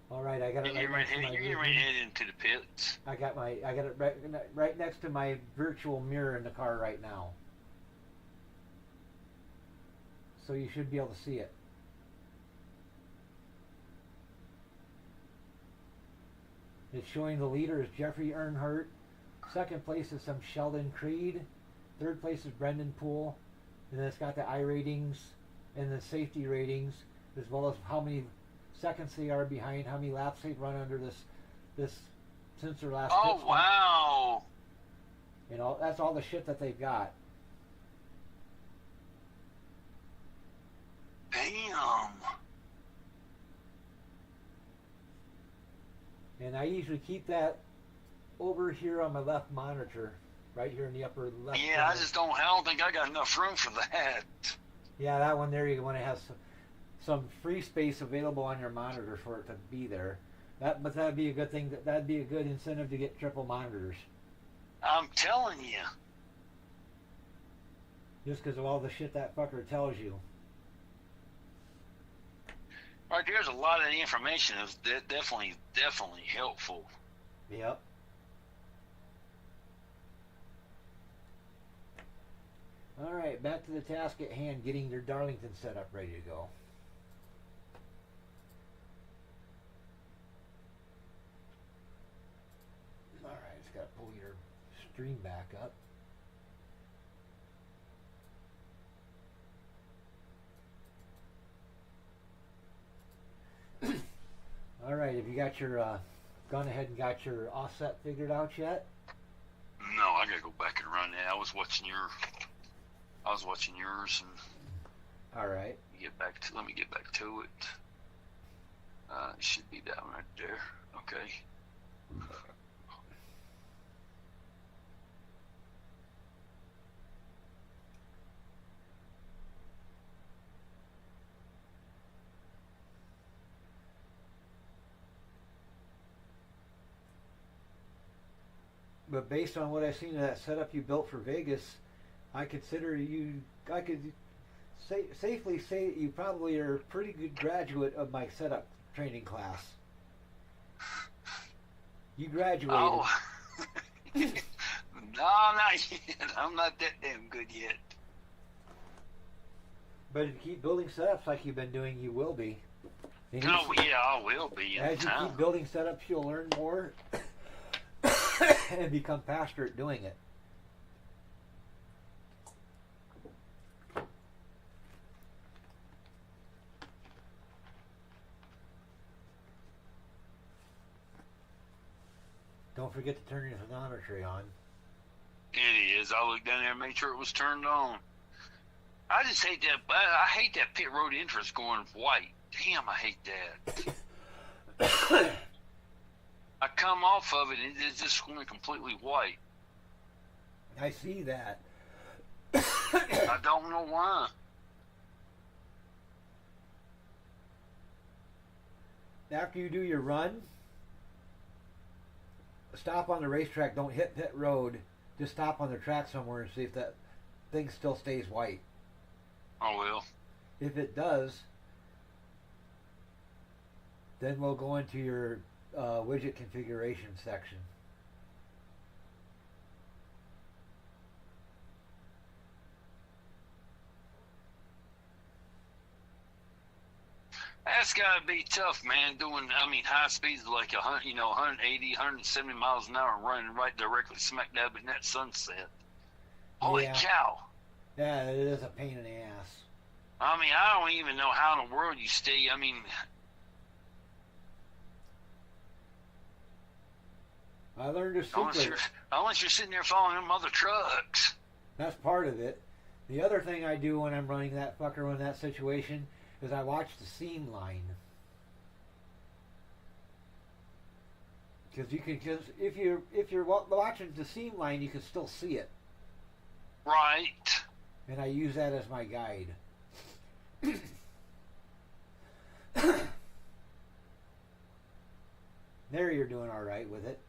All right, I got it You're right next to my. getting ready to head into the pits. I got it right next to my virtual mirror in the car right now. So you should be able to see it. It's showing the leader is Jeffrey Earnhardt. Second place is some Sheldon Creed. Third place is Brendan Poole. And then it's got the I ratings and the safety ratings, as well as how many seconds they are behind, how many laps they've run under this since their last. Oh pit stop. wow! You know, that's all the shit that they've got. Damn. And I usually keep that over here on my left monitor, right here in the upper left. Yeah, corner. I don't think I got enough room for that. Yeah, that one there, you want to have some free space available on your monitor for it to be there. But that'd be a good thing. That'd be a good incentive to get triple monitors. I'm telling you. Just because of all the shit that fucker tells you. Right, there's a lot of information that's definitely helpful. Yep. All right, back to the task at hand, getting your Darlington setup ready to go. All right, just got to pull your stream back up. All right, have you got your gone ahead and got your offset figured out yet? No, I gotta go back and run that. I was watching yours, and All right. let me get back to it. It should be down right there. Okay. But based on what I've seen of that setup you built for Vegas, I could safely say that you probably are a pretty good graduate of my setup training class. You graduated. Oh. No, not yet. I'm not that damn good yet. But if you keep building setups like you've been doing, you will be. And Oh yeah, I will be in as you time. keep building setups, you'll learn more and become faster at doing it. Don't forget to turn your thermometry on. It is. I looked down there and made sure it was turned on. I just hate that. I hate that pit road entrance going white. Damn, I hate that. I come off of it and it's just going completely white. I see that. I don't know why. After you do your run, stop on the racetrack. Don't hit pit road. Just stop on the track somewhere and see if that thing still stays white. Oh well. If it does, then we'll go into your widget configuration section. That's gotta be tough, man. Doing, high speeds like 180, 170 miles an hour, running right directly smack dab in that sunset. Holy Yeah. cow! Yeah, it is a pain in the ass. I don't even know how in the world you stay. I learned a secret. Unless you're sitting there following them other trucks. That's part of it. The other thing I do when I'm running that fucker in that situation is I watch the seam line. Because you can just if you're watching the seam line, you can still see it, Right. and I use that as my guide. There, you're doing all right with it.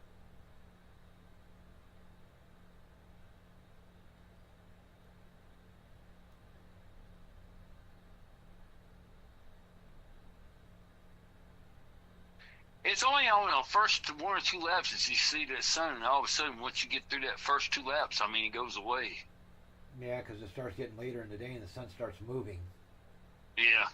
It's only on the first 1 or 2 laps that you see that sun, and all of a sudden, once you get through that first 2 laps, I mean, it goes away. Yeah, because it starts getting later in the day and the sun starts moving. Yeah.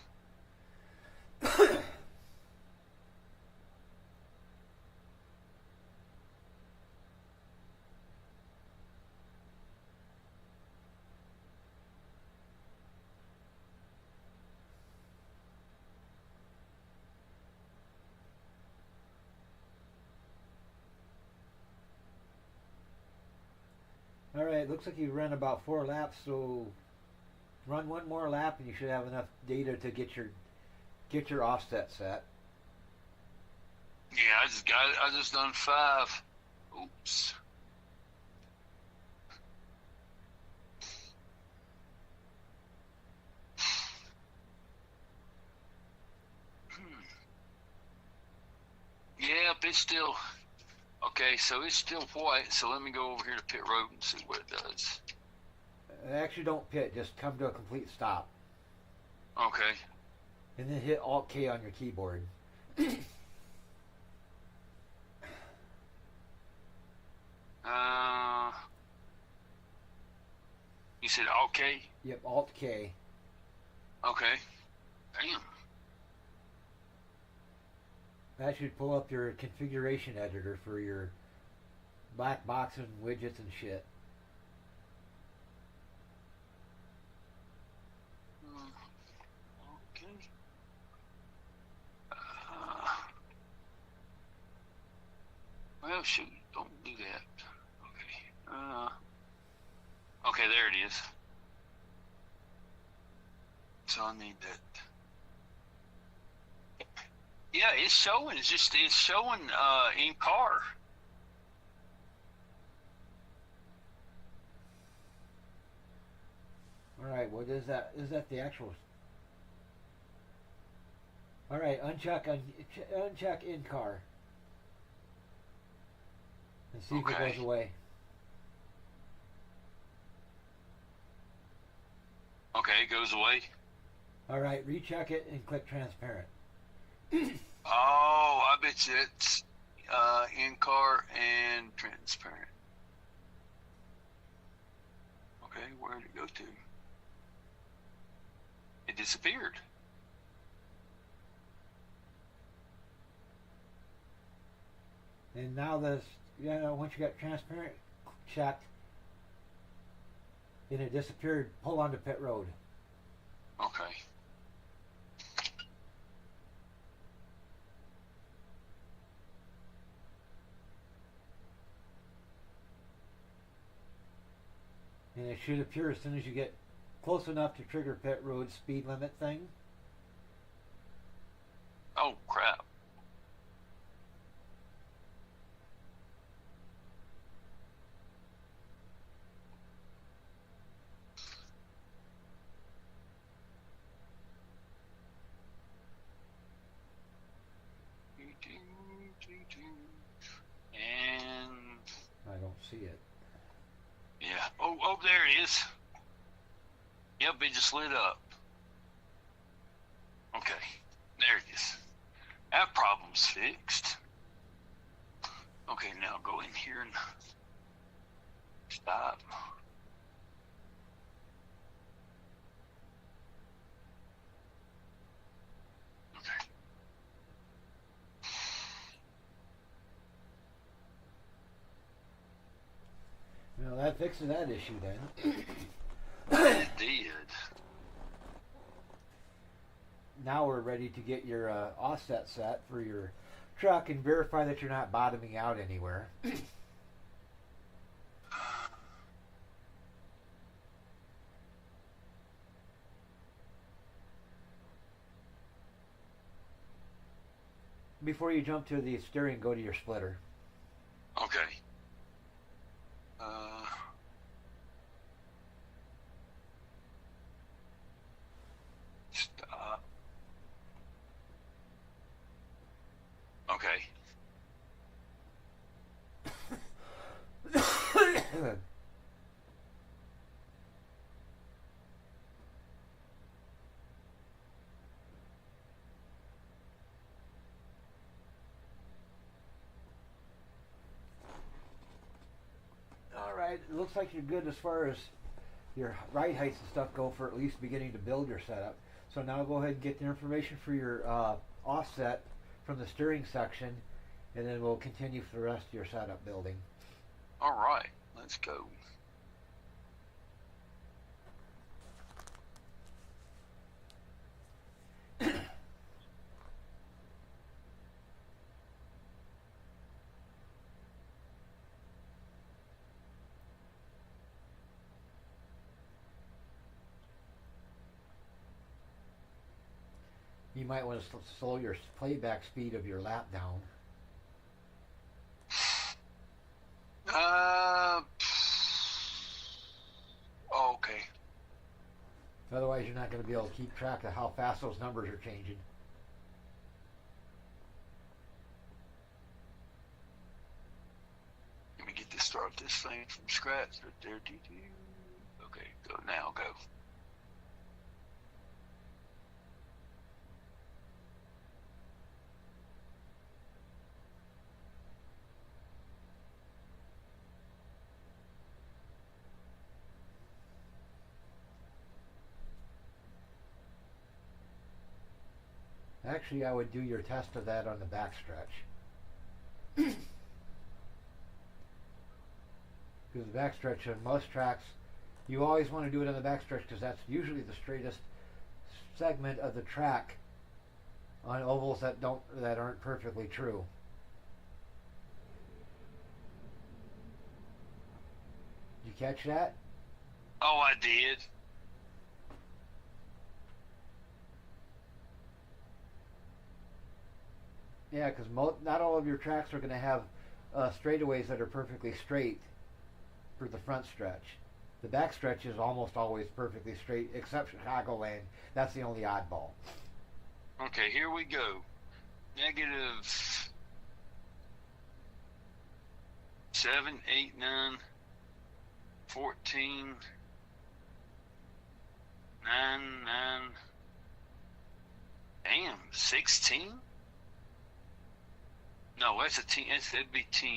All right, looks like you ran about 4 laps, so run one more lap and you should have enough data to get your offset set. Yeah, I just done 5. Oops. Yep, it's still okay. So it's still white. So let me go over here to pit road and see what it does. Actually, don't pit. Just come to a complete stop, Okay. and then hit Alt K on your keyboard. You said okay. Yep, Alt K. Okay. Damn. That should pull up your configuration editor for your black box and widgets and shit. Okay. Well, shoot, don't do that. Okay. Okay, there it is. So I need that. Yeah, it's showing. It's showing in car. All right, what is that? Is that the actual? All right, uncheck in car and see if it Okay. goes away. Okay, it goes away. All right, recheck it and click transparent. Oh, I bet you it's in car and transparent. Okay, where did it go to? It disappeared. And now once you got transparent checked and it disappeared, pull onto pit road. Okay. And it should appear as soon as you get close enough to trigger pit road speed limit thing. Oh, crap. And I don't see it. yeah. Oh, there it is. Yep, it just lit up. Okay, there it is. That problem's fixed. Okay, now go in here and stop. Okay. Well, that fixes that issue then. It did. Now we're ready to get your offset set for your truck and verify that you're not bottoming out anywhere. before you jump to the steering, go to your splitter. Okay. Stop. Okay. All right, it looks like you're good as far as your ride heights and stuff go for at least beginning to build your setup. So now go ahead and get the information for your offset from the steering section, and then we'll continue for the rest of your setup building. All right. Let's go. You might want to slow your playback speed of your lap down. Okay. Otherwise, you're not going to be able to keep track of how fast those numbers are changing. Let me get this, start this thing from scratch. There. Okay, go now, go. Actually, I would do your test of that on the backstretch. Because the backstretch on most tracks, you always want to do it on the backstretch because that's usually the straightest segment of the track on ovals that aren't perfectly true. Did you catch that? Oh, I did. Yeah, because not all of your tracks are going to have straightaways that are perfectly straight for the front stretch. The back stretch is almost always perfectly straight, except Chicagoland. That's the only oddball. Okay, here we go. Negative 7, 8, 9, 14, 9, 9. Damn, 16? No, that's a 10. It'd be 10.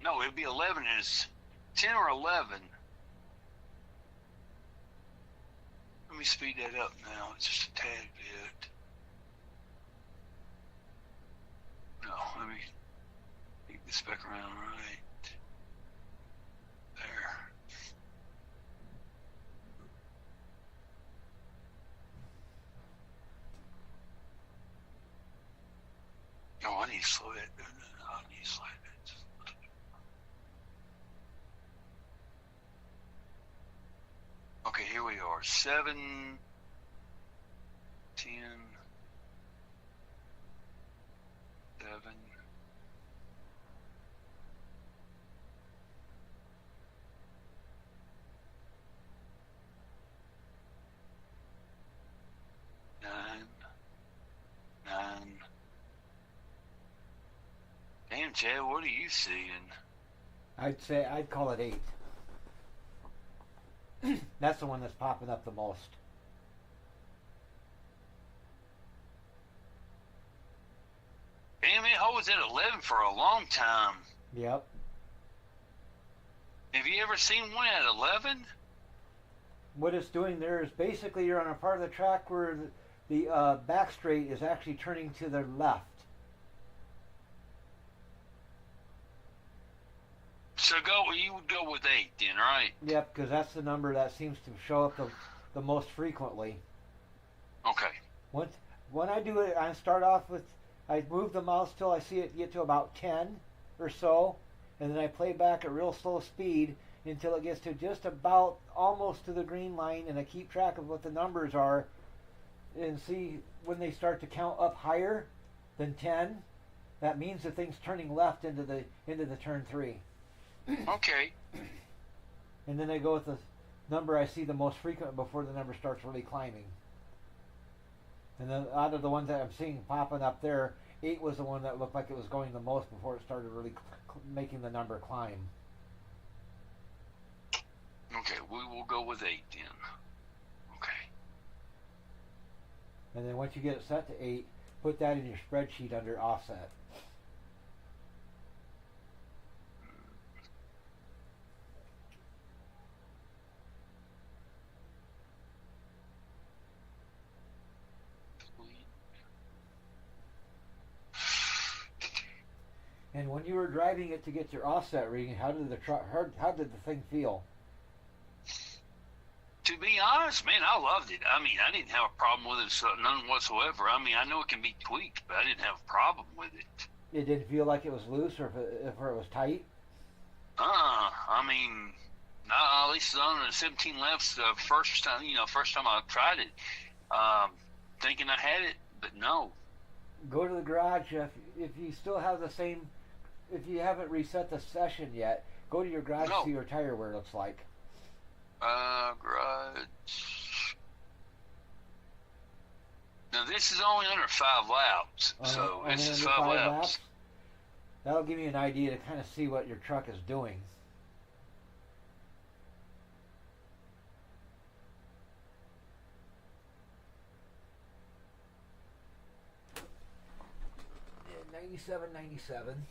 No, it'd be 11. Is 10 or 11? Let me speed that up now. It's just a tad bit. No, let me get this back around right there. Oh, I need to slow that down. I need to slow that. Okay, here we are. 7, 10, 7. 9, 9. Damn, Chad, what are you seeing? I'd call it 8. That's the one that's popping up the most. Damn, it holds at 11 for a long time. Yep. Have you ever seen one at 11? What it's doing there is basically you're on a part of the track where the back straight is actually turning to the left. So you would go with 8 then, right? Yep, because that's the number that seems to show up the most frequently. Okay. When I do it, I start off with, I move the mouse till I see it get to about 10 or so, and then I play back at real slow speed until it gets to just about almost to the green line, and I keep track of what the numbers are and see when they start to count up higher than 10, that means the thing's turning left into the turn 3. Okay. And then I go with the number I see the most frequent before the number starts really climbing. And then out of the ones that I'm seeing popping up there, 8 was the one that looked like it was going the most before it started really making the number climb. Okay, we will go with 8 then. Okay. And then once you get it set to 8, put that in your spreadsheet under offset. And when you were driving it to get your offset reading, how did the thing feel? To be honest, man, I loved it. I mean, I didn't have a problem with it, so none whatsoever. I mean, I know it can be tweaked, but I didn't have a problem with it. It didn't feel like it was loose or if it was tight? I mean, not, at least on the 17 lefts, the first time I tried it, thinking I had it, but no. Go to the garage. If you still have the same, if you haven't reset the session yet, go to your garage to see your tire wear looks like. Garage. Now this is only under 5 laps, so this is 5 laps. That'll give you an idea to kind of see what your truck is doing. Yeah, 97.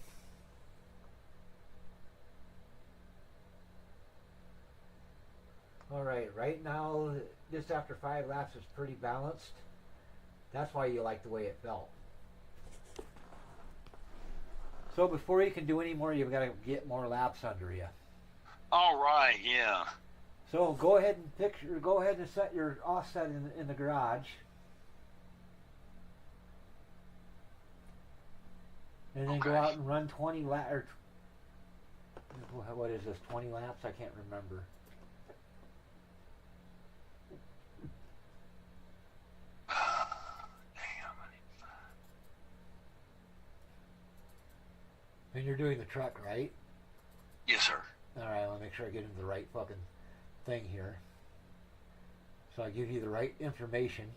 Alright, right now, just after 5 laps, it's pretty balanced. That's why you like the way it felt. So before you can do any more, you've got to get more laps under you. Alright, yeah. So go ahead and set your offset in the garage. And then go out and run 20 laps. What is this, 20 laps? I can't remember. And you're doing the truck, right? Yes, sir. Alright, I'll make sure I get into the right fucking thing here. So I give you the right information.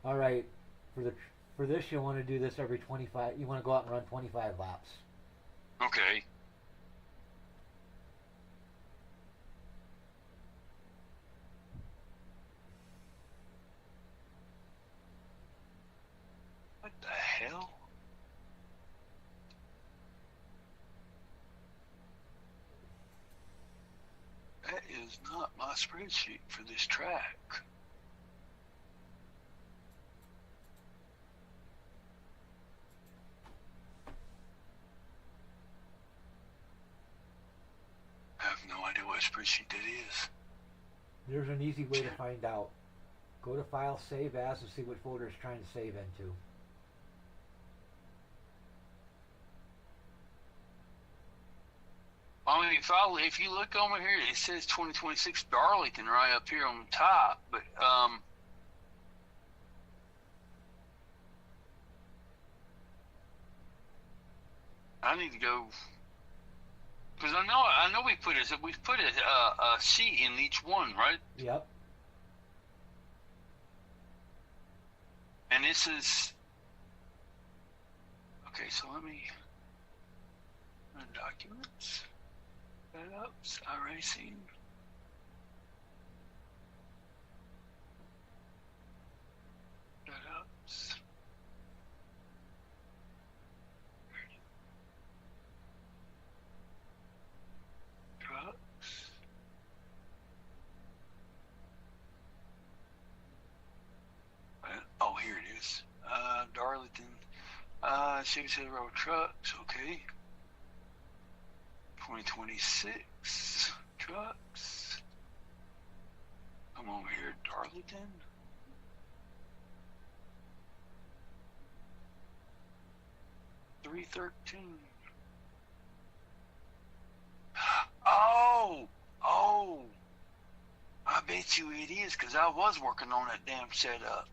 Alright, for this you want to do this every 25, you want to go out and run 25 laps. Okay. What the hell? That is not my spreadsheet for this track. I have no idea what spreadsheet that is. There's an easy way to find out. Go to File, Save As, and see what folder it's trying to save into. I mean, if you look over here, it says 2026 Darlington right up here on the top, but I need to go because I know we put a sheet in each one, right? Yep. And this is okay. So let me run documents. Setups, iRacing. Setups. Trucks. Oh, here it is. Darlington. Chevy Silverado trucks. Okay. 2026 trucks. Come over here, Darlington. $313. Oh! I bet you it is, because I was working on that damn setup.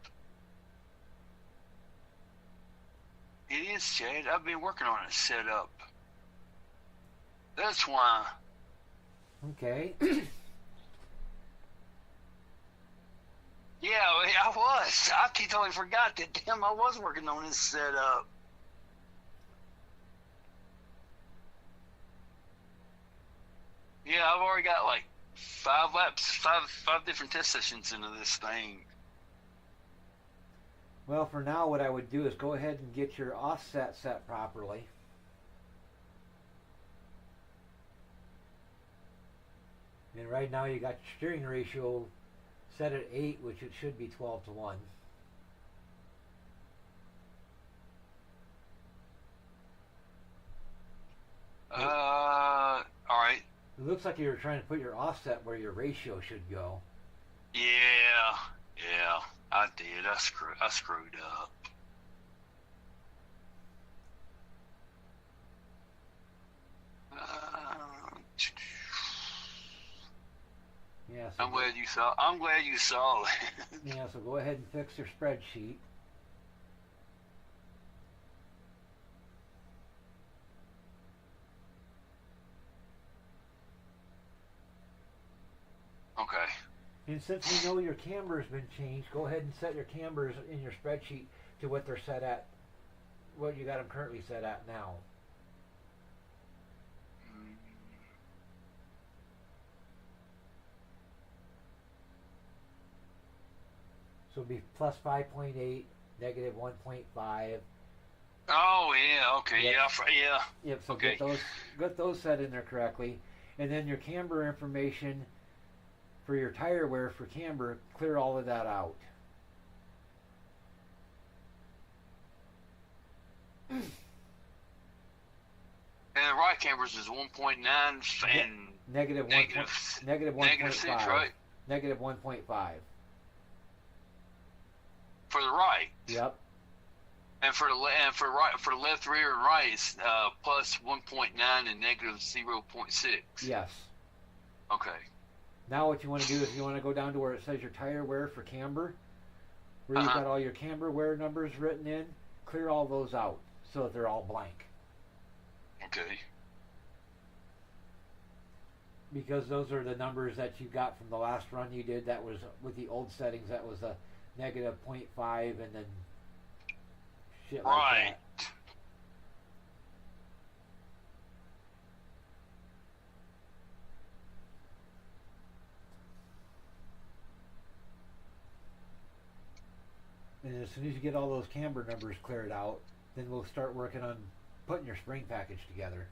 It is, Chad. I've been working on it setup. That's why. Okay. Yeah, I was. I totally forgot that. Damn, I was working on this setup. Yeah, I've already got like 5 laps, five different test sessions into this thing. Well, for now, what I would do is go ahead and get your offset set properly. And right now you got your steering ratio set at 8, which it should be 12 to 1. All right. It looks like you were trying to put your offset where your ratio should go. Yeah, I did. I screwed up. Yeah, so I'm glad you saw it. yeah, so go ahead and fix your spreadsheet. Okay. And since we know your camber's been changed, go ahead and set your cambers in your spreadsheet to what they're set at, what you got them currently set at now. So it'll be plus 5.8, negative 1.5. Oh yeah. Okay. Yep. Yeah. Yep. So Okay. get those set in there correctly, and then your camber information for your tire wear for camber, clear all of that out. And the right cameras is 1.9 and Negative negative 6, 1.5. right? Negative 1.5. For the right. Yep. And for the left rear and right is plus 1.9 and negative 0.6. Yes. Okay. Now what you want to do is you want to go down to where it says your tire wear for camber, where you've got all your camber wear numbers written in. Clear all those out so that they're all blank. Okay. Because those are the numbers that you got from the last run you did. That was with the old settings. That was a negative 0.5 and then shit like Right. that. And as soon as you get all those camber numbers cleared out, then we'll start working on putting your spring package together.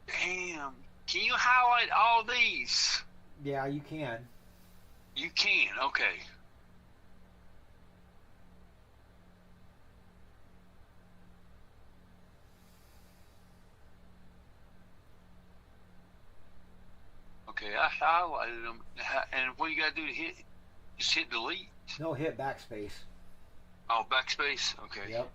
Damn. Can you highlight all these? Yeah, you can. You can. Okay. Okay, I highlighted them. And what you gotta do to just hit delete. No, hit backspace. Oh, backspace. Okay. Yep.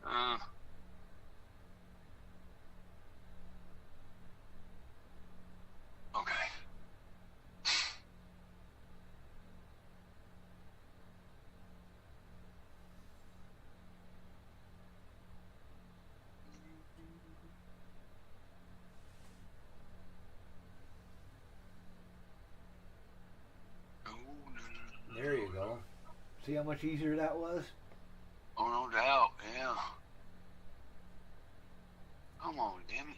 Okay. Oh, no. There you go. See how much easier that was? Oh, no doubt. Yeah. Come on, damn it.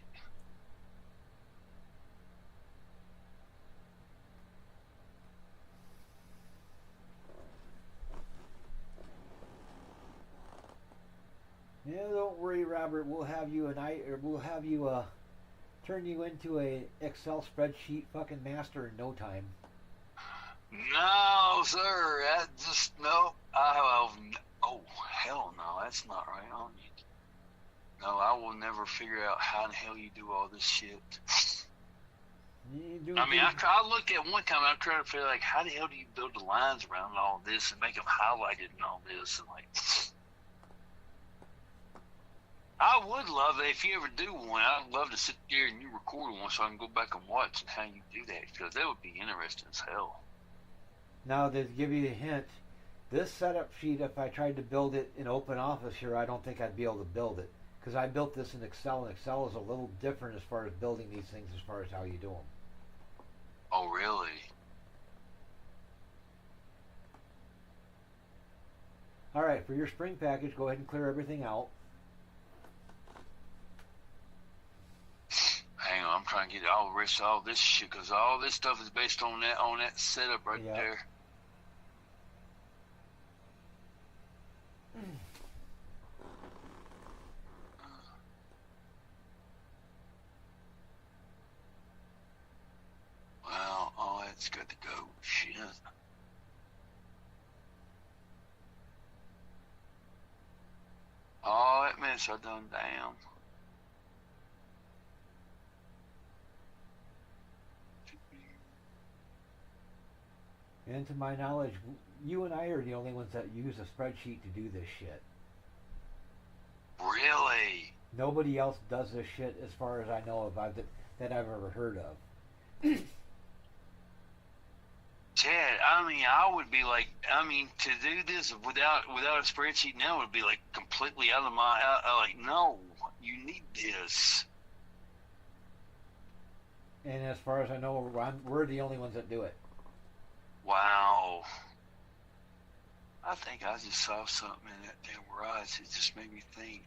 Robert, we'll have you turn you into a Excel spreadsheet fucking master in no time. No, sir. I just no. Oh, hell no. That's not right on you. No, I will never figure out how the hell you do all this shit. I mean, I looked at one time. I tried to figure like, how the hell do you build the lines around all this and make them highlighted and all this and like. I would love it if you ever do one. I'd love to sit there and you record one so I can go back and watch how you do that because that would be interesting as hell. Now, to give you a hint, this setup sheet, if I tried to build it in OpenOffice here, I don't think I'd be able to build it because I built this in Excel, and Excel is a little different as far as building these things as far as how you do them. Oh, really? All right, for your spring package, go ahead and clear everything out. Hang on, I'm trying to get all this shit because all this stuff is based on that setup right there. Well, all that's got to go. Shit. All that mess I done down. And to my knowledge, you and I are the only ones that use a spreadsheet to do this shit. Really? Nobody else does this shit as far as I know of that I've ever heard of. Chad, I mean, I would be like, to do this without a spreadsheet now would be like completely out of my, like, no, you need this. And as far as I know, we're the only ones that do it. Wow. I think I just saw something in that damn garage. It just made me think.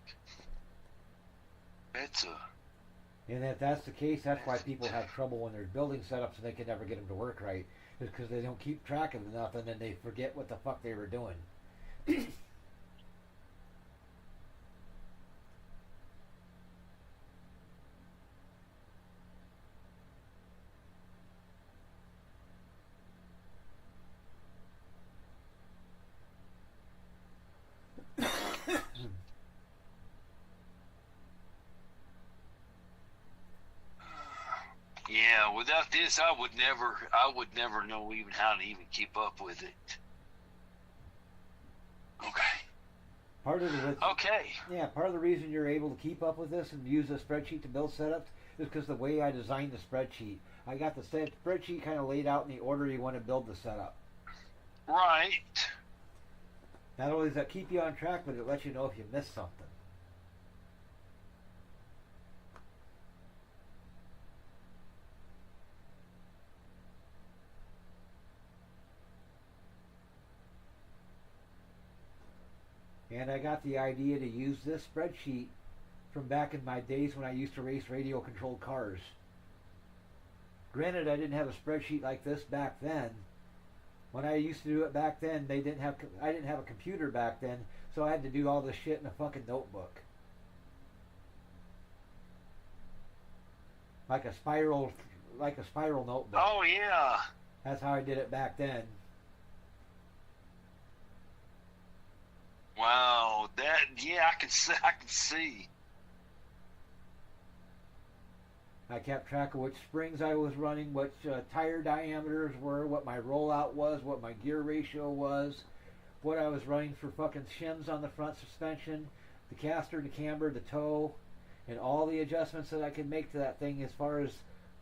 And if that's the case, that's why people have trouble when they're building setups and they can never get them to work right. Is because they don't keep track of nothing and they forget what the fuck they were doing. Yeah, without this, I would never know even how to even keep up with it. Okay. Part of the reason you're able to keep up with this and use a spreadsheet to build setups is because the way I designed the spreadsheet. I got the spreadsheet kind of laid out in the order you want to build the setup. Right. Not only does that keep you on track, but it lets you know if you missed something. And I got the idea to use this spreadsheet from back in my days when I used to race radio-controlled cars. Granted, I didn't have a spreadsheet like this back then. When I used to do it back then, I didn't have a computer back then, so I had to do all this shit in a fucking notebook. Like a spiral notebook. Oh yeah. That's how I did it back then. Wow, I can see. I kept track of which springs I was running, what tire diameters were, what my rollout was, what my gear ratio was, what I was running for fucking shims on the front suspension, the caster, the camber, the toe, and all the adjustments that I could make to that thing as far as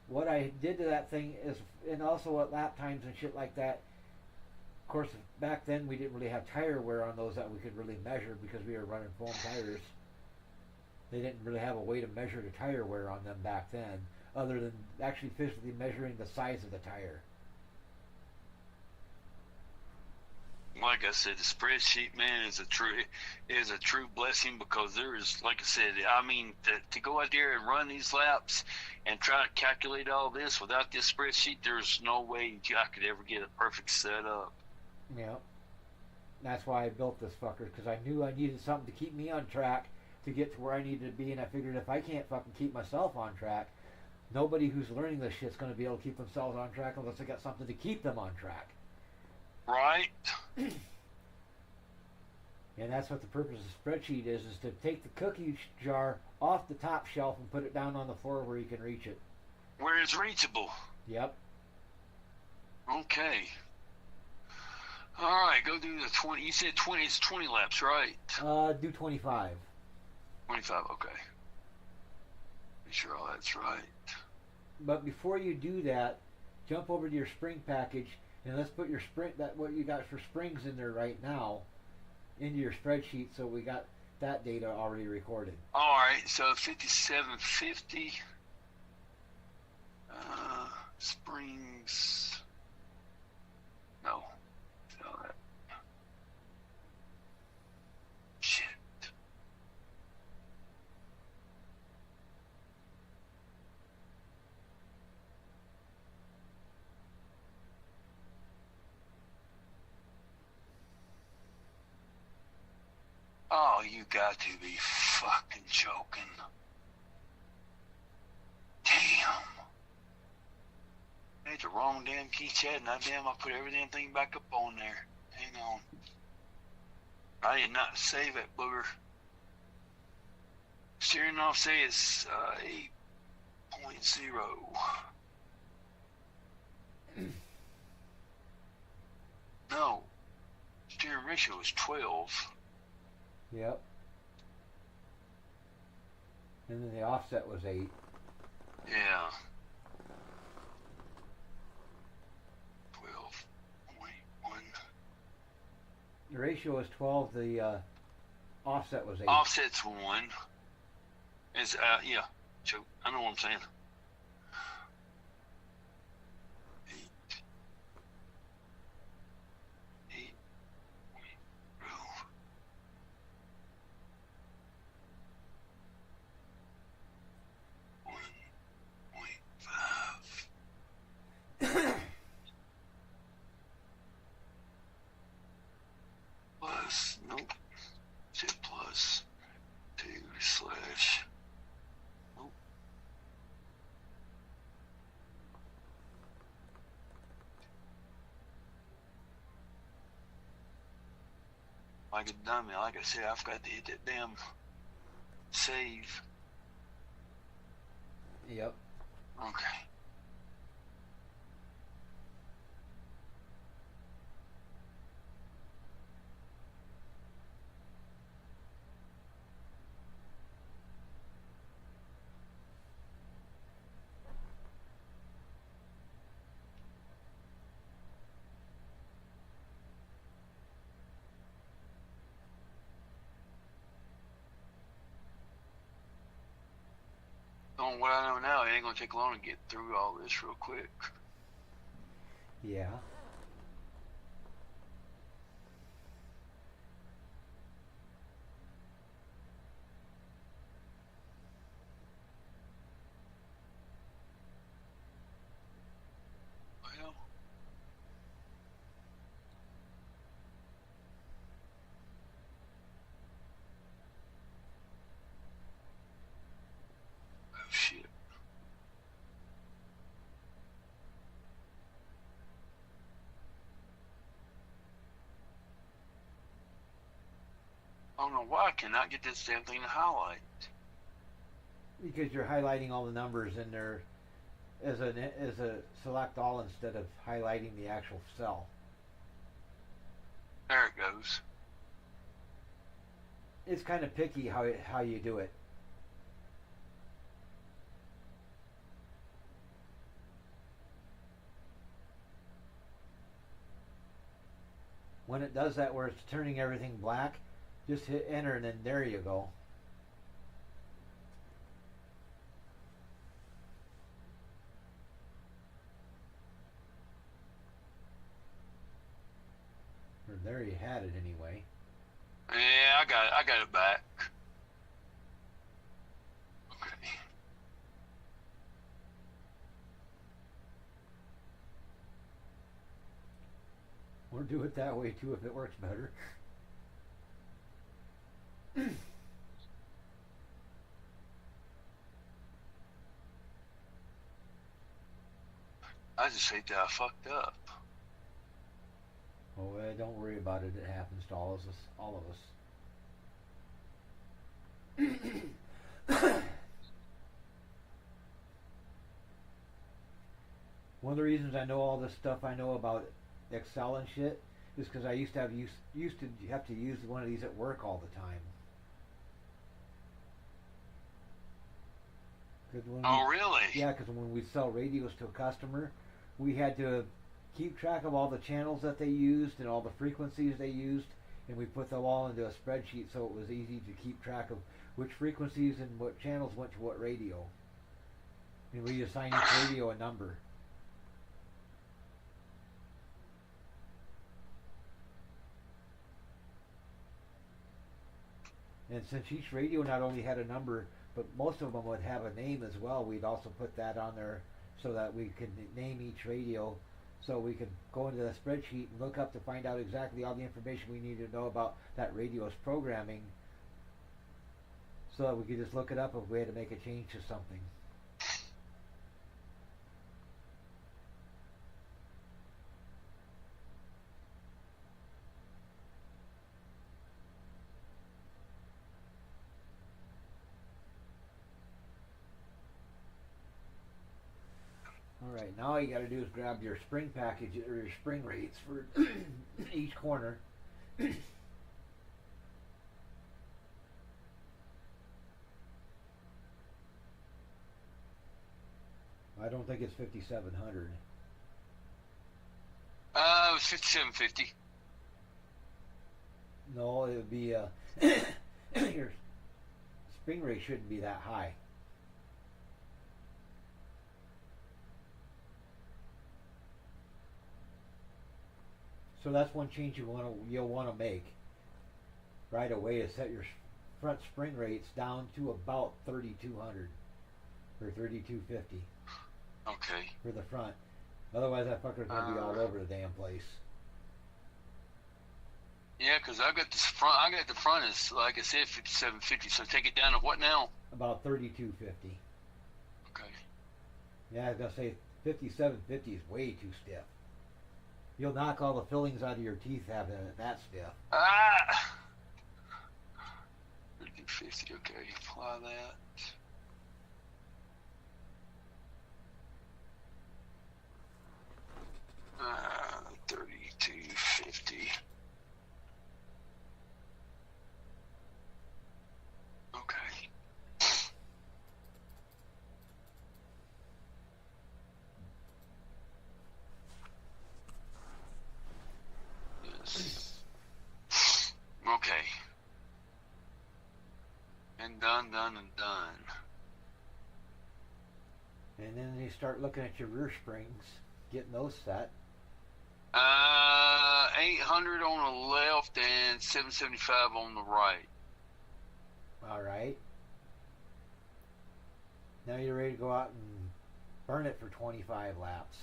what I did to that thing is, and also what lap times and shit like that. Of course, back then we didn't really have tire wear on those that we could really measure because we were running foam tires. They didn't really have a way to measure the tire wear on them back then, other than actually physically measuring the size of the tire. Like I said, the spreadsheet, man, is a true blessing because there is, like I said, to go out there and run these laps and try to calculate all this without this spreadsheet, there's no way I could ever get a perfect setup. Yeah. That's why I built this fucker, because I knew I needed something to keep me on track to get to where I needed to be, and I figured if I can't fucking keep myself on track, nobody who's learning this shit's going to be able to keep themselves on track unless they got something to keep them on track. Right. And that's what the purpose of the spreadsheet is to take the cookie jar off the top shelf and put it down on the floor where you can reach it. Where it's reachable. Yep. Okay. All right, go do the 20. You said 20. It's 20 laps, right? Do 25. 25. Okay. Make sure all that's right. But before you do that, jump over to your spring package and let's put your spring, that what you got for springs in there right now, into your spreadsheet, so we got that data already recorded. All right, so 5750. Springs. No. No, that. Shit. Oh, you got to be fucking joking. Damn. I hit the wrong damn key chat, and I put every damn thing back up on there. Hang on. I did not save it, booger. Steering off say it's 8.0. No. Steering ratio is 12. Yep. And then the offset was 8. Yeah. 12.1. The ratio was 12. The offset was 8. Offset's 1. It's yeah. So I know what I'm saying. 8. 1.5. Plus, nope. Zip plus 2 slash. Nope. Like a dummy, like I said, I forgot to hit that damn save. Yep. Okay. On what I know now, it ain't gonna take long to get through all this real quick. Yeah. Well, oh shit. I don't know why I cannot get this damn thing to highlight. Because you're highlighting all the numbers in there as a select all instead of highlighting the actual cell. There it goes. It's kind of picky how you do it. When it does that where it's turning everything black, just hit enter and then there you go. Or there you had it anyway. Yeah, I got it back. Okay. Or do it that way too if it works better. I just hate that I fucked up. Oh, don't worry about it. It happens to all of us. All of us. One of the reasons I know all this stuff I know about Excel and shit is because I used to have to use one of these at work all the time. Oh, really? Yeah, because when we sell radios to a customer, we had to keep track of all the channels that they used and all the frequencies they used, and we put them all into a spreadsheet so it was easy to keep track of which frequencies and what channels went to what radio. And we assign each radio a number. And since each radio not only had a number, but most of them would have a name as well, we'd also put that on there so that we could name each radio, so we could go into the spreadsheet and look up to find out exactly all the information we needed to know about that radio's programming, so that we could just look it up if we had to make a change to something. Alright, now all you gotta do is grab your spring package or your spring rates for each corner. I don't think it's 5,700. It was 5750. No, it would be your spring rate shouldn't be that high. So that's one change you'll want to make right away, is set your front spring rates down to about 3,200 or 3,250 Okay. for the front. Otherwise, that fucker's gonna be all over the damn place. Yeah, because I got this front. I got the front is, like I said, 5750. So take it down to what now? About 3,250. Okay. Yeah, I was gonna say 5,750 is way too stiff. You'll knock all the fillings out of your teeth having it that stiff. 5250. Okay, apply that. Uh, 3250. Okay. Yes. Okay. And done, and done. And then you start looking at your rear springs, getting those set. 800 on the left and 775 on the right. Alright. Now you're ready to go out and burn it for 25 laps.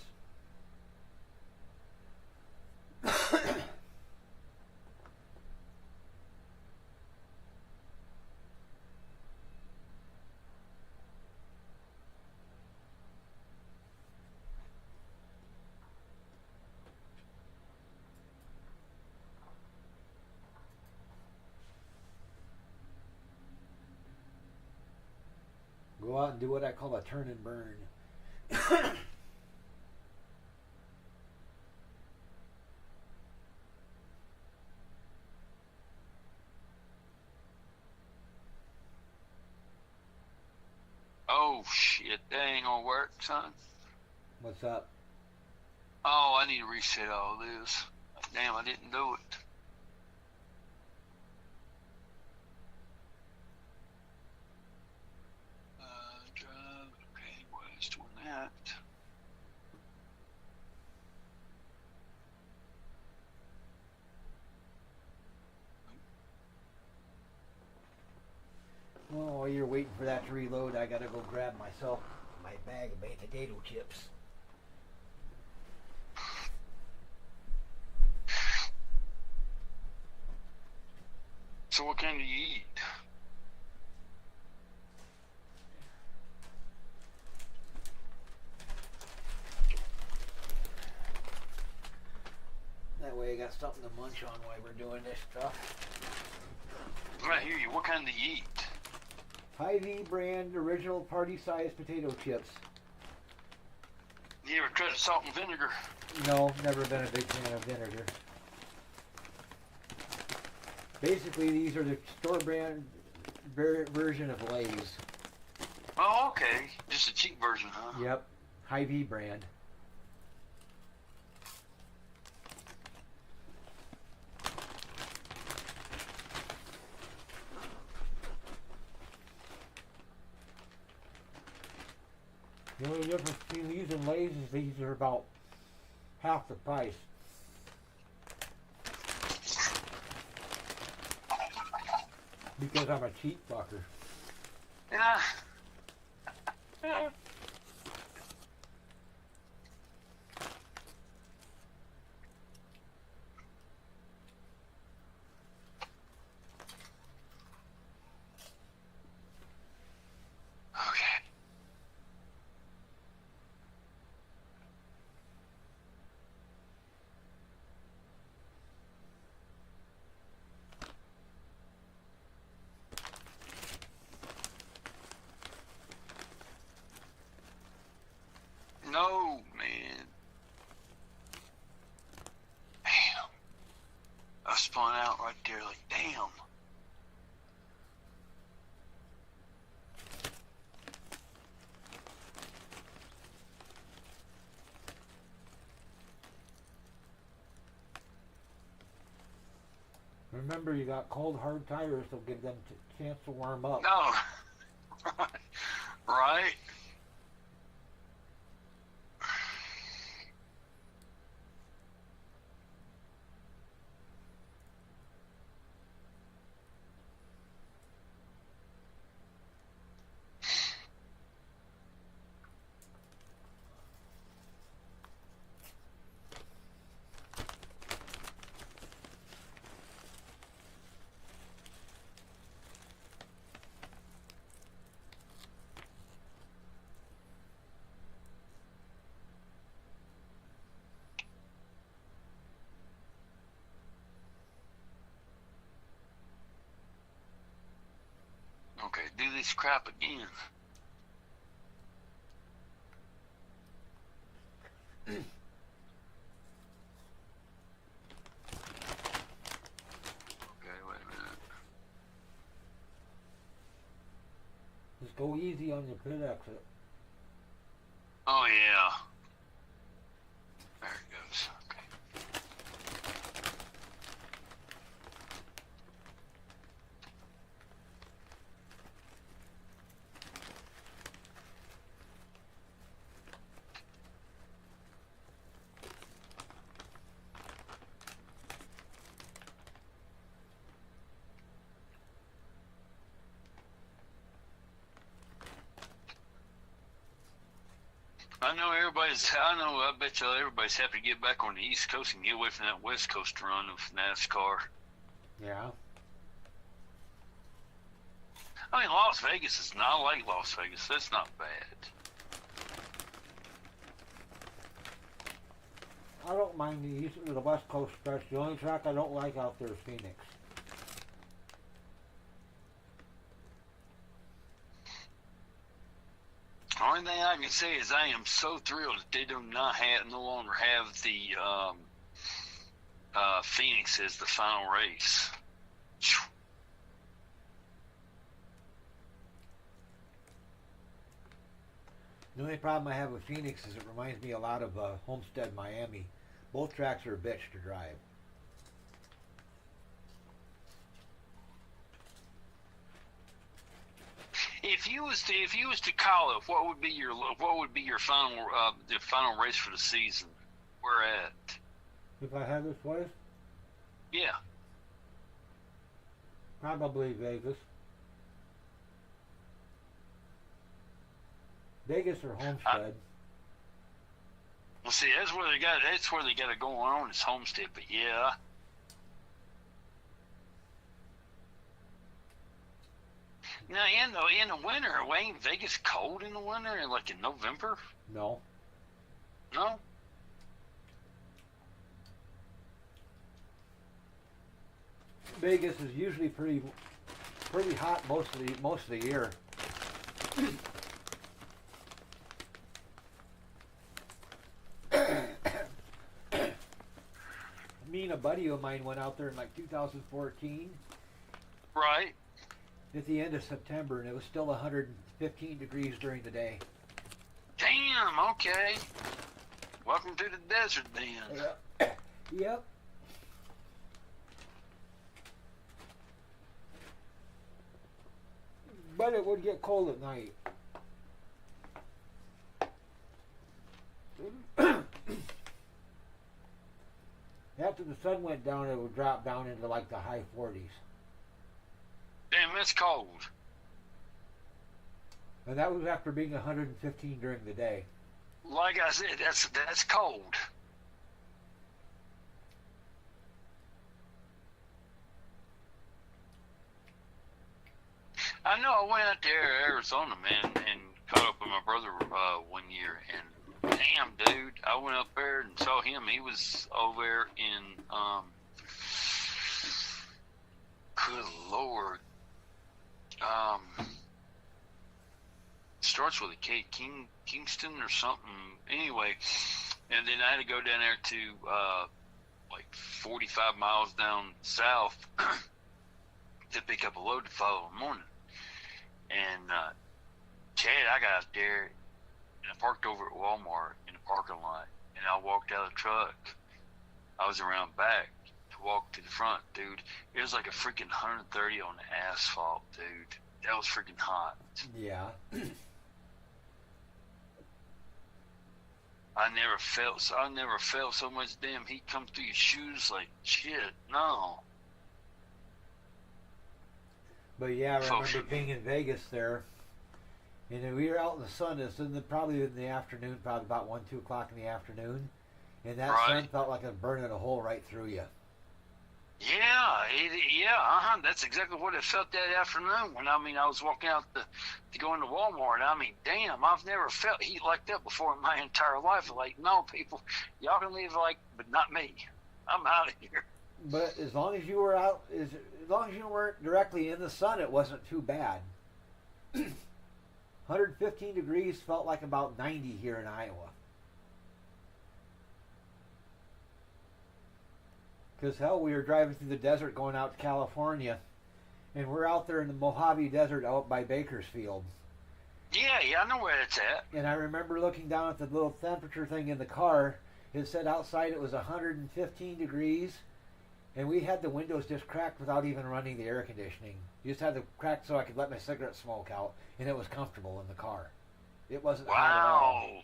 Go out and do what I call a turn and burn. Oh shit, that ain't gonna work, son. What's up? Oh, I need to reset all this. Damn, I didn't do it. Drive, okay, west on that. Well, while you're waiting for that to reload, I gotta go grab myself my bag of baked potato chips. So what kind do you eat? got something to munch on while we're doing this stuff. I hear you. What kind do you eat? Hy-Vee brand original party-sized potato chips. You ever tried salt and vinegar? No, never been a big fan of vinegar. Basically, these are the store brand version of Lay's. Oh, okay. Just a cheap version, huh? Yep, Hy-Vee brand. The only difference between these and Lay's is these are about half the price. Because I'm a cheap fucker. Yeah. Okay. No, man. Damn. I spun out right there like, damn. Remember, you got cold hard tires, so give them a chance to warm up. No. Right? Okay, do this crap again. Okay, wait a minute. Just go easy on your pit exit. Oh, yeah. There it goes. Okay. I bet you everybody's happy to get back on the East Coast and get away from that West Coast run of NASCAR. Yeah. I mean, Las Vegas is not like Las Vegas. That's not bad. I don't mind the East or the West Coast stretch. The only track I don't like out there is Phoenix. Only thing I can say is I am so thrilled that they do not no longer have the Phoenix as the final race. The only problem I have with Phoenix is it reminds me a lot of Homestead, Miami. Both tracks are a bitch to drive. If you was to call it, what would be your final the final race for the season? Where at? If I had this place, Yeah. probably Vegas. Vegas or Homestead. Well, see, that's where they got it going on. Is Homestead, but yeah. Now, in the winter, ain't Vegas cold in the winter? Like in November? No. No. Vegas is usually pretty hot most of the year. Me and a buddy of mine went out there in like 2014 Right. at the end of September, and it was still 115 degrees during the day. Damn. Okay. Welcome to the desert, then. Yep. Yep. But it would get cold at night. After the sun went down, it would drop down into like the high 40s. Damn, that's cold. And that was after being 115 during the day. Like I said, that's cold. I know I went out there to Arizona, man, and caught up with my brother one year, and damn, dude, I went up there and saw him. He was over there in, good Lord, starts with a K, Kingston or something. Anyway, and then I had to go down there to like 45 miles down south to pick up a load the following morning. And Chad, I got out there and I parked over at Walmart in the parking lot, and I walked out of the truck. I was around back to walk to the front, dude. It was like a freaking 130 on the asphalt, dude. That was freaking hot. Yeah. I never felt so much damn heat come through your shoes like shit. No. But yeah, I remember Folks. being in Vegas there, and then we were out in the sun. It's probably in the afternoon, probably about 1, 2 o'clock in the afternoon, and that Right. sun felt like it was burning a hole right through you. Yeah, that's exactly what it felt that afternoon when I was walking out to go into Walmart. I mean, damn, I've never felt heat like that before in my entire life. Like, no, people, y'all can leave, but not me. I'm out of here. But as long as you were out, as long as you weren't directly in the sun, it wasn't too bad. 115 degrees felt like about 90 here in Iowa. Because hell, we were driving through the desert going out to California, and we're out there in the Mojave Desert out by Bakersfield. Yeah, I know where it's at. And I remember looking down at the little temperature thing in the car. It said outside it was 115 degrees, and we had the windows just cracked without even running the air conditioning. You just had them cracked so I could let my cigarette smoke out, and it was comfortable in the car. It wasn't hot at all. Wow.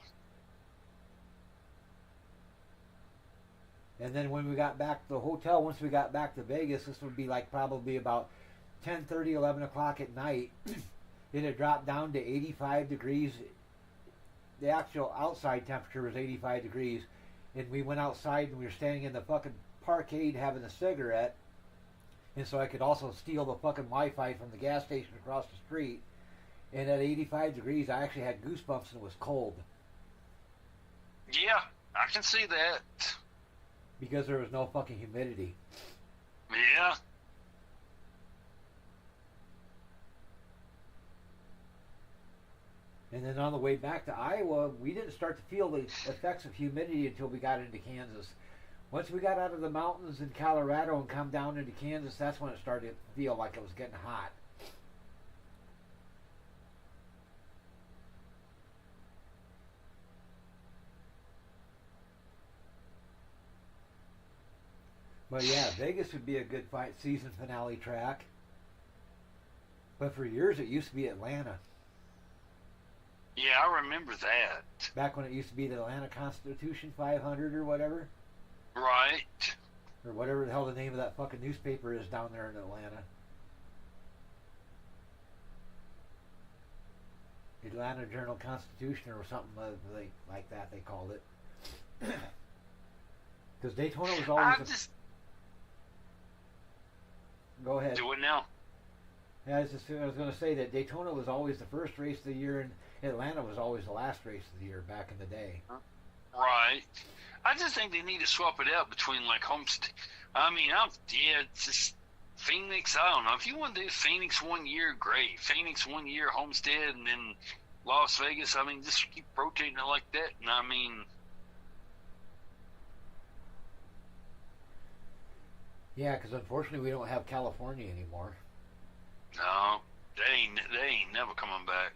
And then when we got back to the hotel, once we got back to Vegas, this would be like probably about 10:30, 11 o'clock at night. It had dropped down to 85 degrees. The actual outside temperature was 85 degrees. And we went outside and we were standing in the fucking parkade having a cigarette. And so I could also steal the fucking Wi-Fi from the gas station across the street. And at 85 degrees, I actually had goosebumps and it was cold. Yeah, I can see that. Because there was no fucking humidity. Yeah. And then on the way back to Iowa, we didn't start to feel the effects of humidity until we got into Kansas. Once we got out of the mountains in Colorado and come down into Kansas, that's when it started to feel like it was getting hot. But yeah, Vegas would be a good season finale track. But for years it used to be Atlanta. Yeah, I remember that. Back when it used to be the Atlanta Constitution 500 or whatever. Right. Or whatever the hell the name of that fucking newspaper is down there in Atlanta. Atlanta Journal-Constitution or something like that they called it. Because Daytona was always... Go ahead. Do it now. Yeah, I was going to say that Daytona was always the first race of the year and Atlanta was always the last race of the year back in the day. Right. I just think they need to swap it out between like Homestead. I mean, it's just Phoenix, I don't know. If you want to do Phoenix 1 year, great. Phoenix 1 year, Homestead, and then Las Vegas. I mean, just keep rotating it like that. And I mean, Yeah, because unfortunately we don't have California anymore. no, they ain't never coming back.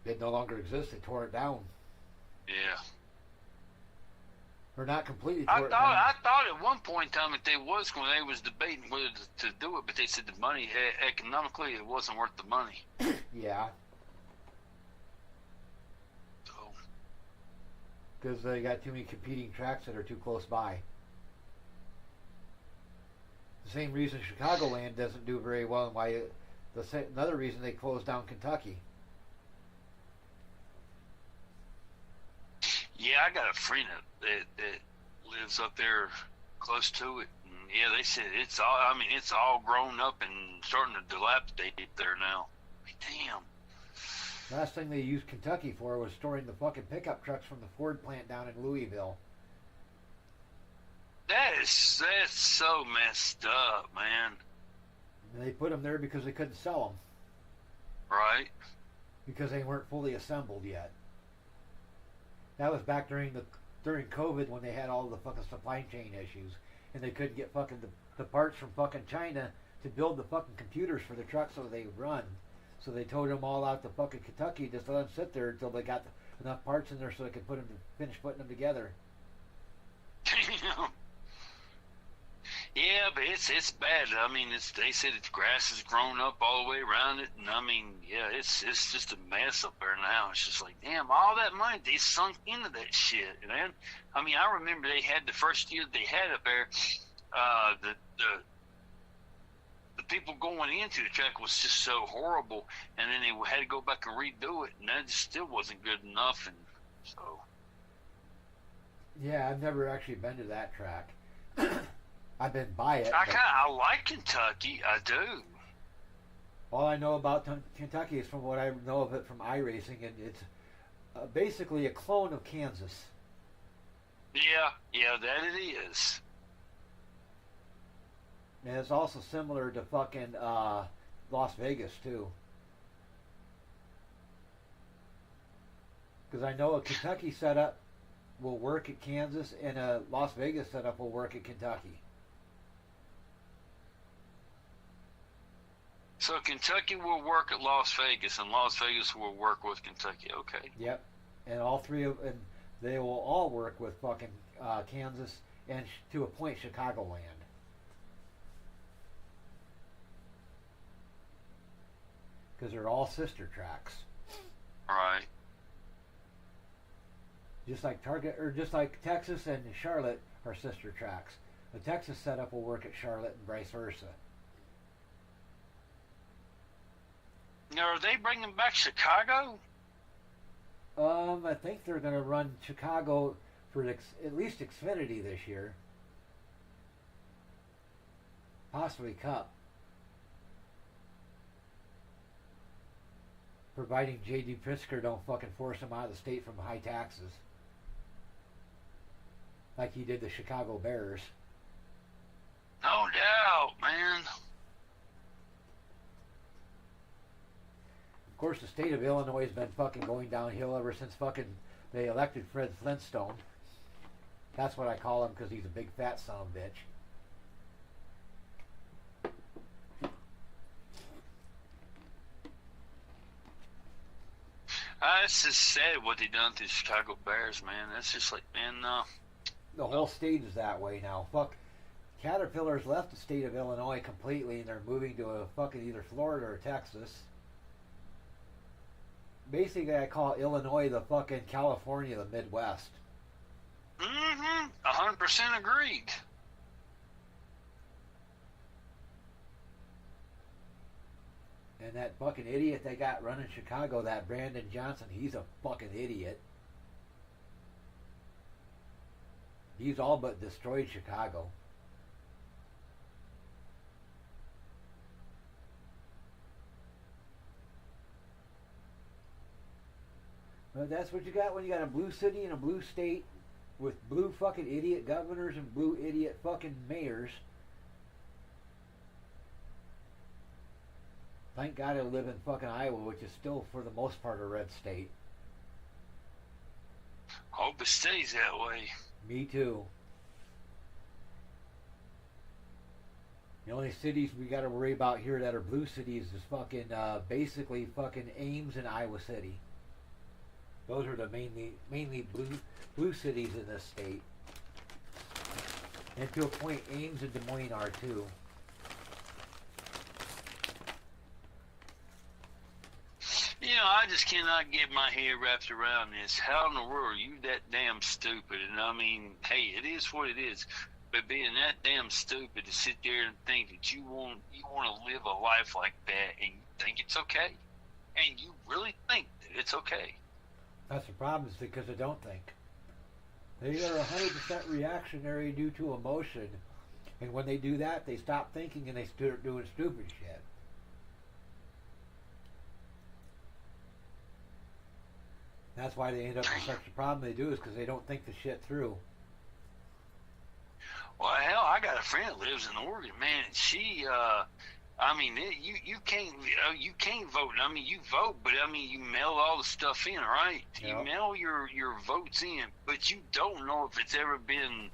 It no longer exists. They tore it down. Yeah. Or not completely I tore thought it down. I thought at one point in time that they was when they was debating whether to do it, but they said the money economically it wasn't worth the money. Yeah, So because they got too many competing tracks that are too close by. The same reason Chicagoland doesn't do very well, and why another reason they closed down Kentucky. yeah, I got a friend that lives up there close to it. And yeah, they said it's all. I mean, it's all grown up and starting to dilapidate there now. Damn. Last thing they used Kentucky for was storing the fucking pickup trucks from the Ford plant down in Louisville. That's so messed up, man. And they put them there because they couldn't sell them Right? because they weren't fully assembled yet. That was back during COVID when they had all the fucking supply chain issues and they couldn't get fucking the parts from fucking China to build the fucking computers for the trucks so they run. So they towed them all out to fucking Kentucky just let them sit there until they got enough parts in there so they could finish putting them together. Damn. Yeah, but it's bad. I mean, they said its grass has grown up all the way around it, and I mean, yeah, it's just a mess up there now. It's just like, damn, all that money they sunk into that shit, man. I mean, I remember they had the first year they had up there, the people going into the track was just so horrible, and then they had to go back and redo it, and that just still wasn't good enough, and so. Yeah, I've never actually been to that track. I've been by it. I like Kentucky. I do. All I know about Kentucky is from what I know of it from iRacing, and it's basically a clone of Kansas. Yeah, that it is. And it's also similar to fucking Las Vegas, too. Because I know a Kentucky setup will work at Kansas, and a Las Vegas setup will work at Kentucky. So Kentucky will work at Las Vegas, and Las Vegas will work with Kentucky. Okay. Yep. And all three of and they will all work with fucking Kansas and to a point Chicagoland. Because they're all sister tracks. Right. Just like Texas and Charlotte are sister tracks. The Texas setup will work at Charlotte and vice versa. Now, are they bringing back Chicago? I think they're going to run Chicago for at least Xfinity this year. Possibly Cup. Providing J.D. Pritzker don't fucking force him out of the state from high taxes. Like he did the Chicago Bears. No doubt, man. Of course, the state of Illinois has been fucking going downhill ever since fucking they elected Fred Flintstone. That's what I call him because he's a big fat son of a bitch. It's just sad what they done to the Chicago Bears, man. That's just like, man, no. The whole state is that way now. Fuck. Caterpillar's left the state of Illinois completely and they're moving to a fucking either Florida or Texas. Basically, I call Illinois the fucking California of the Midwest. 100% agreed. And that fucking idiot they got running Chicago, that Brandon Johnson, he's a fucking idiot. He's all but destroyed Chicago. But that's what you got when you got a blue city and a blue state with blue fucking idiot governors and blue idiot fucking mayors. Thank God I live in fucking Iowa, which is still for the most part a red state. Hope it stays that way. Me too. The only cities we got to worry about here that are blue cities is fucking basically fucking Ames and Iowa City. Those are the mainly blue cities in this state. And to a point, Ames and Des Moines are too. You know, I just cannot get my head wrapped around this. How in the world are you that damn stupid? And I mean, hey, it is what it is. But being that damn stupid to sit there and think that you want to live a life like that, and you think it's okay, and you really think that it's okay. That's the problem, is because they don't think. They are 100% reactionary due to emotion, and when they do that, they stop thinking and they start doing stupid shit. That's why they end up with such a problem they do, is because they don't think the shit through. Well, hell, I got a friend that lives in Oregon, man, and she, I mean, you can't vote. I mean, you vote, but I mean, you mail all the stuff in, right? Yep. You mail your votes in, but you don't know if it's ever been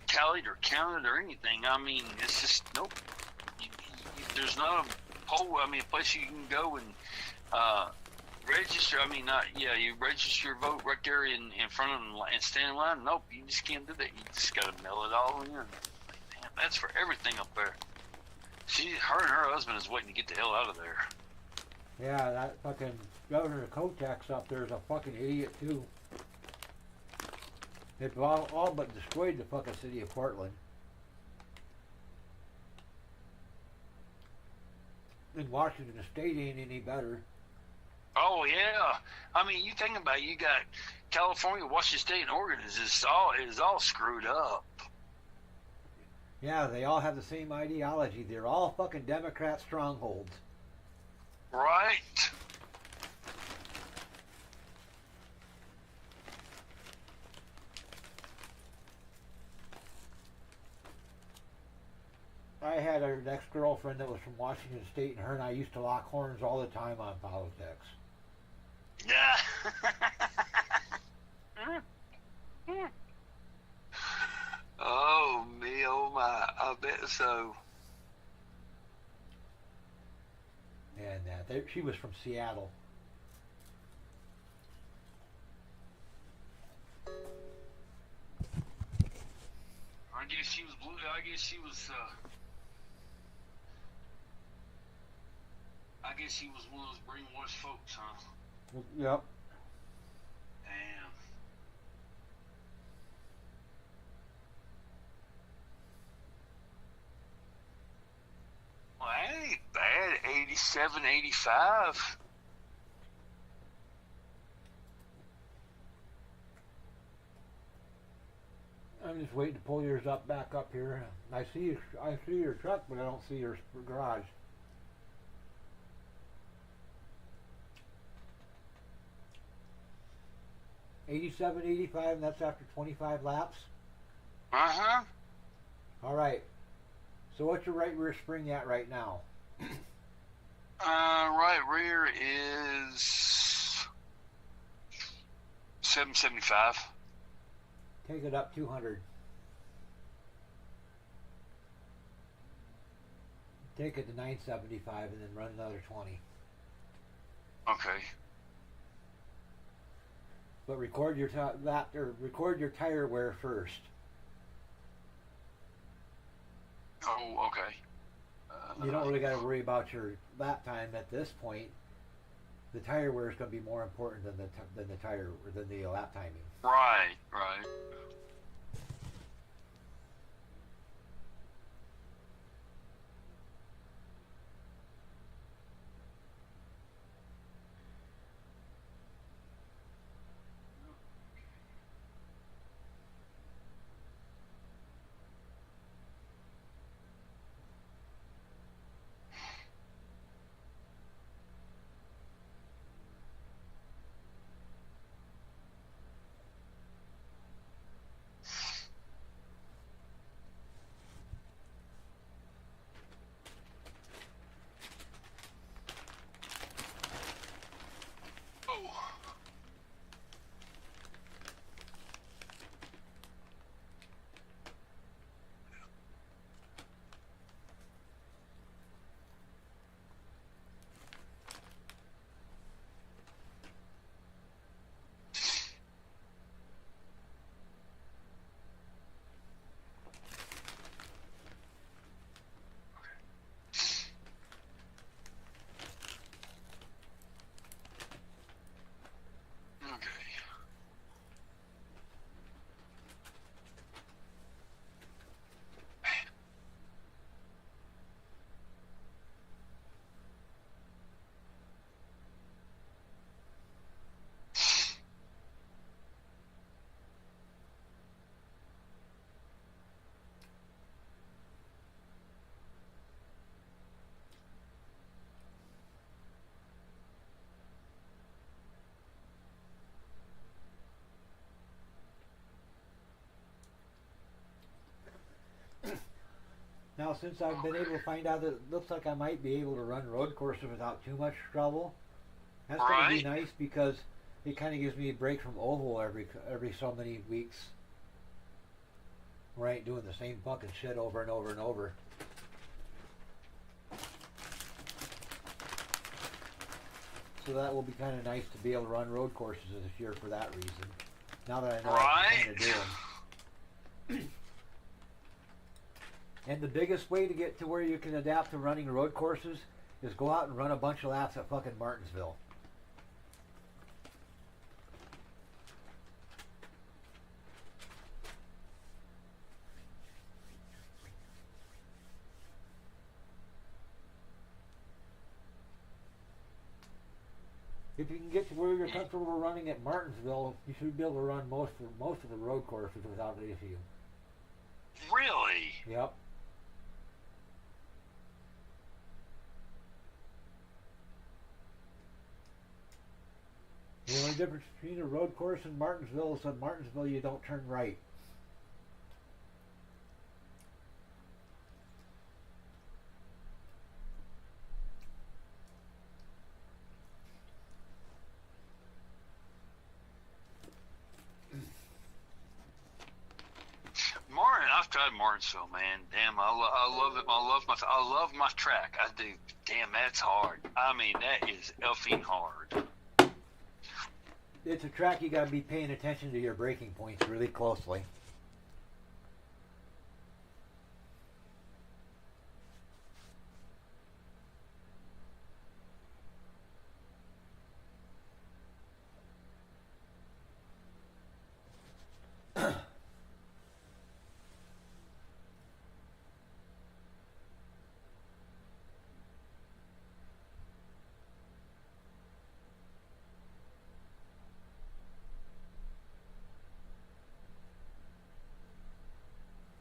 tallied or counted or anything. I mean, it's just nope. There's not a poll. I mean, a place you can go and register. I mean, you register your vote right there in front of them and stand in line. Nope, you just can't do that. You just got to mail it all in. Like, damn, that's for everything up there. Her and her husband is waiting to get the hell out of there. Yeah, that fucking Governor Kotek's up there is a fucking idiot too. They've all but destroyed the fucking city of Portland. And Washington State ain't any better. Oh yeah, I mean, you think about it, you got California, Washington State, and Oregon is all screwed up. Yeah, they all have the same ideology. They're all fucking Democrat strongholds. Right. I had an ex-girlfriend that was from Washington State, and her and I used to lock horns all the time on politics. Yeah. Oh me, oh my! I bet so. And she was from Seattle. I guess she was blue. I guess she was. I guess he was one of those brainwashed folks, huh? Yep. Damn. Well, that ain't bad. 87, 85. I'm just waiting to pull yours back up here. I see your truck, but I don't see your garage. '87, '85, and that's after 25 laps. Uh-huh. All right. So what's your right rear spring at right now? Right rear is 775. Take it up 200. Take it to 975 and then run another 20. Okay. But record your record your tire wear first. Oh, okay. You don't really got to worry about your lap time at this point. The tire wear is going to be more important than the lap timing. Right, right. Now, since I've been able to find out that it looks like I might be able to run road courses without too much trouble, that's going to be Right. nice because it kind of gives me a break from oval every so many weeks. Where I ain't doing the same fucking shit over and over and over. So that will be kind of nice to be able to run road courses this year for that reason. Now that I know I can kind of do them. And the biggest way to get to where you can adapt to running road courses is go out and run a bunch of laps at fucking Martinsville. If you can get to where you're comfortable running at Martinsville, you should be able to run most of the road courses without an issue. Really? Yep. The only difference between a road course and Martinsville is at Martinsville you don't turn right. Martin, I've tried Martinsville, man. Damn, I love it. I love my track. I do. Damn, that's hard. I mean, that is effing hard. It's a track you got to be paying attention to your braking points really closely.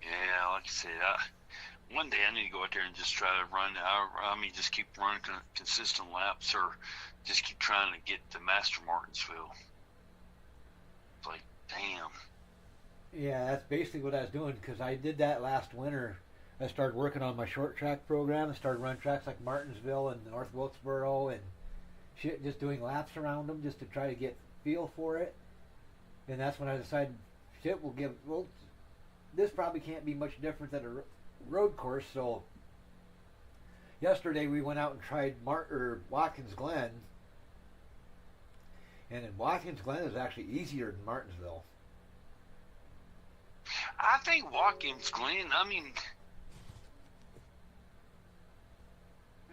Yeah, like I said, one day I need to go out there and just try to run. I mean, just keep running consistent laps, or just keep trying to get to Master Martinsville. It's like, damn. Yeah, that's basically what I was doing because I did that last winter. I started working on my short track program and started running tracks like Martinsville and North Wilkesboro and shit, just doing laps around them just to try to get feel for it. And that's when I decided, shit, this probably can't be much different than a road course. So yesterday we went out and tried Watkins Glen, and in Watkins Glen is actually easier than Martinsville. I think Watkins Glen,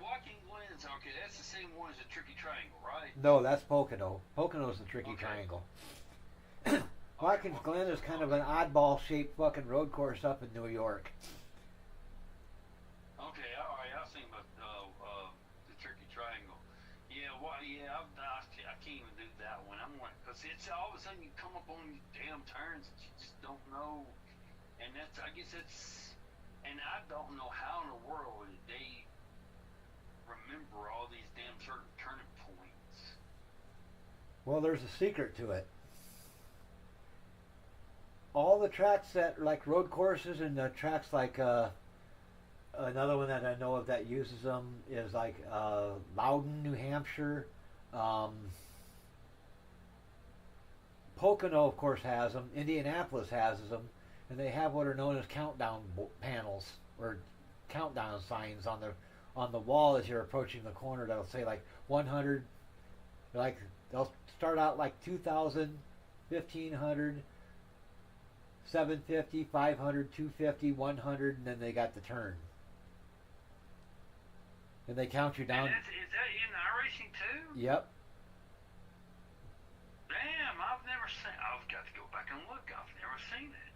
Watkins Glen's okay. That's the same one as the Tricky Triangle, right? No, that's Pocono. Pocono's the tricky Okay. triangle. Watkins Glen is kind of an oddball shaped fucking road course up in New York. Okay, all right. I was thinking about the Tricky Triangle. Yeah, I can't even do that one. I'm like, cause it's all of a sudden you come up on these damn turns that you just don't know, and I guess and I don't know how in the world they remember all these damn certain turning points. Well, there's a secret to it. All the tracks that like road courses and the tracks like another one that I know of that uses them is like Loudon, New Hampshire. Pocono, of course, has them. Indianapolis has them, and they have what are known as countdown panels or countdown signs on the wall as you're approaching the corner. That'll say like 100. Like they'll start out like 2,000, 1,500. 750, 500, 250, 100, and then they got the turn. And they count you down. Is that in iRacing too? Yep. Damn, I've never seen. I've got to go back and look. I've never seen it.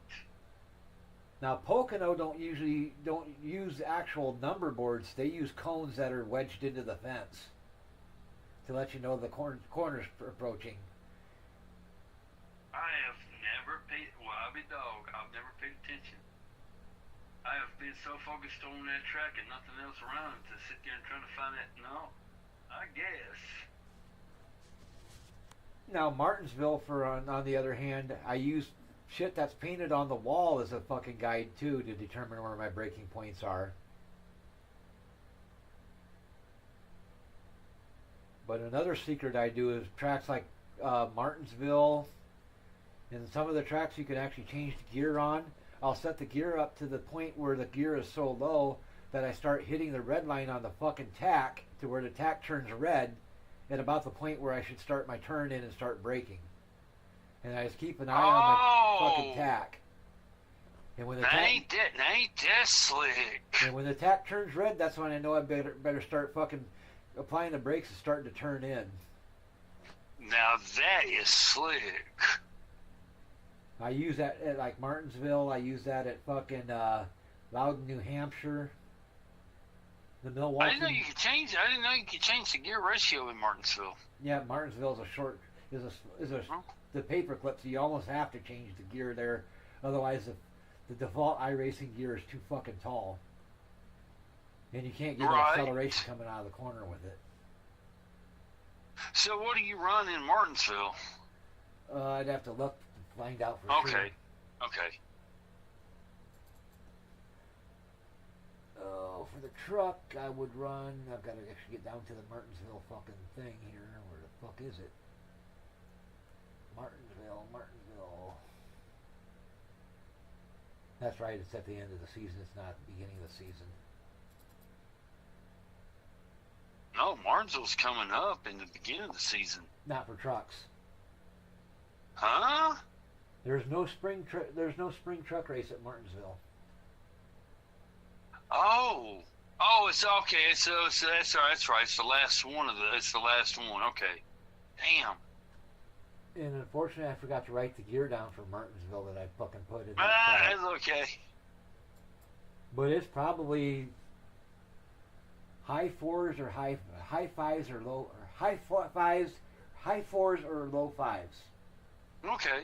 Now Pocono don't use actual number boards. They use cones that are wedged into the fence to let you know the corner's approaching. I have never paid. Well, I'll be dog. I've never paid attention. I have been so focused on that track and nothing else around to sit there and try to find that. No, I guess. Now Martinsville, on the other hand, I use shit that's painted on the wall as a fucking guide too to determine where my braking points are. But another secret I do is tracks like Martinsville, and some of the tracks you can actually change the gear on. I'll set the gear up to the point where the gear is so low that I start hitting the red line on the fucking tack to where the tack turns red at about the point where I should start my turn in and start braking. And I just keep an eye on the fucking tack. And when the That tack, ain't that slick. and when the tack turns red, that's when I know I better start fucking applying the brakes and starting to turn in. Now that is slick. I use that at like Martinsville. I use that at fucking Loudon, New Hampshire. The Milwaukee. I didn't know you could change. I didn't know you could change the gear ratio in Martinsville. Yeah, Martinsville is a the paper clip, so you almost have to change the gear there. Otherwise, the default iRacing gear is too fucking tall, and you can't get Right. acceleration coming out of the corner with it. So what do you run in Martinsville? I'd have to look to find out for sure. Okay. Okay. Oh, for the truck, I would run. I've got to actually get down to the Martinsville fucking thing here. Where the fuck is it? Martinsville. That's right. It's at the end of the season. It's not at the beginning of the season. No, Martinsville's coming up in the beginning of the season. Not for trucks. Huh? There's no spring truck race at Martinsville. Oh, it's okay. So that's all right. That's right. It's the last one of the. It's the last one. Okay. Damn. And unfortunately, I forgot to write the gear down for Martinsville that I fucking put in. That's okay. But it's probably high fours or high fives or low or high fours or low fives. Okay.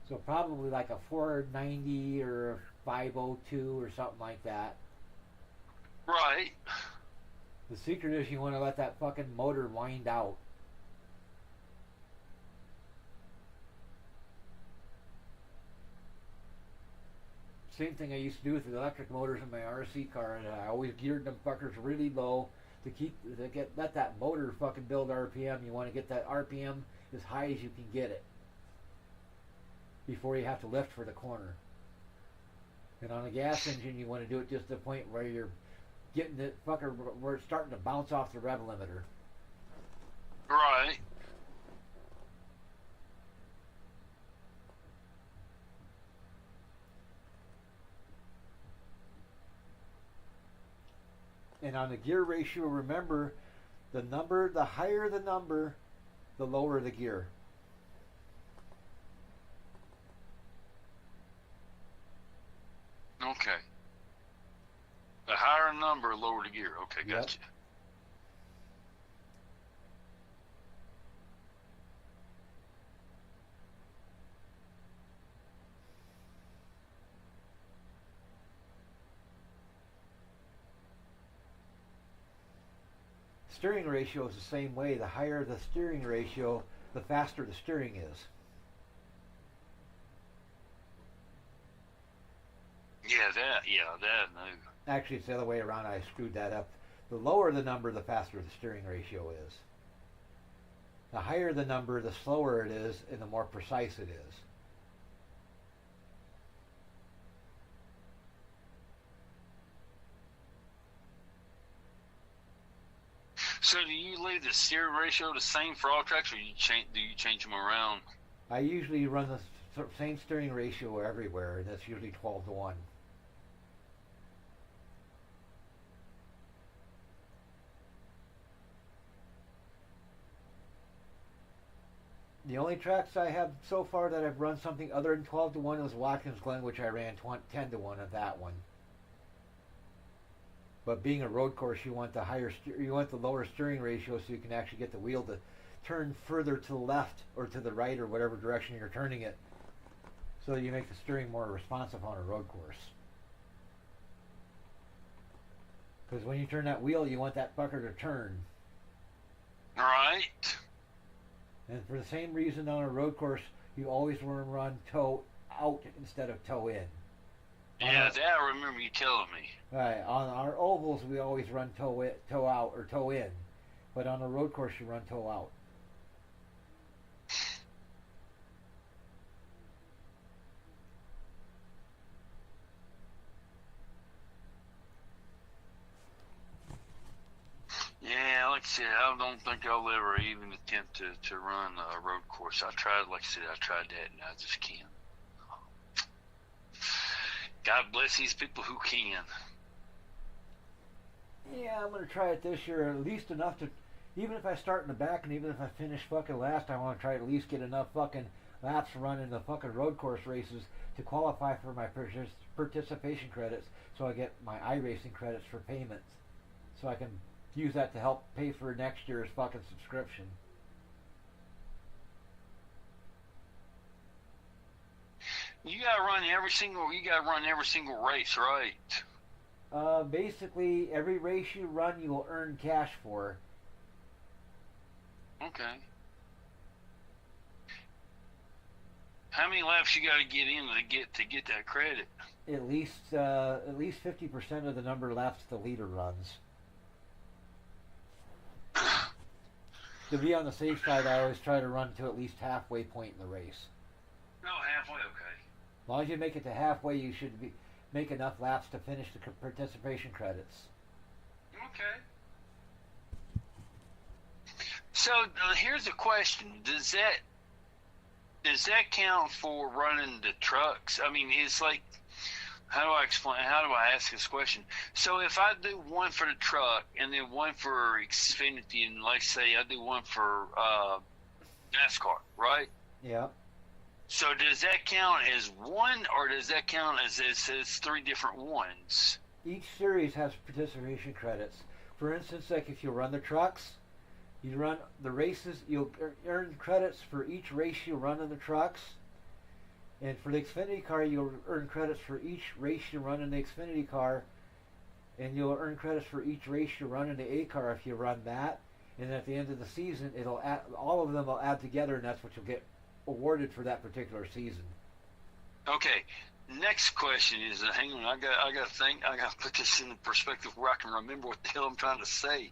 So probably like a 490 or a 502 or something like that. Right. The secret is you want to let that fucking motor wind out. Same thing I used to do with the electric motors in my RC car, and I always geared them fuckers really low to let that motor fucking build RPM. You want to get that RPM as high as you can get it before you have to lift for the corner. And on a gas engine, you want to do it just to the point where you're getting the fucker where it's starting to bounce off the rev limiter. Right. And on the gear ratio, remember the higher the number, the lower the gear. Okay. The higher number, lower the gear. Okay, Yep. gotcha. Steering ratio is the same way. The higher the steering ratio, the faster the steering is. That, no. Actually, it's the other way around. I screwed that up. The lower the number, the faster the steering ratio is. The higher the number, the slower it is, and the more precise it is. So do you leave the steering ratio the same for all tracks, or do you change them around? I usually run the same steering ratio everywhere, and that's usually 12-1. The only tracks I have so far that I've run something other than 12-1 was Watkins Glen, which I ran 10-1 at that one. But being a road course, you want the lower steering ratio so you can actually get the wheel to turn further to the left or to the right or whatever direction you're turning it, so you make the steering more responsive on a road course. Because when you turn that wheel, you want that fucker to turn. Right. And for the same reason on a road course, you always want to run toe out instead of toe in. Yeah, that I remember you telling me. Right, on our ovals, we always run toe out or toe in. but on a road course you run toe out. Yeah, like I said, I don't think I'll ever even attempt to run a road course. I tried, like I said, I tried that and I just can't. God bless these people who can. Yeah, I'm gonna try it this year, at least enough to, even if I start in the back and even if I finish fucking last, I want to try to at least get enough fucking laps running the fucking road course races to qualify for my participation credits, so I get my iRacing credits for payments, so I can use that to help pay for next year's fucking subscription. You gotta run every single race, right? Basically, every race you run, you will earn cash for. Okay. How many laps you gotta get in to get that credit? At least 50% of the number of laps the leader runs. To be on the safe side, I always try to run to at least halfway point in the race. No, halfway, okay. As long as you make it to halfway, you should make enough laps to finish the participation credits. Okay. So here's a question: Does that count for running the trucks? I mean, it's like, how do I explain? How do I ask this question? So if I do one for the truck and then one for Xfinity, and like say I do one for NASCAR, right? Yeah. So does that count as one, or does that count as three different ones? Each series has participation credits. For instance, like if you run the trucks, you run the races, you'll earn credits for each race you run in the trucks. And for the Xfinity car, you'll earn credits for each race you run in the Xfinity car. And you'll earn credits for each race you run in the A car if you run that. And at the end of the season, it'll add, all of them will add together, and that's what you'll get awarded for that particular season. Okay. Next question is, hang on, I got to think. I got to put this in the perspective where I can remember what the hell I'm trying to say.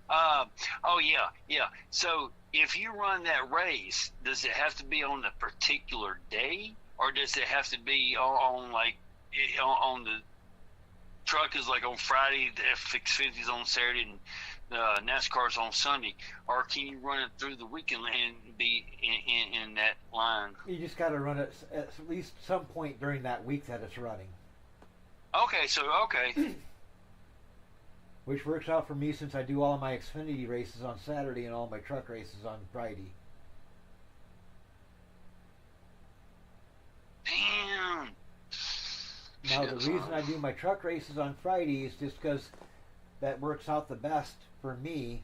Oh yeah. So if you run that race, does it have to be on a particular day, or does it have to be on the truck is like on Friday, the F650 is on Saturday, and NASCAR's on Sunday, or can you run it through the weekend and be in that line? You just got to run it at least some point during that week that it's running. Okay. Which works out for me since I do all of my Xfinity races on Saturday and all my truck races on Friday. Damn. Now the reason I do my truck races on Friday is just because that works out the best for me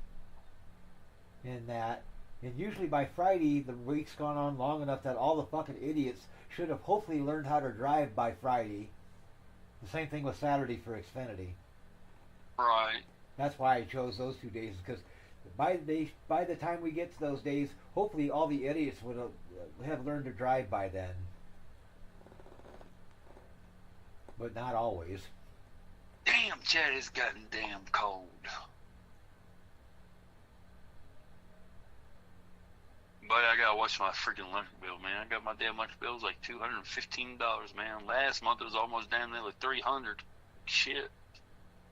in that. And usually by Friday, the week's gone on long enough that all the fucking idiots should have hopefully learned how to drive by Friday. The same thing with Saturday for Xfinity. Right. That's why I chose those 2 days, because by the time we get to those days, hopefully all the idiots would have learned to drive by then. But not always. Damn, Chad, it's gotten damn cold. But I gotta watch my freaking lunch bill, man. I got my damn lunch bill. It was like $215, man. Last month it was almost damn nearly $300. Shit.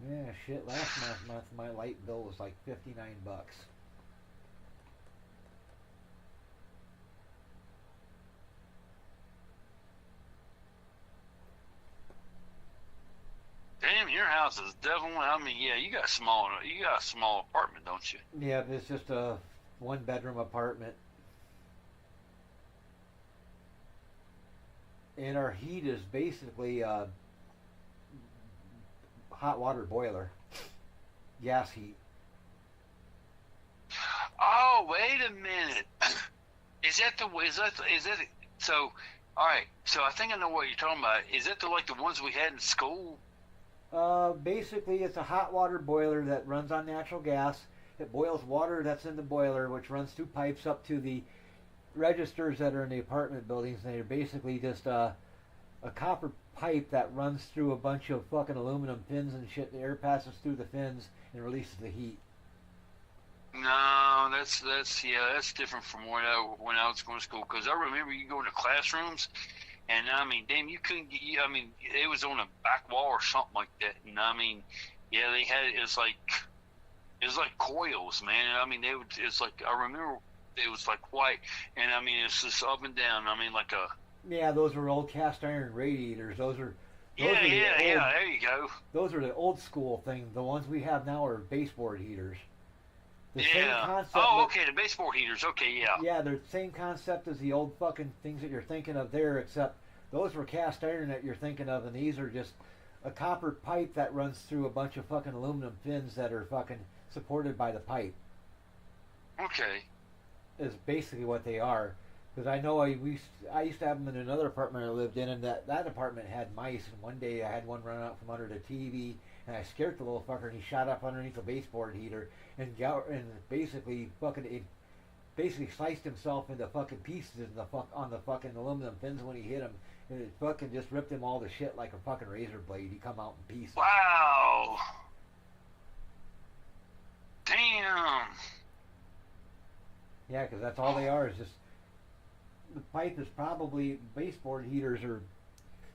Yeah, shit. Last month my light bill was like $59. Damn, your house is definitely. I mean, yeah, you got a small apartment, don't you? Yeah, it's just a 1-bedroom apartment. And our heat is basically hot water boiler, gas heat. Oh, wait a minute. Is that so? All right. So I think I know what you're talking about. Is that like the ones we had in school? Basically, it's a hot water boiler that runs on natural gas. It boils water that's in the boiler, which runs through pipes up to the registers that are in the apartment buildings. And they're basically just a copper pipe that runs through a bunch of fucking aluminum fins and shit. The air passes through the fins and releases the heat. No, that's different from when I was going to school. Because I remember you going to classrooms, and I mean, damn, you couldn't get. I mean, it was on a back wall or something like that. And I mean, yeah, they had it's like coils, man. I mean, it's like I remember it was like white, and I mean, it's just up and down. I mean, like a Yeah, those were old cast iron radiators. yeah, Are the yeah, old, yeah. There you go. Those are the old school thing. The ones we have now are baseboard heaters. The same Yeah. concept. Oh, okay. The baseboard heaters. Okay, yeah. Yeah, they're the same concept as the old fucking things that you're thinking of there, except those were cast iron that you're thinking of, and these are just a copper pipe that runs through a bunch of fucking aluminum fins that are fucking supported by the pipe. Okay. Is basically what they are. Because I know I used to have them in another apartment I lived in, and that apartment had mice. And one day I had one run out from under the TV, and I scared the little fucker, and he shot up underneath the baseboard heater, and basically basically sliced himself into fucking pieces on the fucking aluminum fins when he hit him, and it fucking just ripped him all to shit like a fucking razor blade. He come out in pieces. Wow. Damn. Yeah, because that's all they are is just the pipe is probably baseboard heaters are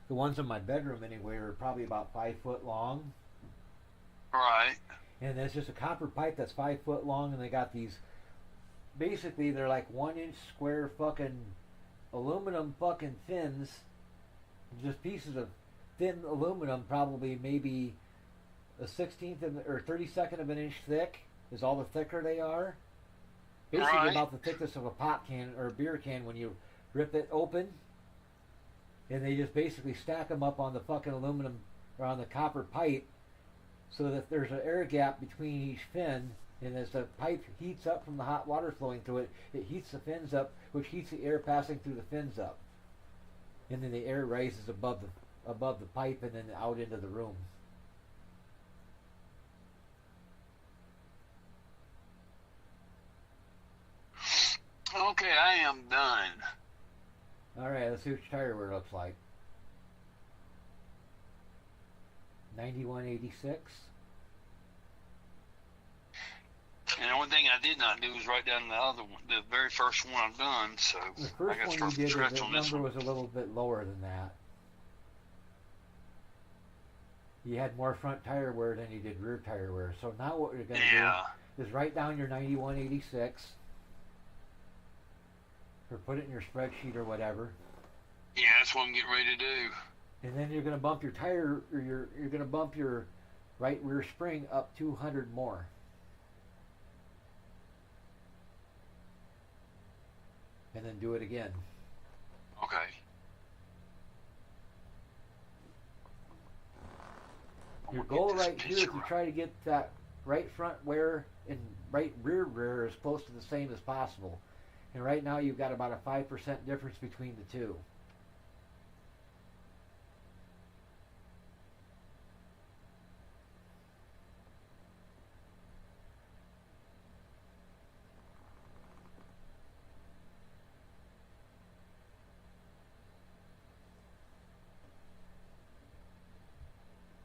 the ones in my bedroom anyway are probably about 5 foot long, Right. and it's just a copper pipe that's 5 foot long, and they got these. Basically, they're like 1 inch square fucking aluminum fucking fins, just pieces of thin aluminum, probably maybe a 16th or 32nd of an inch thick is all the thicker they are. Basically Right. about the thickness of a pop can or a beer can when you rip it open. And they just basically stack them up on the fucking aluminum or on the copper pipe so that there's an air gap between each fin. And as the pipe heats up from the hot water flowing through it, it heats the fins up, which heats the air passing through the fins up. And then the air rises above the pipe and then out into the room. Okay, I am done. All right, let's see what your tire wear looks like. 9186. And the only thing I did not do was write down the other one, the very first one I've done. So The I first got to one you start from did, scratch the on this number one. was a little bit lower than that. You had more front tire wear than you did rear tire wear. So now what you're going to Yeah. do is write down your 9186 or put it in your spreadsheet or whatever. Yeah, that's what I'm getting ready to do. And then you're going to bump your tire or you're going to bump your right rear spring up 200 more. And then do it again. Okay. I'm Your gonna get goal this right here is picture to right. try to get that right front wear and right rear wear as close to the same as possible. And right now you've got about a 5% difference between the two.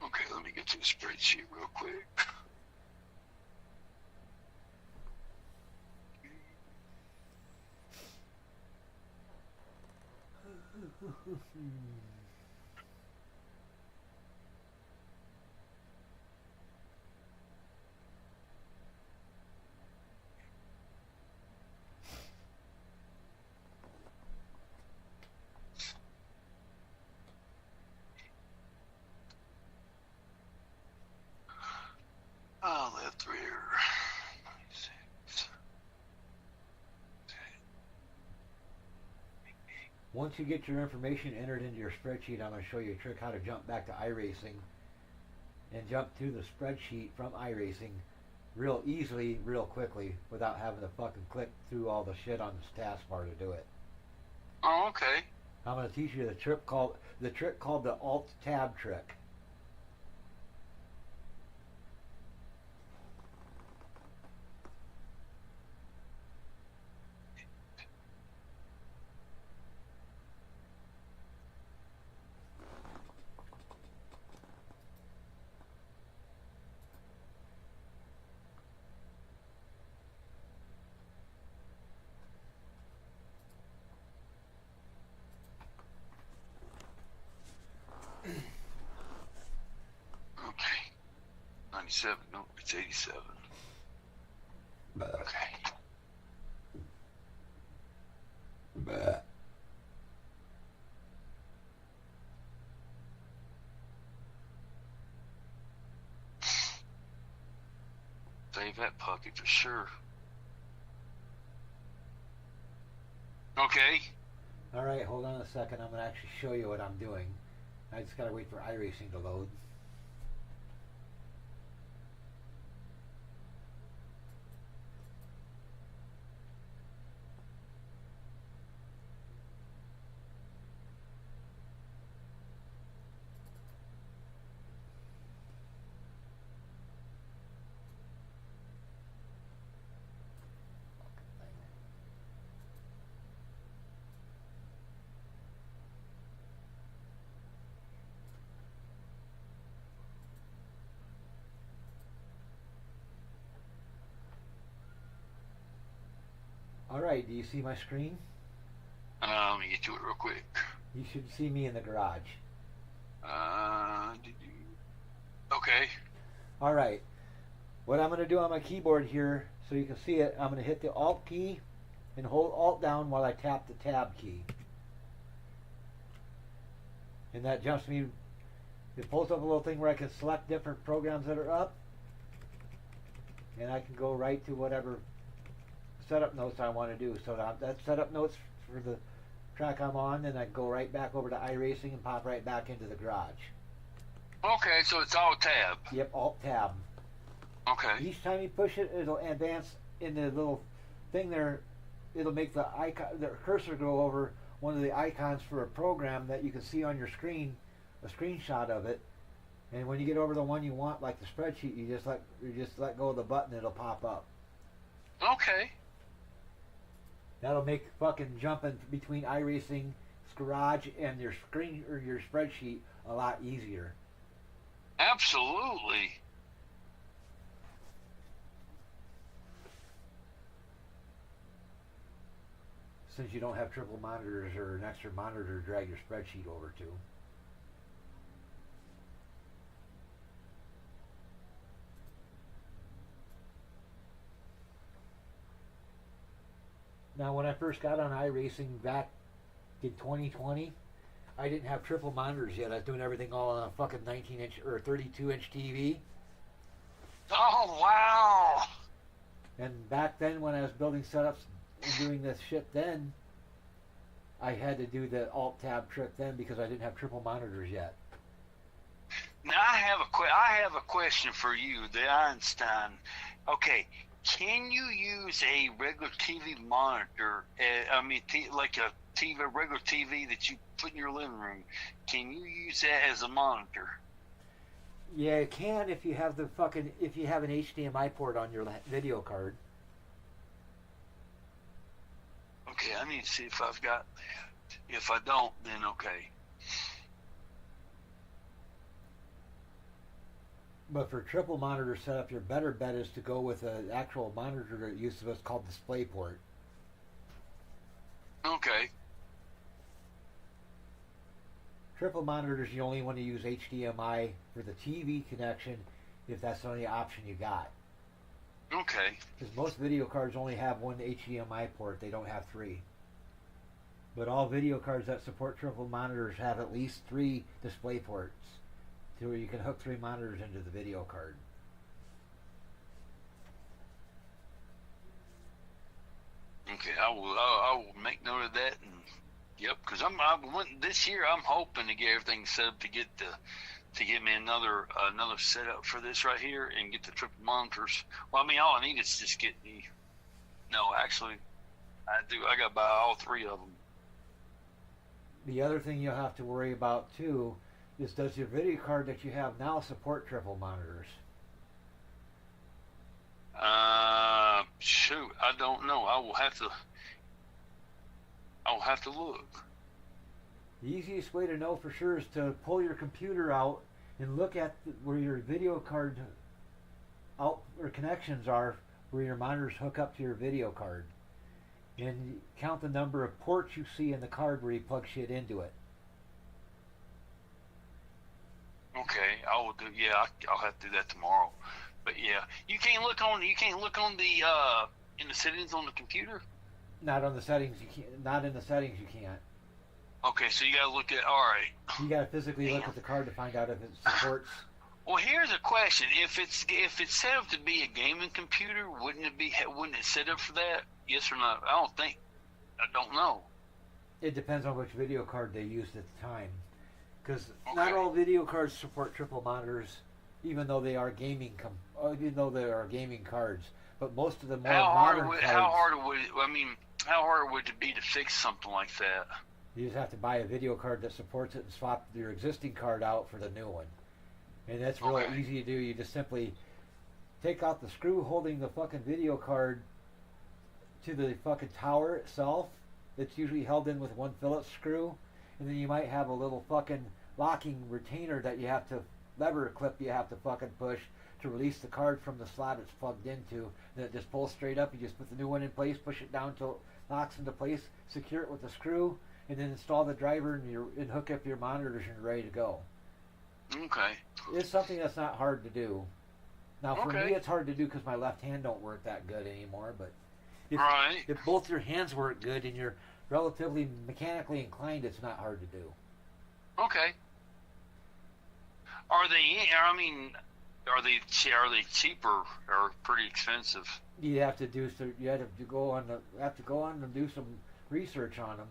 Okay, let me get to the spreadsheet real quick. Oh, left rear. 96. Once you get your information entered into your spreadsheet, I'm going to show you a trick how to jump back to iRacing and jump to the spreadsheet from iRacing real easily, real quickly, without having to fucking click through all the shit on this taskbar to do it. Oh, okay. I'm going to teach you the trick called the Alt Tab trick. 87. No, it's 87. Okay. Save that puppy for sure. Okay. All right, hold on a second. I'm gonna actually show you what I'm doing. I just gotta wait for iRacing to load. All right, do you see my screen? Let me get to it real quick. You should see me in the garage. Okay. All right. What I'm going to do on my keyboard here, so you can see it, I'm going to hit the Alt key and hold Alt down while I tap the Tab key. And that jumps me, it pulls up a little thing where I can select different programs that are up. And I can go right to whatever setup notes I want to do. So that's setup notes for the track I'm on, and I go right back over to iRacing and pop right back into the garage. Okay, so it's all tab. Yep, Alt Tab. Okay. Each time you push it, it'll advance in the little thing there. It'll make the icon, the cursor go over one of the icons for a program that you can see on your screen, a screenshot of it. And when you get over the one you want, like the spreadsheet, you just let go of the button, it'll pop up. Okay. That'll make fucking jumping between iRacing's garage and your screen or your spreadsheet a lot easier. Absolutely. Since you don't have triple monitors or an extra monitor to drag your spreadsheet over to. Now, when I first got on iRacing back in 2020, I didn't have triple monitors yet. I was doing everything all on a fucking 19-inch or 32-inch TV. Oh, wow. And back then, when I was building setups and doing this shit then, I had to do the Alt-Tab trick then because I didn't have triple monitors yet. Now, I have a question for you, the Einstein. Okay. Can you use a regular TV monitor? Like a regular TV that you put in your living room. Can you use that as a monitor? Yeah, it can if you have an HDMI port on your video card. Okay, I need to see if I've got that. If I don't, then okay. But for triple monitor setup, your better bet is to go with an actual monitor that uses what's called DisplayPort. Okay. Triple monitors, you only want to use HDMI for the TV connection if that's the only option you got. Okay. Because most video cards only have one HDMI port, they don't have three. But all video cards that support triple monitors have at least 3 display ports, to where you can hook 3 monitors into the video card. Okay, I will make note of that, and yep, because this year I'm hoping to get everything set up to get me another setup for this right here and get the triple monitors. Well, I mean, all I need is just get the. No, actually, I got to buy all 3 of them. The other thing you'll have to worry about too is, does your video card that you have now support triple monitors? Shoot, I don't know. I will have to look. The easiest way to know for sure is to pull your computer out and look at where your video card out or connections are, where your monitors hook up to your video card, and count the number of ports you see in the card where you plug shit into it. Okay, I will do. Yeah, I'll have to do that tomorrow. But yeah, you can't look on the in the settings on the computer. Not on the settings. You can't. Not in the settings. You can't. Okay, so you gotta look at. All right. You gotta physically look Damn. at the card to find out if it supports. Well, here's a question: if it's set up to be a gaming computer, wouldn't it set up for that? Yes or no? I don't know. It depends on which video card they used at the time, because Okay. not all video cards support triple monitors, even though they are gaming cards. But most of the more modern cards, How hard would it be to fix something like that? you just have to buy a video card that supports it and swap your existing card out for the new one. And that's really Okay. easy to do. You just simply take out the screw holding the fucking video card to the fucking tower itself. That's usually held in with one Phillips screw. And then you might have a little fucking locking retainer that you have to, lever clip you have to fucking push to release the card from the slot it's plugged into. Then it just pulls straight up. You just put the new one in place, push it down till it locks into place, secure it with a screw, and then install the driver and hook up your monitors and you're ready to go. Okay. It's something that's not hard to do. Now, for Okay. me, it's hard to do because my left hand don't work that good anymore. But Right. if both your hands work good and you're relatively mechanically inclined, it's not hard to do. Okay. Are they? I mean, are they cheaper or pretty expensive? You have to do so. You have to go on and do some research on them.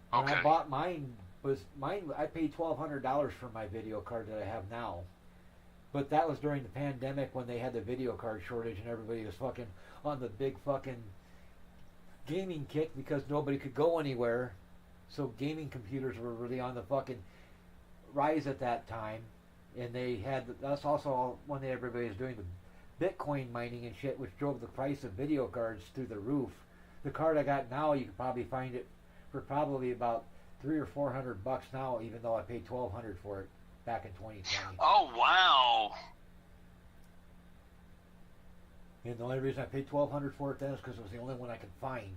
When Okay. I bought mine, I paid $1,200 for my video card that I have now. But that was during the pandemic when they had the video card shortage and everybody was fucking on the big fucking gaming kick because nobody could go anywhere. So gaming computers were really on the fucking rise at that time. And that's also when everybody was doing the Bitcoin mining and shit, which drove the price of video cards through the roof. The card I got now, you can probably find it for probably about $300 or $400 now, even though I paid $1,200 for it back in 2020. Oh wow. And the only reason I paid $1,200 for it then is because it was the only one I could find.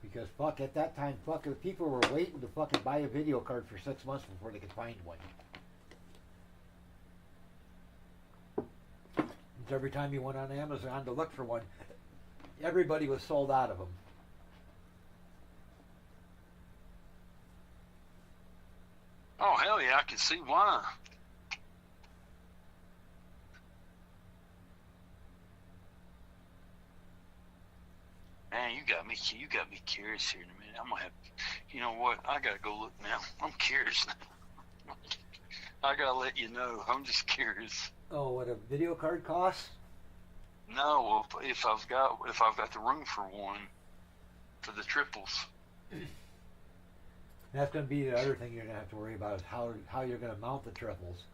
Because fuck, at that time, people were waiting to fucking buy a video card for 6 months before they could find one. And every time you went on Amazon to look for one, everybody was sold out of them. Oh hell yeah, I can see why. Man, you got me curious here in a minute. I'm gonna have, you know what? I gotta go look now. I'm curious now. I gotta let you know. I'm just curious. Oh, what a video card costs? No, if I've got the room for one, for the triples. That's going to be the other thing you're going to have to worry about is how you're going to mount the triples.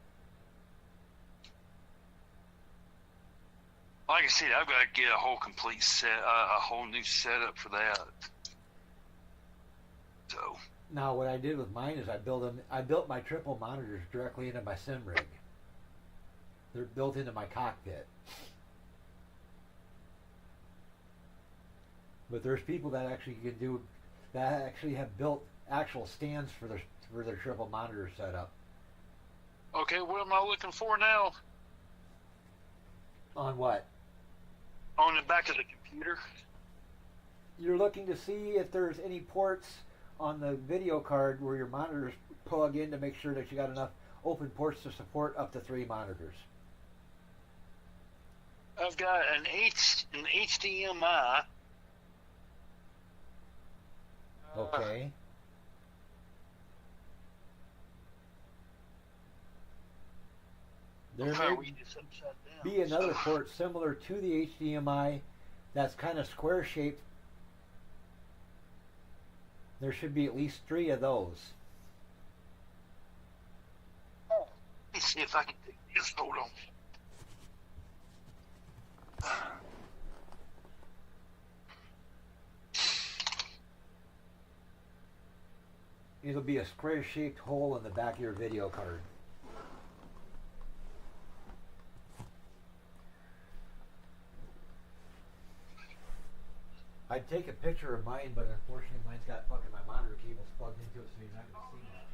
Like I said, I've got to get a whole complete set, a whole new setup for that. So. Now, what I did with mine is I built my triple monitors directly into my sim rig. They're built into my cockpit. But there's people that actually have built actual stands for their triple monitor setup. Okay, what am I looking for now? On what? On the back of the computer. You're looking to see if there's any ports on the video card where your monitors plug in to make sure that you got enough open ports to support up to 3 monitors. I've got an HDMI. Okay. There Okay, may read this upside down. be another port similar to the HDMI that's kind of square shaped. There should be at least 3 of those. Let me see if I can take this. Hold on. It'll be a square shaped hole in the back of your video card. I'd take a picture of mine, but unfortunately mine's got fucking my monitor cables plugged into it, so you're not going to see that.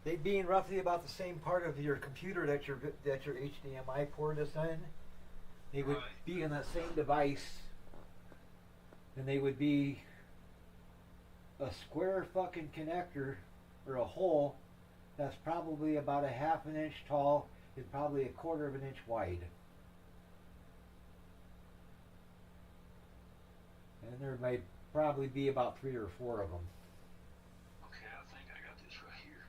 They being roughly about the same part of your computer that your HDMI port is in. They would Right. be in that same device, and they would be a square fucking connector or a hole that's probably about a half an inch tall and probably a quarter of an inch wide. And there might probably be about 3 or 4 of them. Okay, I think I got this right here.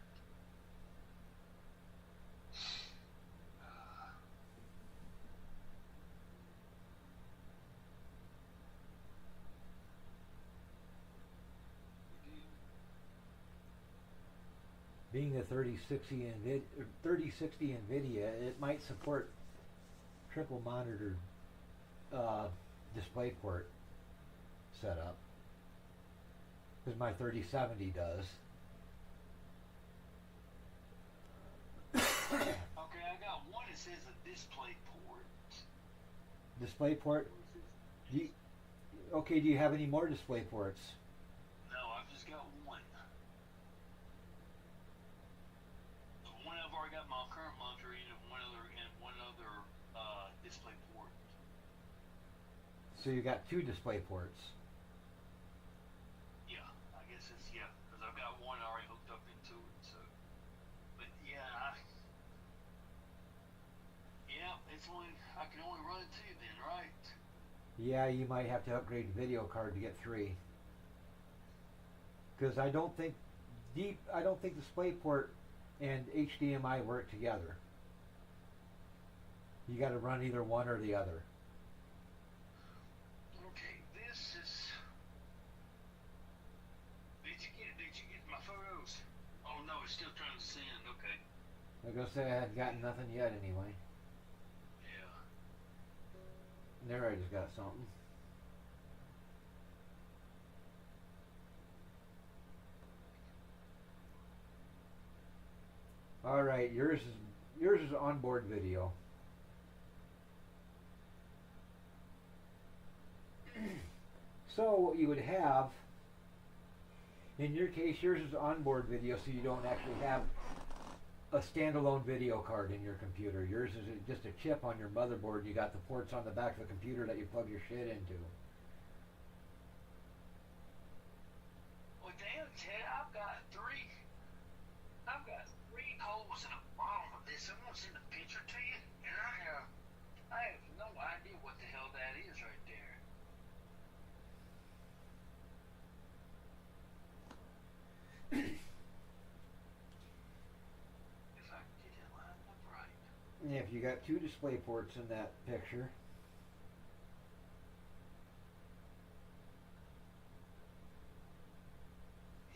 Uh, Being a 3060 NVIDIA, it might support triple monitored display port setup. Because my 3070 does. okay, I got one that says a display port. Display port? Do you, okay, do you have any more display ports? No, I've just got one. The one I've already got my current monitor in, and one other display port. So you got 2 display ports. Yeah, I guess it's because I've got one already hooked up into it. So, but it's only I can only run 2 then, right? Yeah, you might have to upgrade the video card to get 3. Because I don't think DisplayPort and HDMI work together. You got to run either one or the other. Okay, this is. Did you get my photos? Oh no, it's still trying to send. Okay. Like I say, I hadn't gotten nothing yet anyway. Yeah. There, I just got something. All right, yours is onboard video. So what you would have, in your case, yours is onboard video, so you don't actually have a standalone video card in your computer. Yours is just a chip on your motherboard. You got the ports on the back of the computer that you plug your shit into. Well, damn, Ted, I've got three holes in the bottom of this. I'm gonna send a picture to you, and I have no idea what the hell that is right there. If I can get it lined up right. Yeah, if you got 2 display ports in that picture.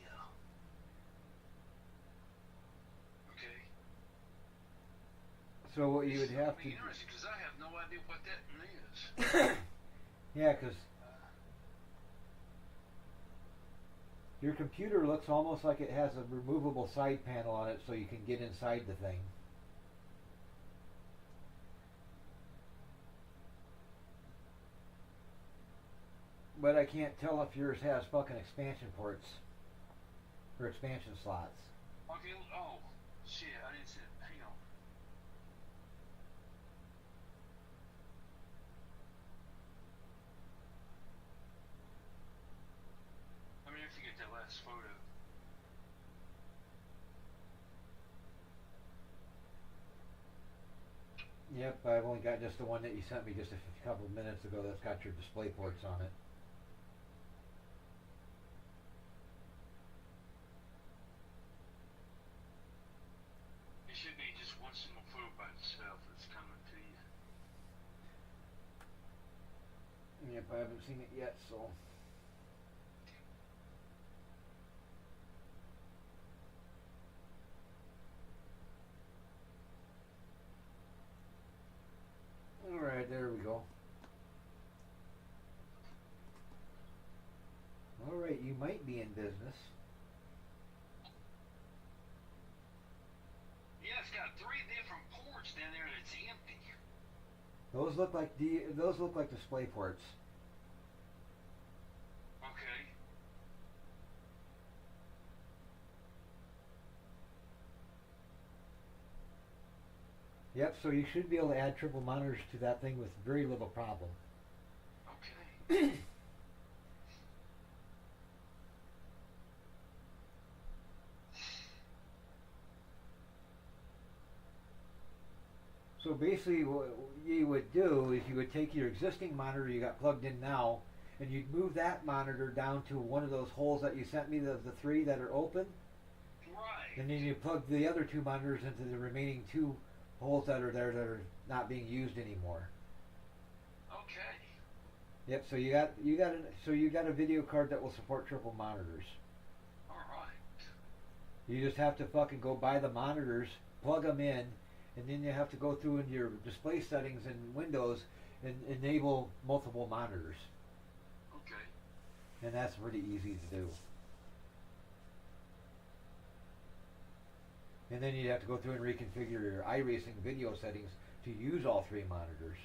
Yeah. Okay. So what you would have It'll to be interesting because I have no idea what that is. yeah, because your computer looks almost like it has a removable side panel on it so you can get inside the thing. But I can't tell if yours has fucking expansion ports or expansion slots. Okay. Oh, shit! I didn't see it. Hang on. Let me if you get that last photo. Yep, I've only got just the one that you sent me just a couple of minutes ago that's got your display ports on it. It should be just one single photo by itself that's coming to you. Yep, I haven't seen it yet, so. Alright, there we go. Alright, you might be in business. Yeah, it's got 3 different ports down there that's empty. Those look like display ports. Okay. Yep, so you should be able to add triple monitors to that thing with very little problem. Okay. So basically what you would do is you would take your existing monitor you got plugged in now, and you'd move that monitor down to one of those holes that you sent me, the three that are open, Right. and then you plug the other two monitors into the remaining two holes that are there that are not being used anymore. Okay. Yep, so you got a video card that will support triple monitors. All right. You just have to fucking go buy the monitors, plug them in, and then you have to go through in your display settings in Windows and enable multiple monitors. Okay. And that's pretty easy to do. And then you have to go through and reconfigure your iRacing video settings to use all three monitors.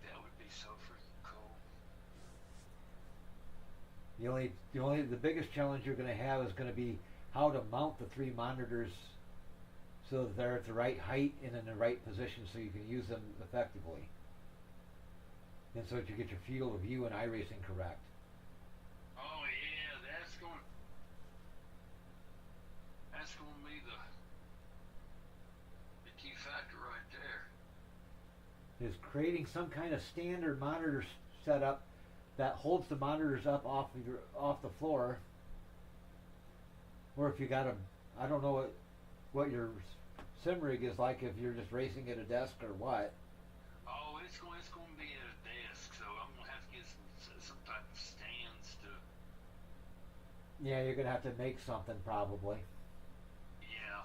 That would be so freaking cool. The biggest challenge you're going to have is going to be how to mount the three monitors so that they're at the right height and in the right position so you can use them effectively. And so that you get your field of view and iRacing correct. Oh yeah, that's going to be the key factor right there. Is creating some kind of standard monitor setup that holds the monitors up off the floor. Or if you got I don't know what your sim rig is like, if you're just racing at a desk or what. Oh, it's going to be at a desk, so I'm going to have to get some type of stands to. Yeah, you're gonna have to make something probably. Yeah.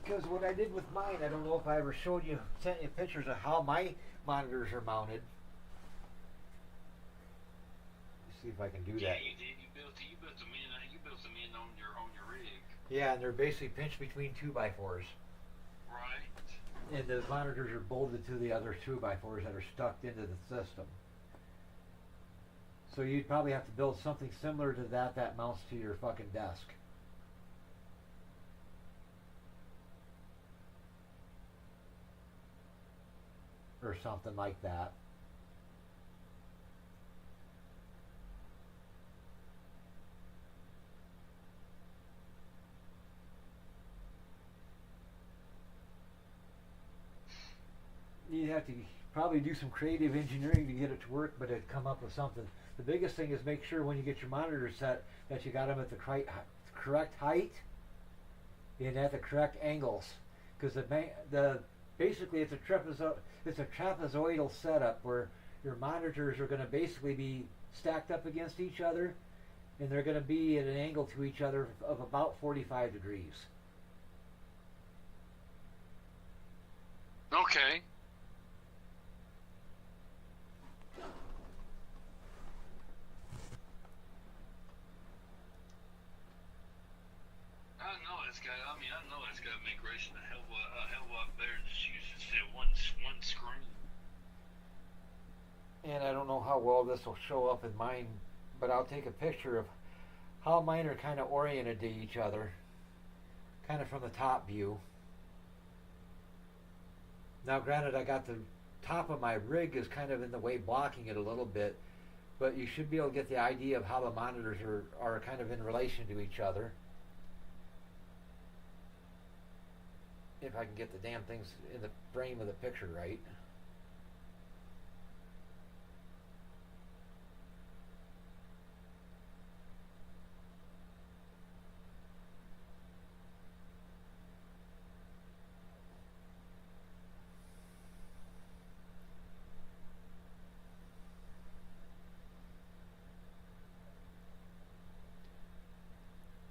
Because what I did with mine, I don't know if I ever sent you pictures of how my monitors are mounted. Let's see if I can do Yeah, that. you did. You built them in. You built them in on your rig. Yeah, and they're basically pinched between 2x4s. Right. And the monitors are bolted to the other 2x4s that are stuck into the system. So you'd probably have to build something similar to that mounts to your fucking desk. Or something like that. You'd have to probably do some creative engineering to get it to work, but it'd come up with something. The biggest thing is make sure when you get your monitors set that you got them at the correct height and at the correct angles, because basically it's a trapezoidal setup where your monitors are going to basically be stacked up against each other, and they're going to be at an angle to each other of about 45 degrees. Okay. I know it's got to make racing a hell of a lot better than just using one screen. And I don't know how well this will show up in mine, but I'll take a picture of how mine are kind of oriented to each other, kind of from the top view. Now granted, I got the top of my rig is kind of in the way, blocking it a little bit, but you should be able to get the idea of how the monitors are kind of in relation to each other. If I can get the damn things in the frame of the picture right.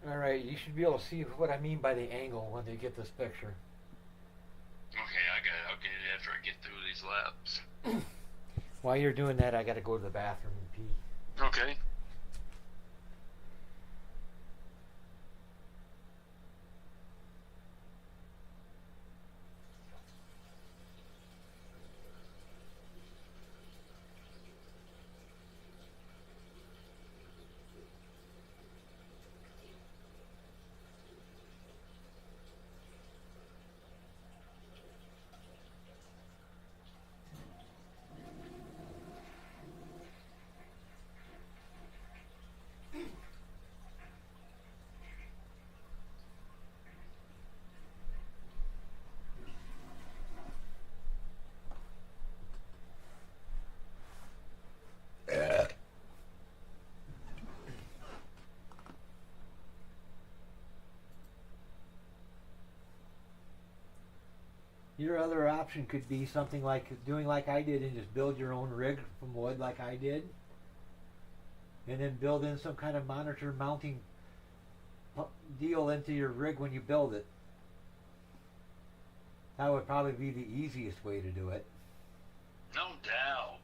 Alright, you should be able to see what I mean by the angle when you get this picture. Okay, I'll get it after I get through these laps. While you're doing that, I gotta go to the bathroom and pee. Okay. Your other option could be something like doing like I did and just build your own rig from wood like I did. And then build in some kind of monitor mounting deal into your rig when you build it. That would probably be the easiest way to do it. No doubt.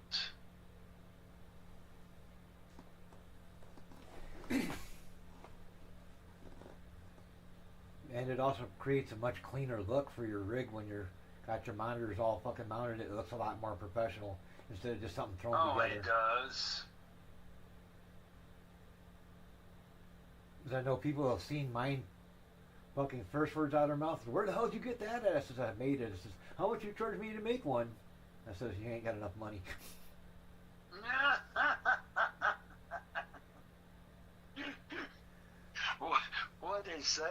And it also creates a much cleaner look for your rig when you're got your monitors all fucking mounted. It looks a lot more professional instead of just something thrown together. It does. Because I know people have seen mine fucking first words out of their mouth. Where the hell did you get that at? I says, I made it. I says, how much you charge me to make one? I says, you ain't got enough money. What'd they say?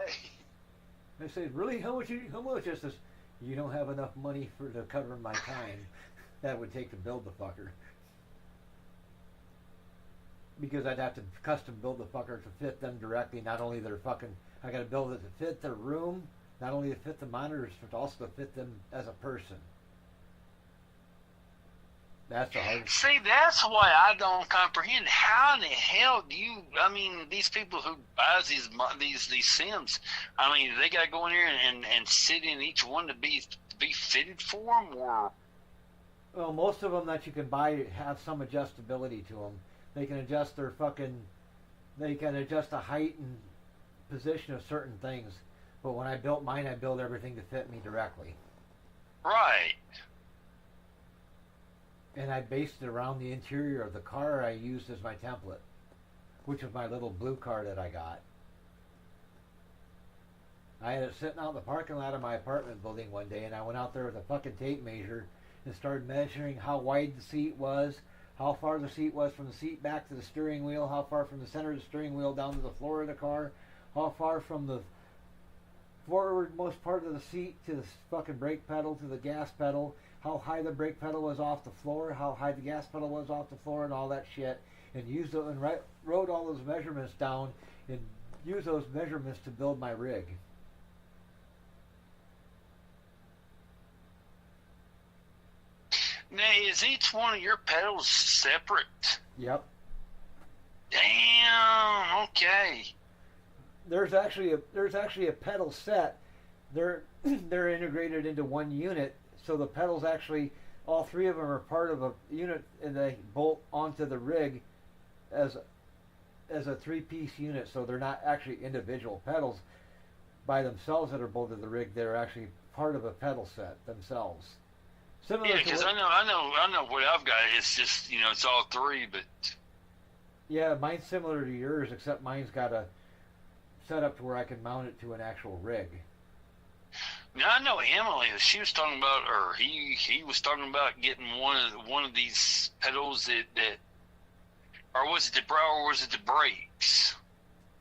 I said, really? How much? I says, you don't have enough money to cover my time that would take to build the fucker. Because I'd have to custom build the fucker to fit them directly. Not only their fucking, I got to build it to fit their room, not only to fit the monitors, but also to fit them as a person. That's the hardest. See, that's why I don't comprehend. How in the hell do you? I mean, these people who buys these Sims, I mean, they got to go in here and sit in each one to be fitted for them, or? Well, most of them that you can buy have some adjustability to them. They can adjust their fucking. They can adjust the height and position of certain things. But when I built mine, I built everything to fit me directly. Right. And I based it around the interior of the car I used as my template, which was my little blue car that I got. I had it sitting out in the parking lot of my apartment building one day, and I went out there with a fucking tape measure and started measuring how wide the seat was, how far the seat was from the seat back to the steering wheel, how far from the center of the steering wheel down to the floor of the car, how far from the forwardmost part of the seat to the fucking brake pedal to the gas pedal, how high the brake pedal was off the floor, how high the gas pedal was off the floor, and all that shit, and wrote all those measurements down and used those measurements to build my rig. Now, is each one of your pedals separate? Yep. Damn. Okay. There's actually a pedal set. They're integrated into one unit, so the pedals actually, all three of them are part of a unit, and they bolt onto the rig as a three-piece unit. So they're not actually individual pedals by themselves that are bolted to the rig. They're actually part of a pedal set themselves. Similar Yeah, because I know what I've got. It's just, it's all three, but yeah, mine's similar to yours, except mine's got a setup to where I can mount it to an actual rig. now I know Emily. She was talking about, or he was talking about getting one of these pedals that, or was it the brakes?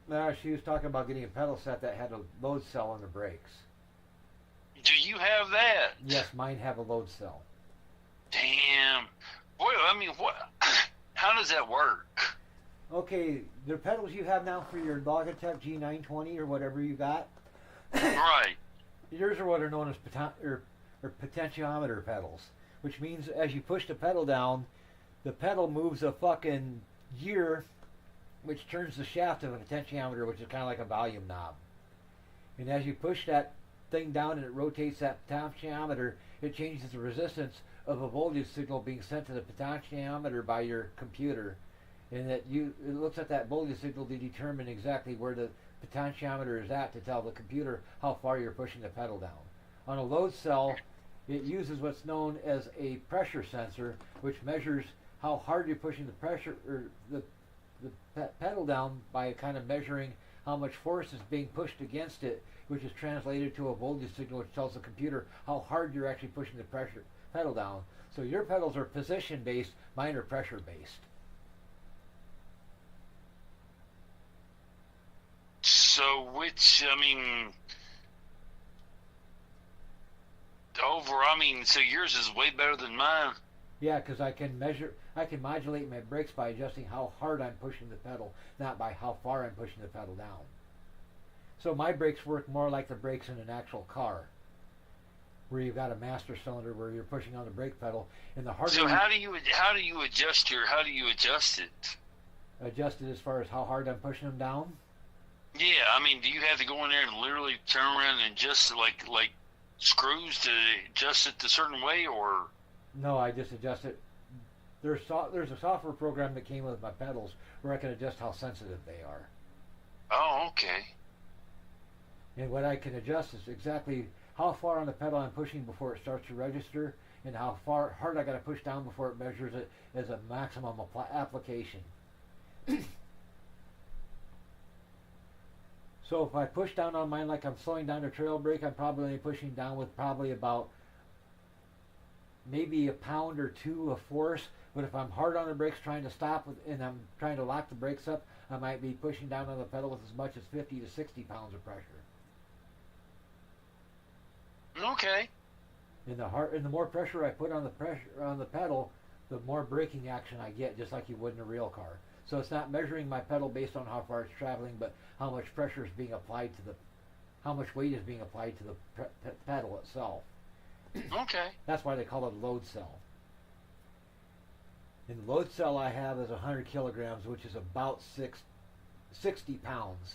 No, she was talking about getting a pedal set that had a load cell on the brakes. Do you have that? Yes, mine have a load cell. Damn. Boy, I mean, what? How does that work? Okay, the pedals you have now for your Logitech G920 or whatever you got, Right. yours are what are known as potentiometer pedals, which means as you push the pedal down, the pedal moves a fucking gear, which turns the shaft of a potentiometer, which is kind of like a volume knob. And as you push that thing down and it rotates that potentiometer, it changes the resistance of a voltage signal being sent to the potentiometer by your computer, and it looks at that voltage signal to determine exactly where the potentiometer is at to tell the computer how far you're pushing the pedal down. On a load cell, it uses what's known as a pressure sensor, which measures how hard you're pushing the pressure or the pedal down by kind of measuring how much force is being pushed against it, which is translated to a voltage signal which tells the computer how hard you're actually pushing the pedal down. So your pedals are position based, mine are pressure based. So so yours is way better than mine. Yeah, because I can modulate my brakes by adjusting how hard I'm pushing the pedal, not by how far I'm pushing the pedal down. So my brakes work more like the brakes in an actual car. where you've got a master cylinder where you're pushing on the brake pedal, and the harder So you how do you adjust it? adjust it as far as how hard I'm pushing them down. Yeah, I mean, do you have to go in there and literally turn around and adjust like screws to adjust it a certain way, or? No, I just adjust it. There's a software program that came with my pedals where I can adjust how sensitive they are. Oh, okay. And what I can adjust is exactly how far on the pedal I'm pushing before it starts to register, and how hard I got to push down before it measures it as a maximum application. So if I push down on mine like I'm slowing down the trail brake, I'm probably only pushing down with probably about maybe a pound or two of force. But if I'm hard on the brakes trying to stop and I'm trying to lock the brakes up, I might be pushing down on the pedal with as much as 50 to 60 pounds of pressure. Okay. And the more pressure I put on the pedal, the more braking action I get, just like you would in a real car. So it's not measuring my pedal based on how far it's traveling, but how much pressure is being applied to how much weight is being applied to the pedal itself. Okay. That's why they call it a load cell. And the load cell I have is 100 kilograms, which is about 60 pounds.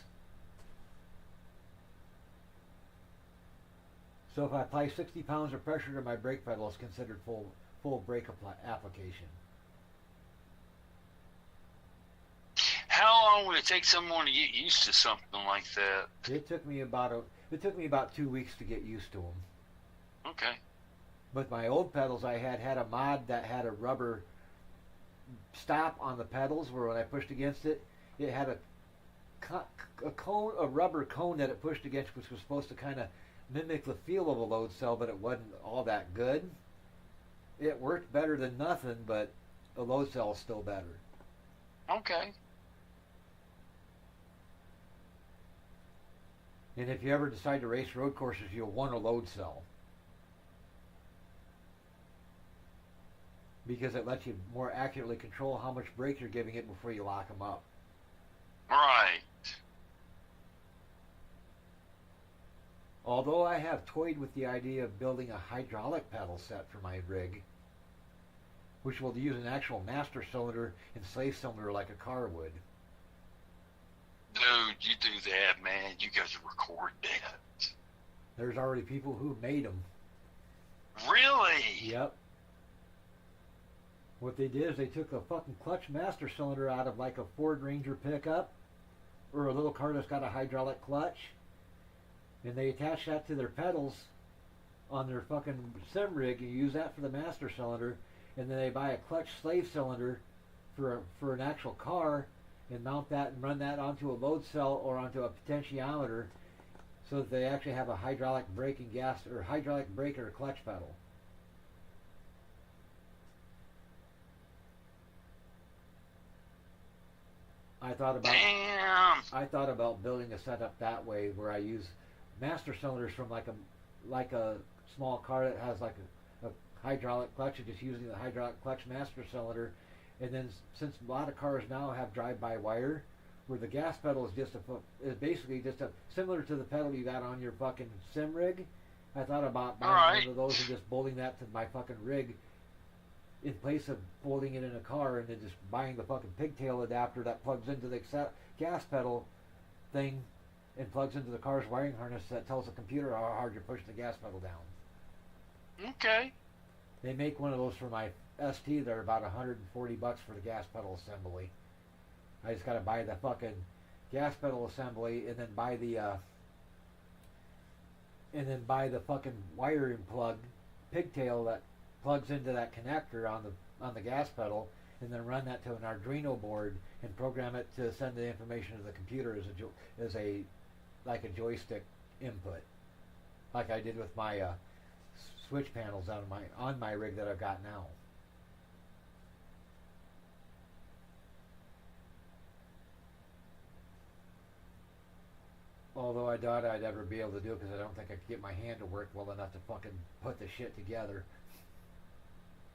So if I apply 60 pounds of pressure to my brake pedal, it's considered full brake application. How long would it take someone to get used to something like that? It took me about 2 weeks to get used to them. Okay. With my old pedals, I had a mod that had a rubber stop on the pedals, where when I pushed against it, it had a rubber cone that it pushed against, which was supposed to kind of mimic the feel of a load cell, but it wasn't all that good. It worked better than nothing, but a load cell is still better. Okay. And if you ever decide to race road courses, you'll want a load cell, because it lets you more accurately control how much brake you're giving it before you lock them up. Right. Although I have toyed with the idea of building a hydraulic pedal set for my rig, which will use an actual master cylinder and slave cylinder like a car would. Dude, you do that, man. You guys record that. There's already people who've made them. Really? Yep. What they did is they took a fucking clutch master cylinder out of like a Ford Ranger pickup or a little car that's got a hydraulic clutch, and they attach that to their pedals on their fucking sim rig and use that for the master cylinder, and then they buy a clutch slave cylinder for an actual car and mount that and run that onto a load cell or onto a potentiometer, so that they actually have a hydraulic brake and gas or hydraulic brake or clutch pedal. I thought about building a setup that way, where I use master cylinders from like a small car that has like a hydraulic clutch, and just using the hydraulic clutch master cylinder. And then since a lot of cars now have drive-by-wire, where the gas pedal is basically just similar to the pedal you got on your fucking sim rig, I thought about buying one of those and just bolting that to my fucking rig, in place of bolting it in a car, and then just buying the fucking pigtail adapter that plugs into the gas pedal thing and plugs into the car's wiring harness that tells the computer how hard you're pushing the gas pedal down. Okay. They make one of those for my ST. They're about $140 for the gas pedal assembly. I just gotta buy the fucking gas pedal assembly and then buy the fucking wiring plug pigtail that plugs into that connector on the gas pedal, and then run that to an Arduino board and program it to send the information to the computer as a joystick input, like I did with my switch panels on my rig that I've got now. Although I doubt I'd ever be able to do it, because I don't think I could get my hand to work well enough to fucking put the shit together.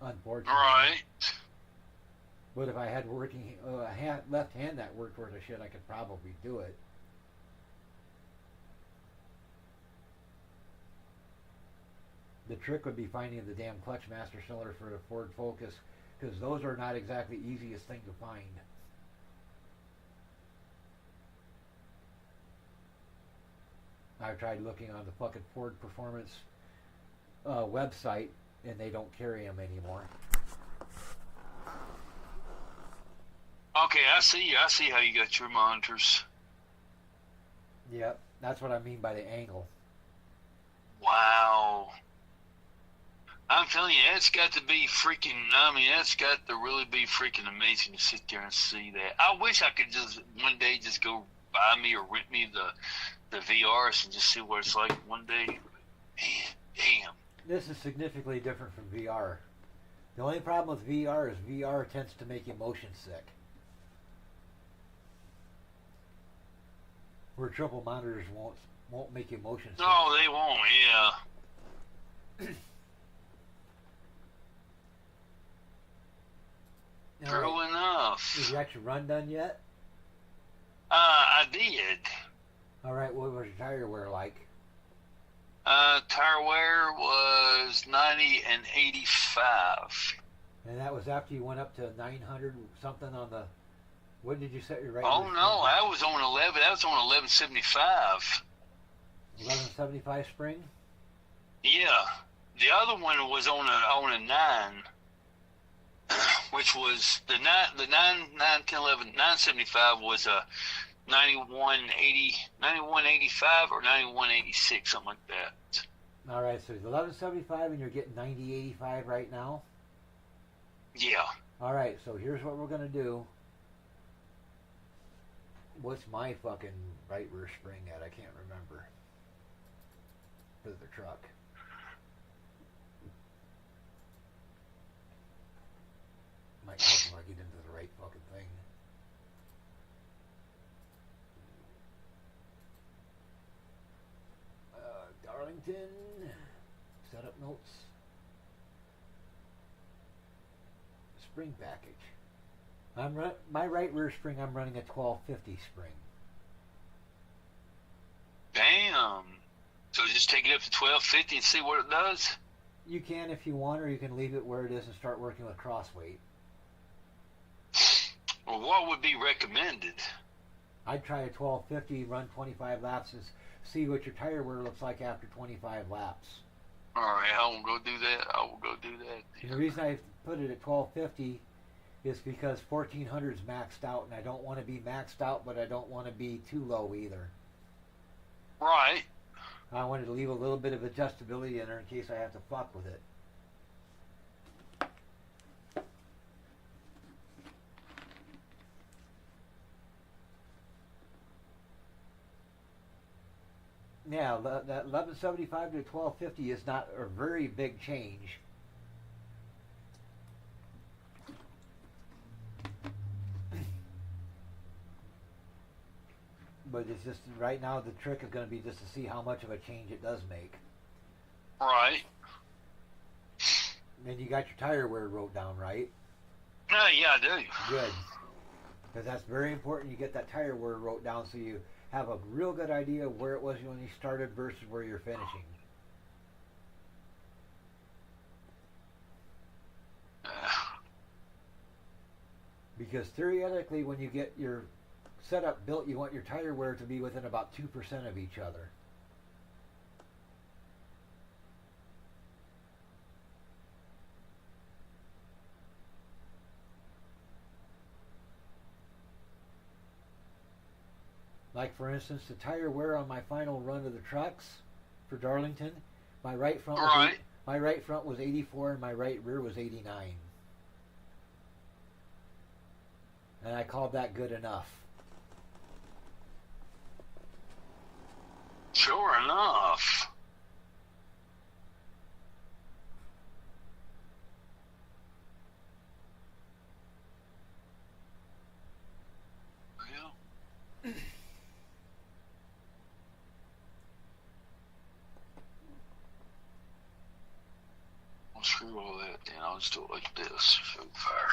Unfortunately. Right. But if I had left hand that worked worth of shit, I could probably do it. The trick would be finding the damn clutch master cylinder for the Ford Focus, because those are not exactly the easiest thing to find. I've tried looking on the fucking Ford Performance website, and they don't carry them anymore. Okay, I see how you got your monitors. Yep, that's what I mean by the angle. Wow. I'm telling you, that's got to be freaking, I mean, that's got to really be freaking amazing to sit there and see that. I wish I could just one day just go buy me or rent me the VRs and just see what it's like one day. Man, damn. This is significantly different from VR. The only problem with VR is VR tends to make you motion sick. Where triple monitors won't make you motion sick. No, they won't, yeah. True enough. Did you actually run done yet? I did. Alright, what was your tire wear like? Tire wear was 90 and 85. And that was after you went up to 900 something on the... What did you set your right? Oh no, I was on 11. That was on 1175. 1175 spring? Yeah. The other one was on a 9. Which was the 975 was a 9185 or 9186, something like that. All right, so it's 1175 and you're getting 9085 right now? Yeah. All right, so here's what we're going to do. What's my fucking right rear spring at? I can't remember. For the truck. Might help if I get into the right fucking thing. Darlington. Setup notes. Spring package. My right rear spring, I'm running a 1250 spring. Damn. So just take it up to 1250 and see what it does? You can if you want, or you can leave it where it is and start working with cross weight. Well, what would be recommended? I'd try a 1250, run 25 laps, and see what your tire wear looks like after 25 laps. All right, I will go do that. And the reason I put it at 1250 is because 1400 is maxed out, and I don't want to be maxed out, but I don't want to be too low either. Right. I wanted to leave a little bit of adjustability in there in case I have to fuck with it. Yeah, that 1175 to 1250 is not a very big change. But it's just, right now the trick is going to be just to see how much of a change it does make. Right. And you got your tire wear wrote down, right? Yeah, I do. Good. Because that's very important you get that tire wear wrote down so you have a real good idea of where it was when you started versus where you're finishing. Because theoretically, when you get your setup built, you want your tire wear to be within about 2% of each other. Like for instance, the tire wear on my final run of the trucks for Darlington, my right front was 84 and my right rear was 89. And I called that good enough. Sure enough. Yeah. I'll screw all that then. I'll just do it like this. Show fire.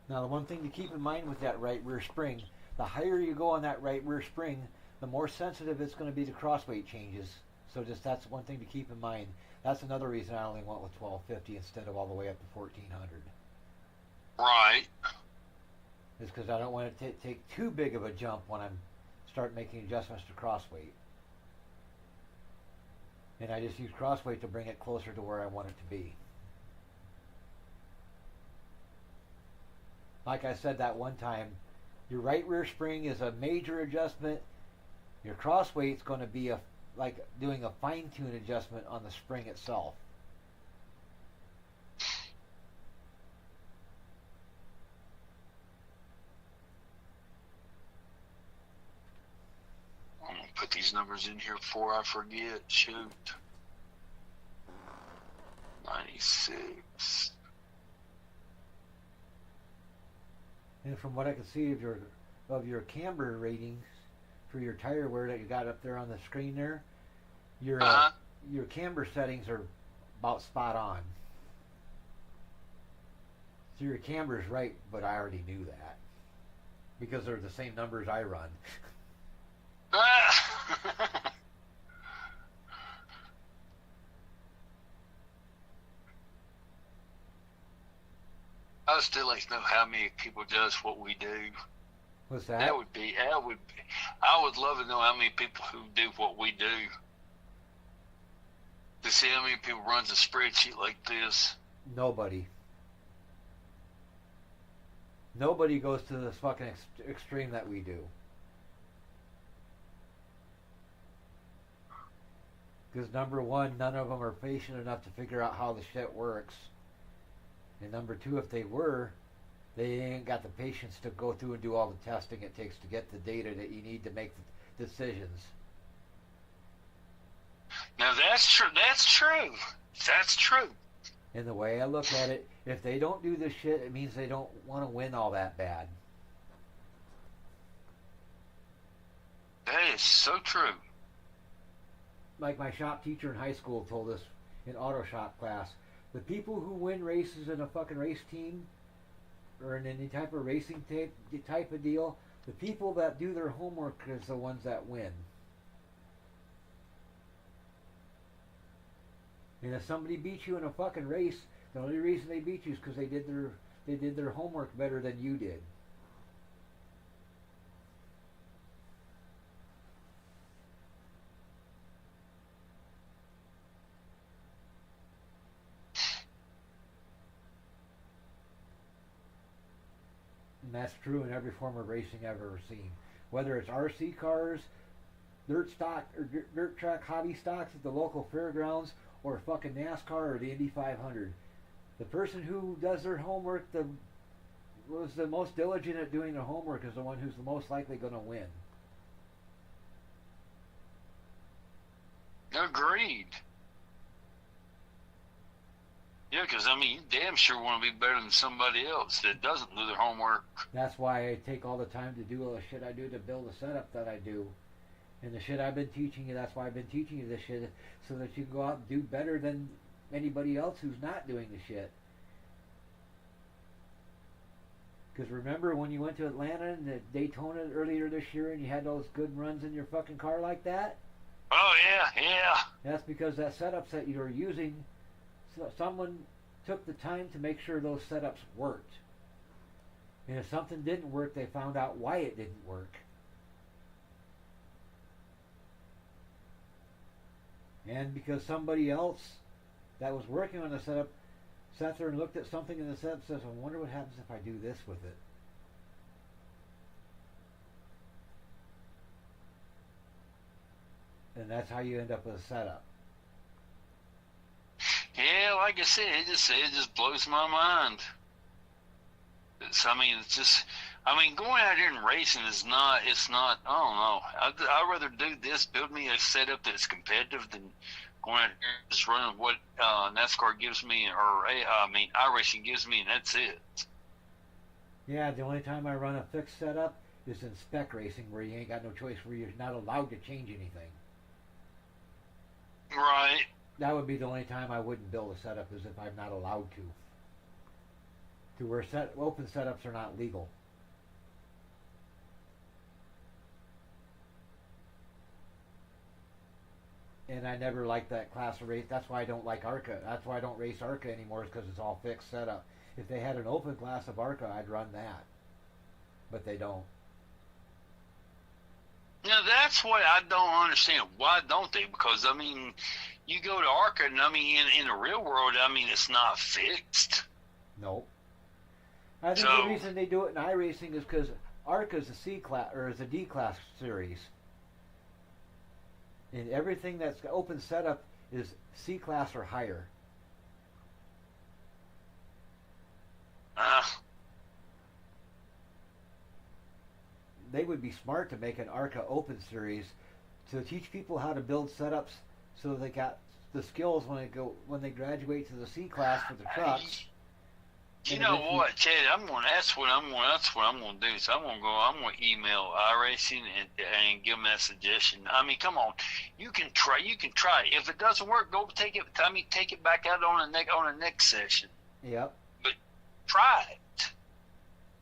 Now, the one thing to keep in mind with that right rear spring, the higher you go on that right rear spring, the more sensitive it's going to be to crossweight changes. So just that's one thing to keep in mind. That's another reason I only went with 1250 instead of all the way up to 1400. Right. Is because I don't want to take too big of a jump when I'm start making adjustments to crossweight. And I just use crossweight to bring it closer to where I want it to be. Like I said that one time, your right rear spring is a major adjustment. Your crossweight's going to be like doing a fine-tune adjustment on the spring itself. I'm going to put these numbers in here before I forget. Shoot. 96. And from what I can see of your camber ratings for your tire wear that you got up there on the screen there, your camber settings are about spot on. So your camber's right, but I already knew that because they're the same numbers I run. I still like to know how many people does what we do. What's that? I would love to know how many people who do what we do. To see how many people runs a spreadsheet like this. Nobody. Nobody goes to this fucking extreme that we do. Because number one, none of them are patient enough to figure out how the shit works. And number two, if they were, they ain't got the patience to go through and do all the testing it takes to get the data that you need to make the decisions. Now that's true. That's true. That's true. And the way I look at it, if they don't do this shit, it means they don't want to win all that bad. That is so true. Like my shop teacher in high school told us in auto shop class, the people who win races in a fucking race team or in any type of racing type of deal, the people that do their homework is the ones that win. And if somebody beats you in a fucking race, the only reason they beat you is because they did their homework better than you did. And that's true in every form of racing I've ever seen. Whether it's RC cars, dirt track hobby stocks at the local fairgrounds, or fucking NASCAR or the Indy 500. The person who does their homework, was the most diligent at doing their homework, is the one who's the most likely going to win. Agreed. Yeah, because, I mean, you damn sure want to be better than somebody else that doesn't do their homework. That's why I take all the time to do all the shit I do to build the setup that I do. And the shit I've been teaching you, that's why I've been teaching you this shit, so that you can go out and do better than anybody else who's not doing the shit. Because remember when you went to Atlanta and Daytona earlier this year and you had those good runs in your fucking car like that? Oh, yeah. That's because that setups that you were using, someone took the time to make sure those setups worked. And if something didn't work, they found out why it didn't work. And because somebody else that was working on the setup sat there and looked at something in the setup and says, I wonder what happens if I do this with it. And that's how you end up with a setup. Yeah, like I said, it just blows my mind. Going out here and racing it's not, I don't know. I'd rather do this, build me a setup that's competitive than going out here and just running what NASCAR gives me, or iRacing gives me, and that's it. Yeah, the only time I run a fixed setup is in spec racing, where you ain't got no choice, where you're not allowed to change anything. Right. That would be the only time I wouldn't build a setup, is if I'm not allowed to. to where open setups are not legal. And I never liked that class of race. That's why I don't like ARCA. That's why I don't race ARCA anymore, is because it's all fixed setup. If they had an open class of ARCA, I'd run that. But they don't. Now that's what I don't understand. Why don't they? Because I mean, you go to ARCA, and I mean, in the real world, I mean, it's not fixed. Nope. I think the reason they do it in iRacing is because ARCA is a C class or is a D class series, and everything that's open setup is C class or higher. They would be smart to make an ARCA open series to teach people how to build setups so they got the skills when they graduate to the C class for the trucks. You know what, Ted? That's what I'm gonna do. So I'm gonna email iRacing and give them that suggestion. I mean, come on, you can try. If it doesn't work, go take it back out on the next session. Yep. But try it.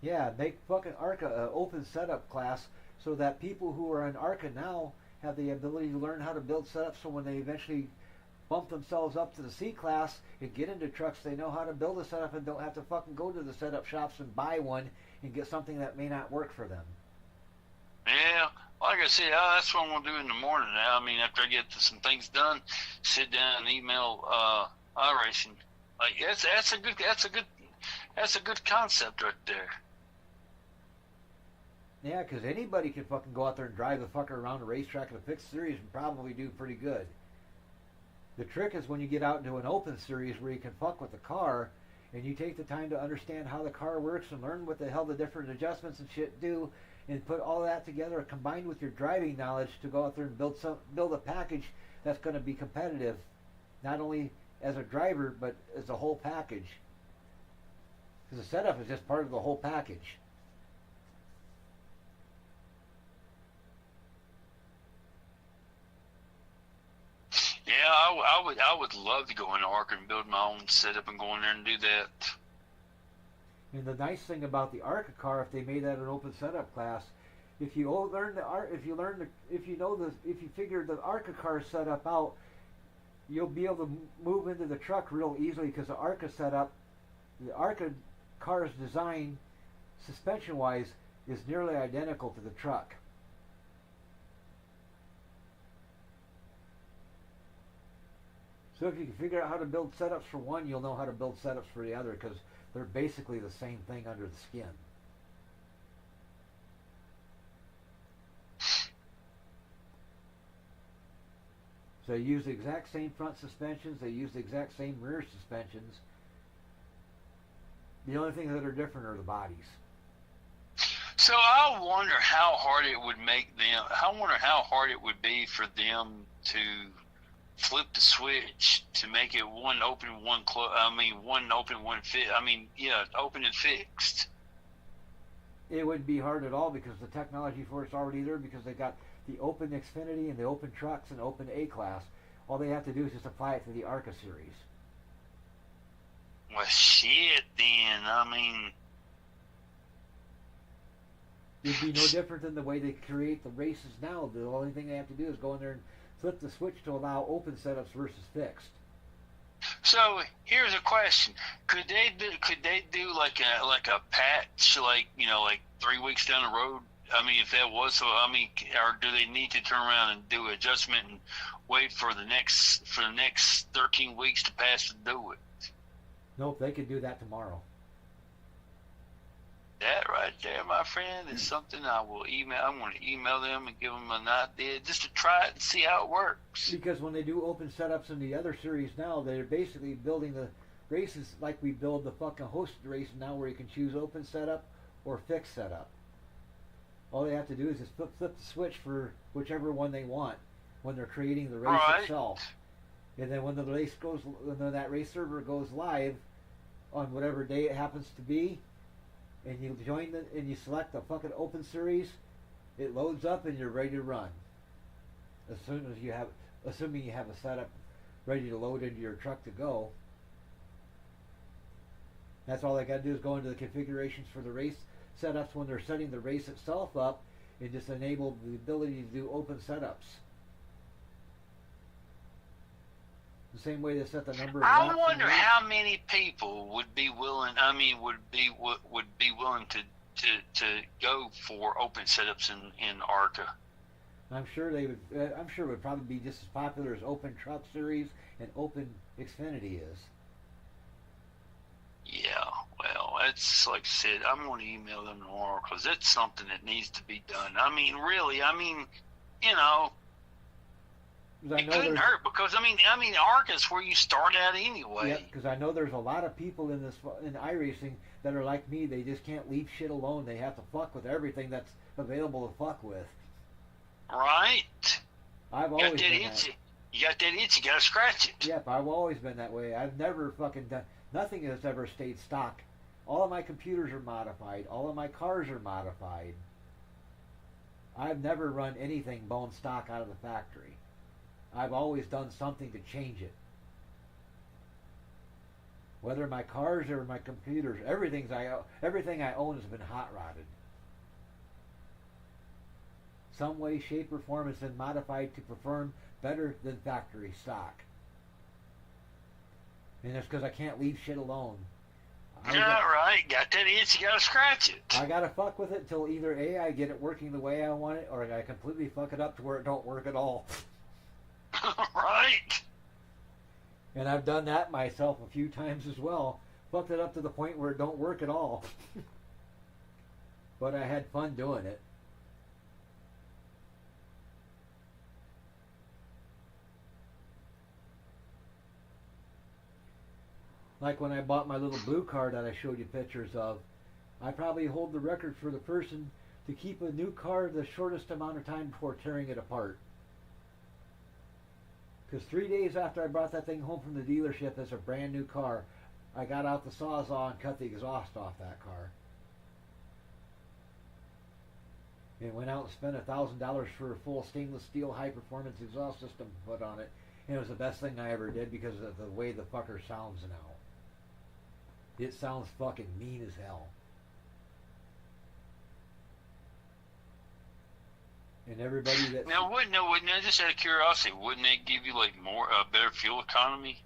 Yeah, make fucking ARCA an open setup class so that people who are in ARCA now have the ability to learn how to build setups, so when they eventually bump themselves up to the C class and get into trucks, they know how to build a setup and don't have to fucking go to the setup shops and buy one and get something that may not work for them. Yeah, like I said, that's what I'm gonna do in the morning now. I mean, after I get some things done, sit down and email iRacing. Like that's a good concept right there. Yeah, because anybody can fucking go out there and drive the fucker around a racetrack in a fixed series and probably do pretty good. The trick is when you get out into an open series where you can fuck with the car and you take the time to understand how the car works and learn what the hell the different adjustments and shit do, and put all that together combined with your driving knowledge to go out there and build a package that's going to be competitive, not only as a driver but as a whole package. Because the setup is just part of the whole package. Yeah, I would love to go in ARCA and build my own setup and go in there and do that. And the nice thing about the ARCA car, if they made that an open setup class, if you figure the ARCA car setup out, you'll be able to move into the truck real easily, because the ARCA car's design, suspension-wise, is nearly identical to the truck. So if you can figure out how to build setups for one, you'll know how to build setups for the other, because they're basically the same thing under the skin. So they use the exact same front suspensions, they use the exact same rear suspensions. The only things that are different are the bodies. So I wonder how hard it would make them. I wonder how hard it would be for them to flip the switch to make it one open, one close. I mean, one open, one fit. I mean, yeah, open and fixed. It wouldn't be hard at all, because the technology for it's already there, because they got the open Xfinity and the open trucks and open A class. All they have to do is just apply it to the ARCA series. Well, shit, then. I mean, it'd be no different than the way they create the races now. The only thing they have to do is go in there and flip the switch to allow open setups versus fixed. So here's a question: Could they do like a patch, like 3 weeks down the road? I mean, if that was so, I mean, or do they need to turn around and do adjustment and wait for the next 13 weeks to pass to do it? Nope, they could do that tomorrow. That right there, my friend, is something I will email. I'm going to email them and give them an idea just to try it and see how it works. Because when they do open setups in the other series now, they're basically building the races like we build the fucking hosted race now, where you can choose open setup or fixed setup. All they have to do is just flip the switch for whichever one they want when they're creating the race itself. And then when that race server goes live on whatever day it happens to be, and you and you select the fucking open series, it loads up and you're ready to run. Assuming you have a setup ready to load into your truck to go. That's all they got to do is go into the configurations for the race setups when they're setting the race itself up, and just enable the ability to do open setups. The same way they set the number of I laps wonder in the race. how many people would be willing. I mean, would be willing to go for open setups in ARCA. I'm sure they would. I'm sure it would probably be just as popular as Open Truck Series and Open Xfinity is. Yeah, well, it's like I said, I'm going to email them tomorrow because it's something that needs to be done. I mean, really, you know, 'Cause I it know couldn't there's, hurt because I mean, ARCA is where you start out anyway. yeah, because I know there's a lot of people in iRacing that are like me. They just can't leave shit alone. They have to fuck with everything that's available to fuck with. Right? I've You got always that been that. itch. You got that itch. You got to scratch it. Yep, I've always been that way. I've never fucking done. Nothing has ever stayed stock. All of my computers are modified. All of my cars are modified. I've never run anything bone stock out of the factory. I've always done something to change it. Whether my cars or my computers, everything I own has been hot rodded. Some way, shape, or form has been modified to perform better than factory stock. And that's because I can't leave shit alone. Yeah, right. Got that itch. You got to scratch it. I gotta fuck with it till either A, I get it working the way I want it, or I completely fuck it up to where it don't work at all. Right. And I've done that myself a few times as well. Fucked it up to the point where it don't work at all. But I had fun doing it. Like when I bought my little blue car that I showed you pictures of, I probably hold the record for the person to keep a new car the shortest amount of time before tearing it apart. Because 3 days after I brought that thing home from the dealership as a brand new car, I got out the Sawzall and cut the exhaust off that car. And went out and spent $1,000 for a full stainless steel high performance exhaust system put on it. And it was the best thing I ever did because of the way the fucker sounds now. It sounds fucking mean as hell. And everybody that Now, wouldn't that, just out of curiosity, wouldn't that give you like more better fuel economy?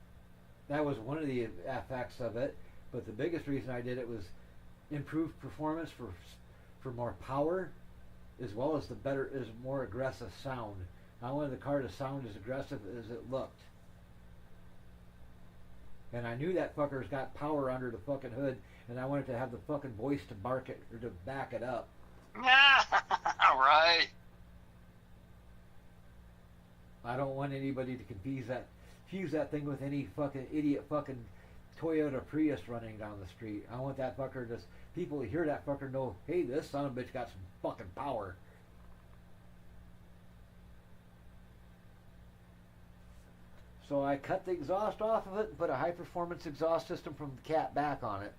that was one of the effects of it, but the biggest reason I did it was improved performance for more power, as well as more aggressive sound. I wanted the car to sound as aggressive as it looked. And I knew that fucker's got power under the fucking hood, and I wanted to have the fucking voice to bark it or to back it up. Right. I don't want anybody to confuse that thing with any fucking idiot fucking Toyota Prius running down the street. I want that fucker to, people who hear that fucker know, hey, this son of a bitch got some fucking power. So I cut the exhaust off of it and put a high performance exhaust system from the Cat back on it.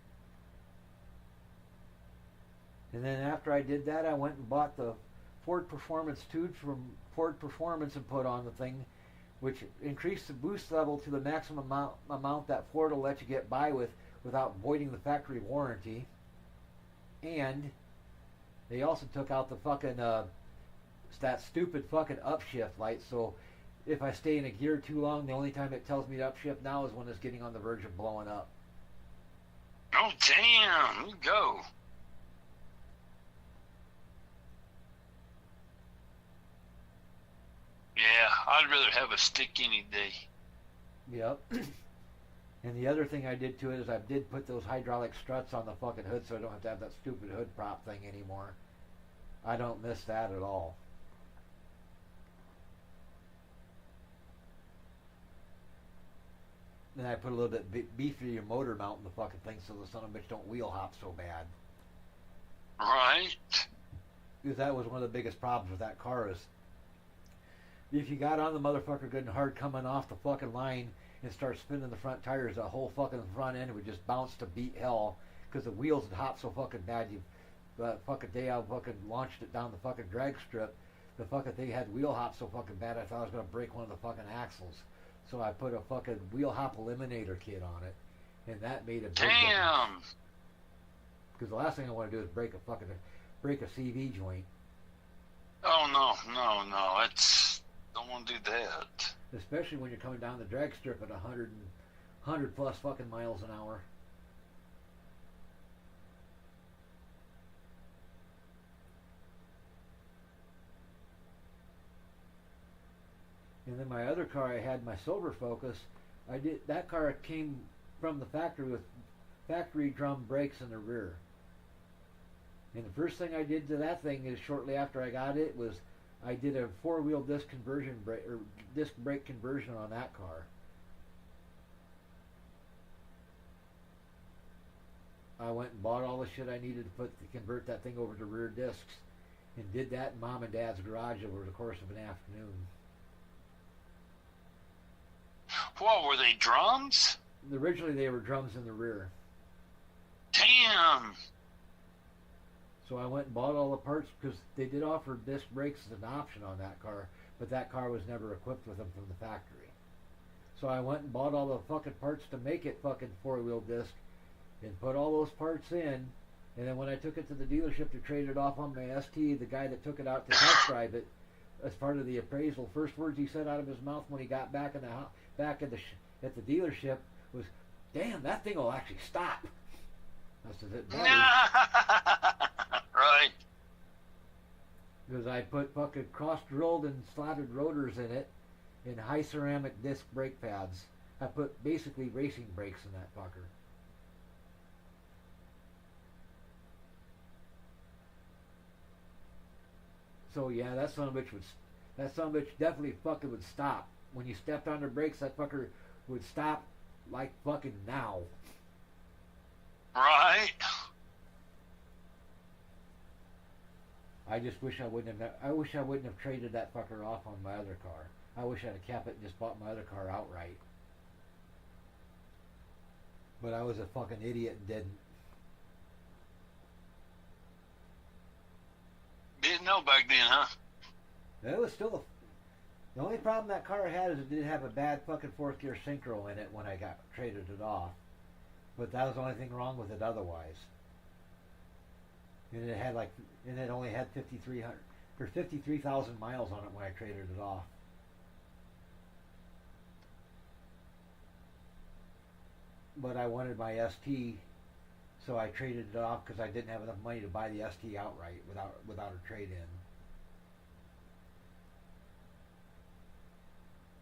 And then after I did that, I went and bought the Ford Performance tube from Ford Performance and put on the thing, which increased the boost level to the maximum amount that Ford will let you get by with without voiding the factory warranty. And they also took out the fucking that stupid fucking upshift light. So if I stay in a gear too long, the only time it tells me to upshift now is when it's getting on the verge of blowing up. Oh, damn. You go. Yeah, I'd rather have a stick any day. Yep. And the other thing I did to it is I did put those hydraulic struts on the fucking hood so I don't have to have that stupid hood prop thing anymore. I don't miss that at all. Then I put a little bit beefier motor mount in the fucking thing so the son of a bitch don't wheel hop so bad. Right. Because that was one of the biggest problems with that car is if you got on the motherfucker good and hard coming off the fucking line and start spinning the front tires, the whole fucking front end would just bounce to beat hell because the wheels would hop so fucking bad. The fucking day I fucking launched it down the fucking drag strip, the fucking thing had wheel hop so fucking bad I thought I was going to break one of the fucking axles. So I put a fucking wheel hop eliminator kit on it, and that made a big Damn. Because the last thing I want to do is break a CV joint. Oh no. It's don't want to do that. Especially when you're coming down the drag strip at 100 plus fucking miles an hour. And then my other car I had, my Silver Focus, that car came from the factory with factory drum brakes in the rear. And the first thing I did to that thing is shortly after I got it was I did a four-wheel disc brake conversion on that car. I went and bought all the shit I needed to convert that thing over to rear discs, and did that in Mom and Dad's garage over the course of an afternoon. What were they, drums? Originally they were drums in the rear. Damn. So I went and bought all the parts because they did offer disc brakes as an option on that car, but that car was never equipped with them from the factory. So I went and bought all the fucking parts to make it fucking four-wheel disc and put all those parts in, and then when I took it to the dealership to trade it off on my ST, the guy that took it out to test drive it as part of the appraisal, first words he said out of his mouth when he got back in at the dealership was, "Damn, that thing will actually stop." I said, "It better." Right. Because I put fucking cross-drilled and slotted rotors in it and high ceramic disc brake pads. I put basically racing brakes in that fucker. So yeah, that son of a bitch definitely fucking would stop. When you stepped on the brakes, that fucker would stop like fucking now. Right. I just wish I wouldn't have traded that fucker off on my other car. I wish I'd have kept it and just bought my other car outright. But I was a fucking idiot and didn't. Didn't know back then, huh? It was still the only problem that car had is it did have a bad fucking fourth gear synchro in it when I traded it off. But that was the only thing wrong with it otherwise. And it only had 53,000 miles on it when I traded it off. But I wanted my ST, so I traded it off because I didn't have enough money to buy the ST outright without a trade-in.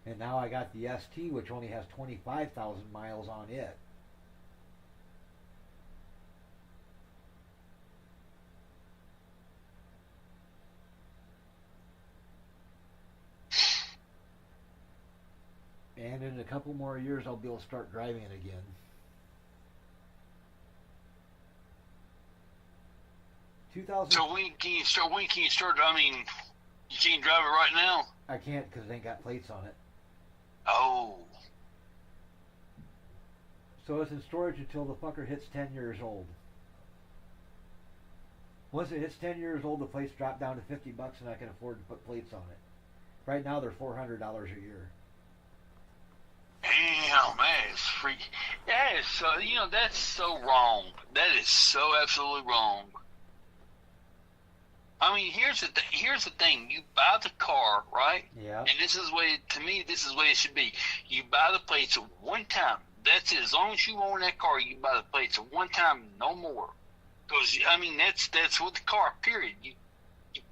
And now I got the ST, which only has 25,000 miles on it. And in a couple more years, I'll be able to start driving it again. So when can you start? I mean, you can't drive it right now. I can't because it ain't got plates on it. Oh. So it's in storage until the fucker hits 10 years old. Once it hits 10 years old, the plates drop down to $50 and I can afford to put plates on it. Right now they're $400 a year. Damn, man, it's freak. That is so. That's so wrong. That is so absolutely wrong. I mean, here's the thing. You buy the car, right? Yeah. And this is the way, to me, this is the way it should be. You buy the plates one time. That's it. As long as you own that car, you buy the plates one time, no more. Because, I mean, that's with the car, period. You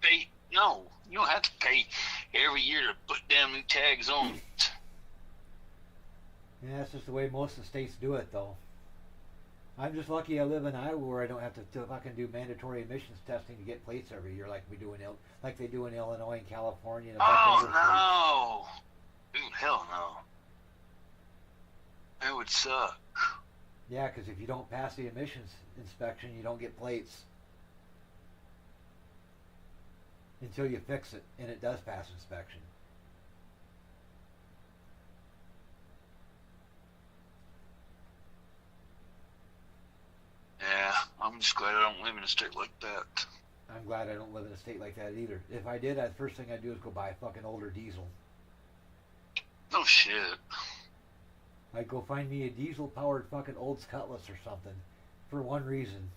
pay, no, you don't have to pay every year to put damn new tags on it. Yeah, that's just the way most of the states do it, though. I'm just lucky I live in Iowa where I don't have to fucking do mandatory emissions testing to get plates every year like they do in Illinois and California and a bunch of other states. Oh, no. Dude, hell no. That would suck. Yeah, because if you don't pass the emissions inspection, you don't get plates. Until you fix it, and it does pass inspection. Yeah, I'm just glad I don't live in a state like that. I'm glad I don't live in a state like that either. If I did, the first thing I'd do is go buy a fucking older diesel. No shit. I'd go find me a diesel-powered fucking Olds Cutlass or something, for one reason.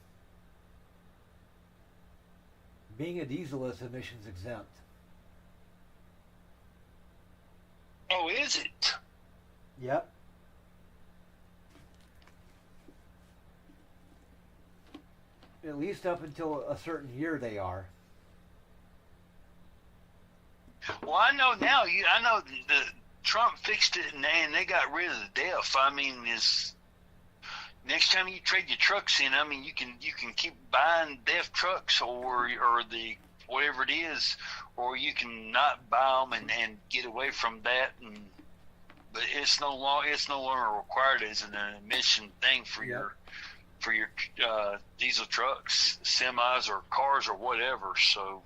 Being a diesel is emissions exempt. Oh, is it? Yep. At least up until a certain year they are. Well, I know now. I know the Trump fixed it, and they got rid of the DEF. I mean, next time you trade your trucks in, I mean, you can keep buying DEF trucks or the whatever it is, or you can not buy them and get away from that. But it's no longer required as an emission thing for your diesel trucks, semis, or cars, or whatever. So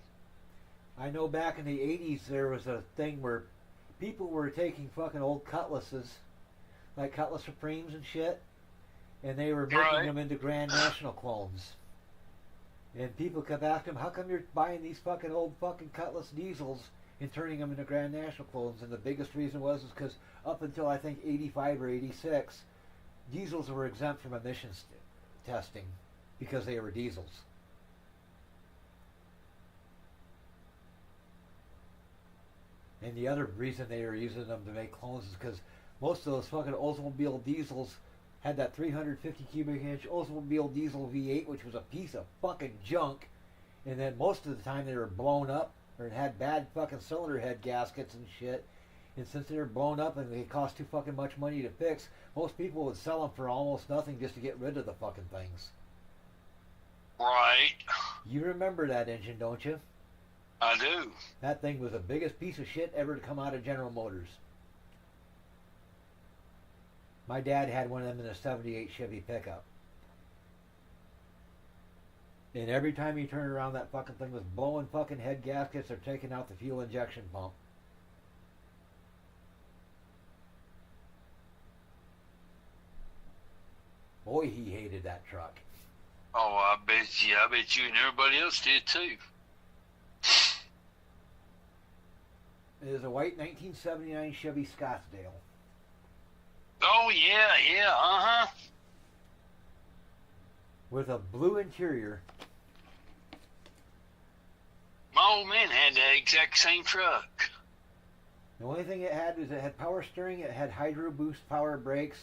I know back in the 80s there was a thing where people were taking fucking old Cutlasses, like Cutlass Supremes and shit, and they were making them into Grand National clones. And people kept asking them, how come you're buying these fucking old fucking Cutlass diesels and turning them into Grand National clones? And the biggest reason was because up until I think 85 or 86, diesels were exempt from emissions testing because they were diesels. And the other reason they were using them to make clones is because most of those fucking Oldsmobile diesels had that 350 cubic inch Oldsmobile diesel V8, which was a piece of fucking junk. And then most of the time they were blown up or had bad fucking cylinder head gaskets and shit. And since they were blown up and they cost too fucking much money to fix, most people would sell them for almost nothing just to get rid of the fucking things. right, You remember that engine, don't you? I do. That thing was the biggest piece of shit ever to come out of General Motors. My dad had one of them in a 78 Chevy pickup. And every time you turned around, that fucking thing was blowing fucking head gaskets or taking out the fuel injection pump. Boy, he hated that truck. Oh, I bet you and everybody else did too. It is a white 1979 Chevy Scottsdale. Oh yeah, uh-huh. With a blue interior. My old man had that exact same truck. The only thing it had was it had power steering, it had hydro boost power brakes,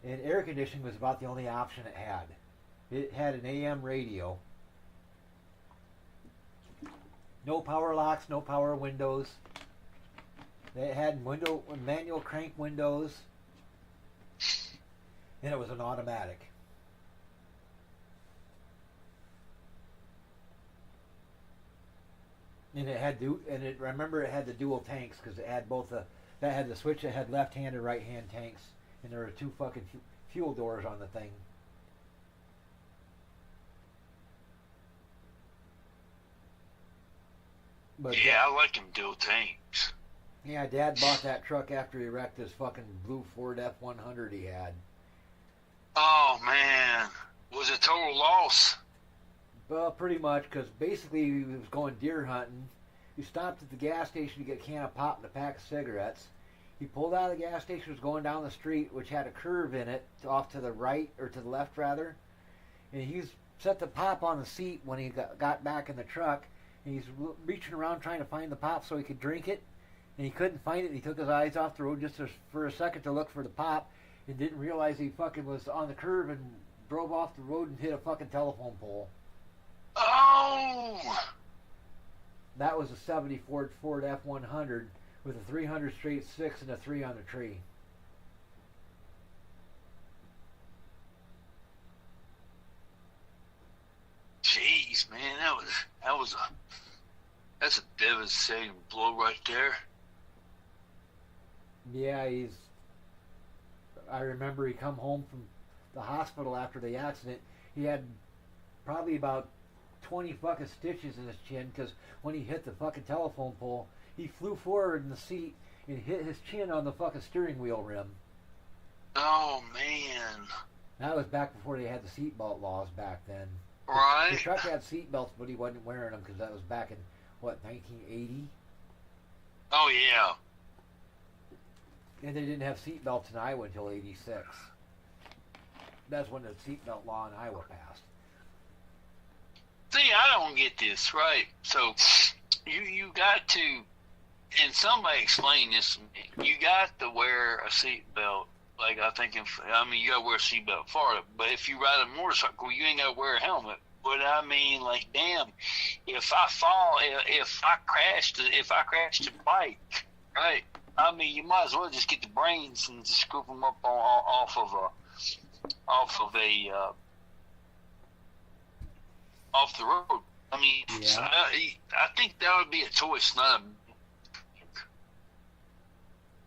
and air conditioning was about the only option it had. It had an AM radio. No power locks, no power windows. It had manual crank windows. And it was an automatic. And it had remember it had the dual tanks because it had both that had the switch that had left hand and right hand tanks, and there were two fucking fuel doors on the thing. But Yeah, I like them dual tanks. yeah, Dad bought that truck after he wrecked his fucking blue Ford F-100 he had. Oh man, was it total loss? Well, pretty much, because basically he was going deer hunting. He stopped at the gas station to get a can of pop and a pack of cigarettes. He pulled out of the gas station, was going down the street, which had a curve in it, off to the right, or to the left rather. And he's set the pop on the seat when he got back in the truck. And he's reaching around trying to find the pop so he could drink it. And he couldn't find it. And he took his eyes off the road just for a second to look for the pop. And didn't realize he fucking was on the curve and drove off the road and hit a fucking telephone pole. Oh! That was a 70 Ford F-100 with a 300 straight 6 and a 3 on the tree. Jeez, man, that's a devastating blow right there. Yeah, I remember he come home from the hospital after the accident. He had probably about 20 fucking stitches in his chin because when he hit the fucking telephone pole, he flew forward in the seat and hit his chin on the fucking steering wheel rim. Oh man. That was back before they had the seatbelt laws back then. Right? The truck had seatbelts, but he wasn't wearing them because that was back in, what, 1980? Oh yeah. And they didn't have seatbelts in Iowa until '86. That's when the seatbelt law in Iowa passed. See, I don't get this, right? So you got to, and somebody explain this to me. You got to wear a seatbelt. Like I think, you got to wear a seatbelt in Florida. But if you ride a motorcycle, you ain't got to wear a helmet. But I mean, like, damn, if I fall, if I crash the bike, right? I mean, you might as well just get the brains and just scoop them up off the road. I mean, Yeah. I think that would be a choice, not a.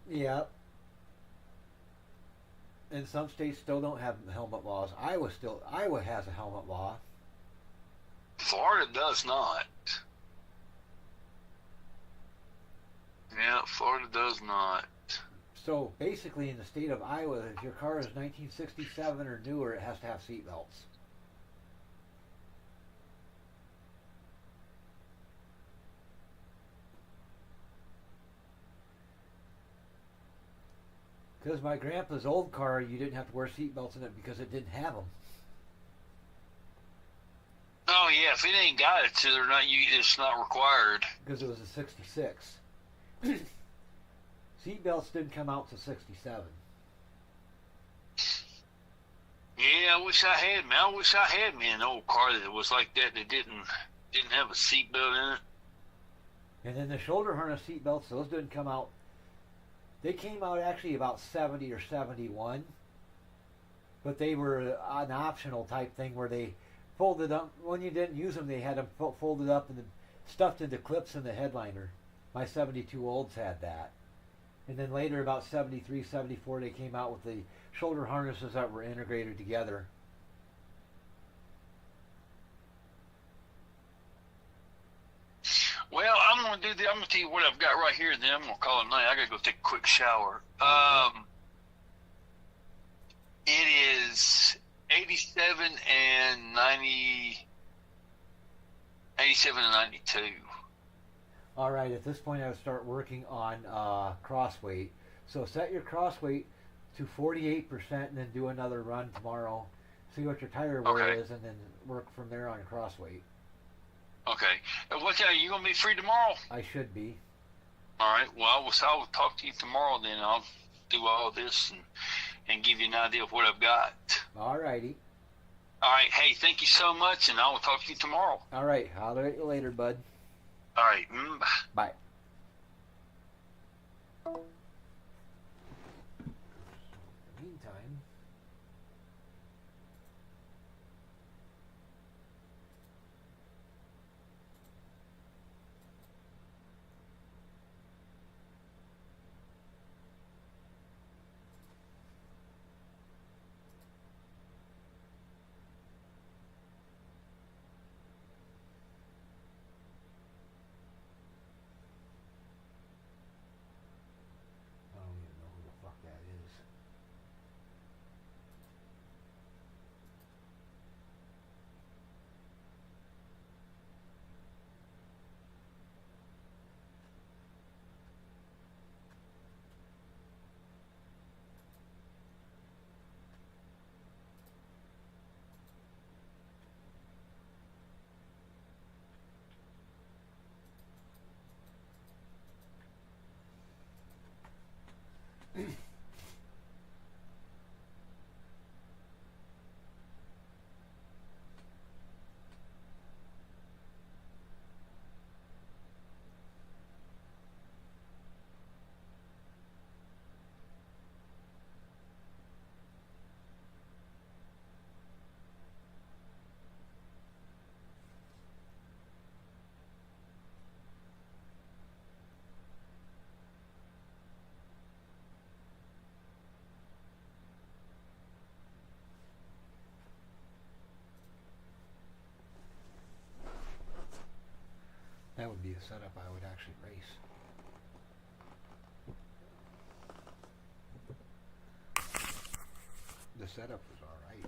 Yeah. And some states still don't have helmet laws. Iowa has a helmet law. Florida does not. Yeah, Florida does not. So basically, in the state of Iowa, if your car is 1967 or newer, it has to have seatbelts. Because my grandpa's old car, you didn't have to wear seatbelts in it because it didn't have them. Oh yeah, if it ain't got it, so it's not required. Because it was a '66. Seatbelts didn't come out till '67. Yeah, I wish I had me an old car that was like that didn't have a seatbelt in it. And then the shoulder harness seatbelts, those didn't come out. They came out actually about 70 or 71. But they were an optional type thing where they folded up. When you didn't use them, they had them folded up and then stuffed into clips in the headliner. My 72 olds had that. And then later, about 73, 74, they came out with the shoulder harnesses that were integrated together. Well, I'm gonna tell you what I've got right here. Then I'm gonna call it night. I gotta go take a quick shower. It is 87 and 90, 87 and 92. All right, at this point, I would start working on cross weight. So set your cross weight to 48% and then do another run tomorrow. See what your tire wear Okay. is and then work from there on cross weight. Okay. What time you gonna be free tomorrow? I should be. All right. Well, I will talk to you tomorrow. Then I'll do all this and give you an idea of what I've got. All righty. All right. Hey, thank you so much, and I will talk to you tomorrow. All right, holler at you later, bud. All right. Bye. Bye. Meantime, I don't even know who the fuck that is. That would be a setup I would actually race. The setup was alright.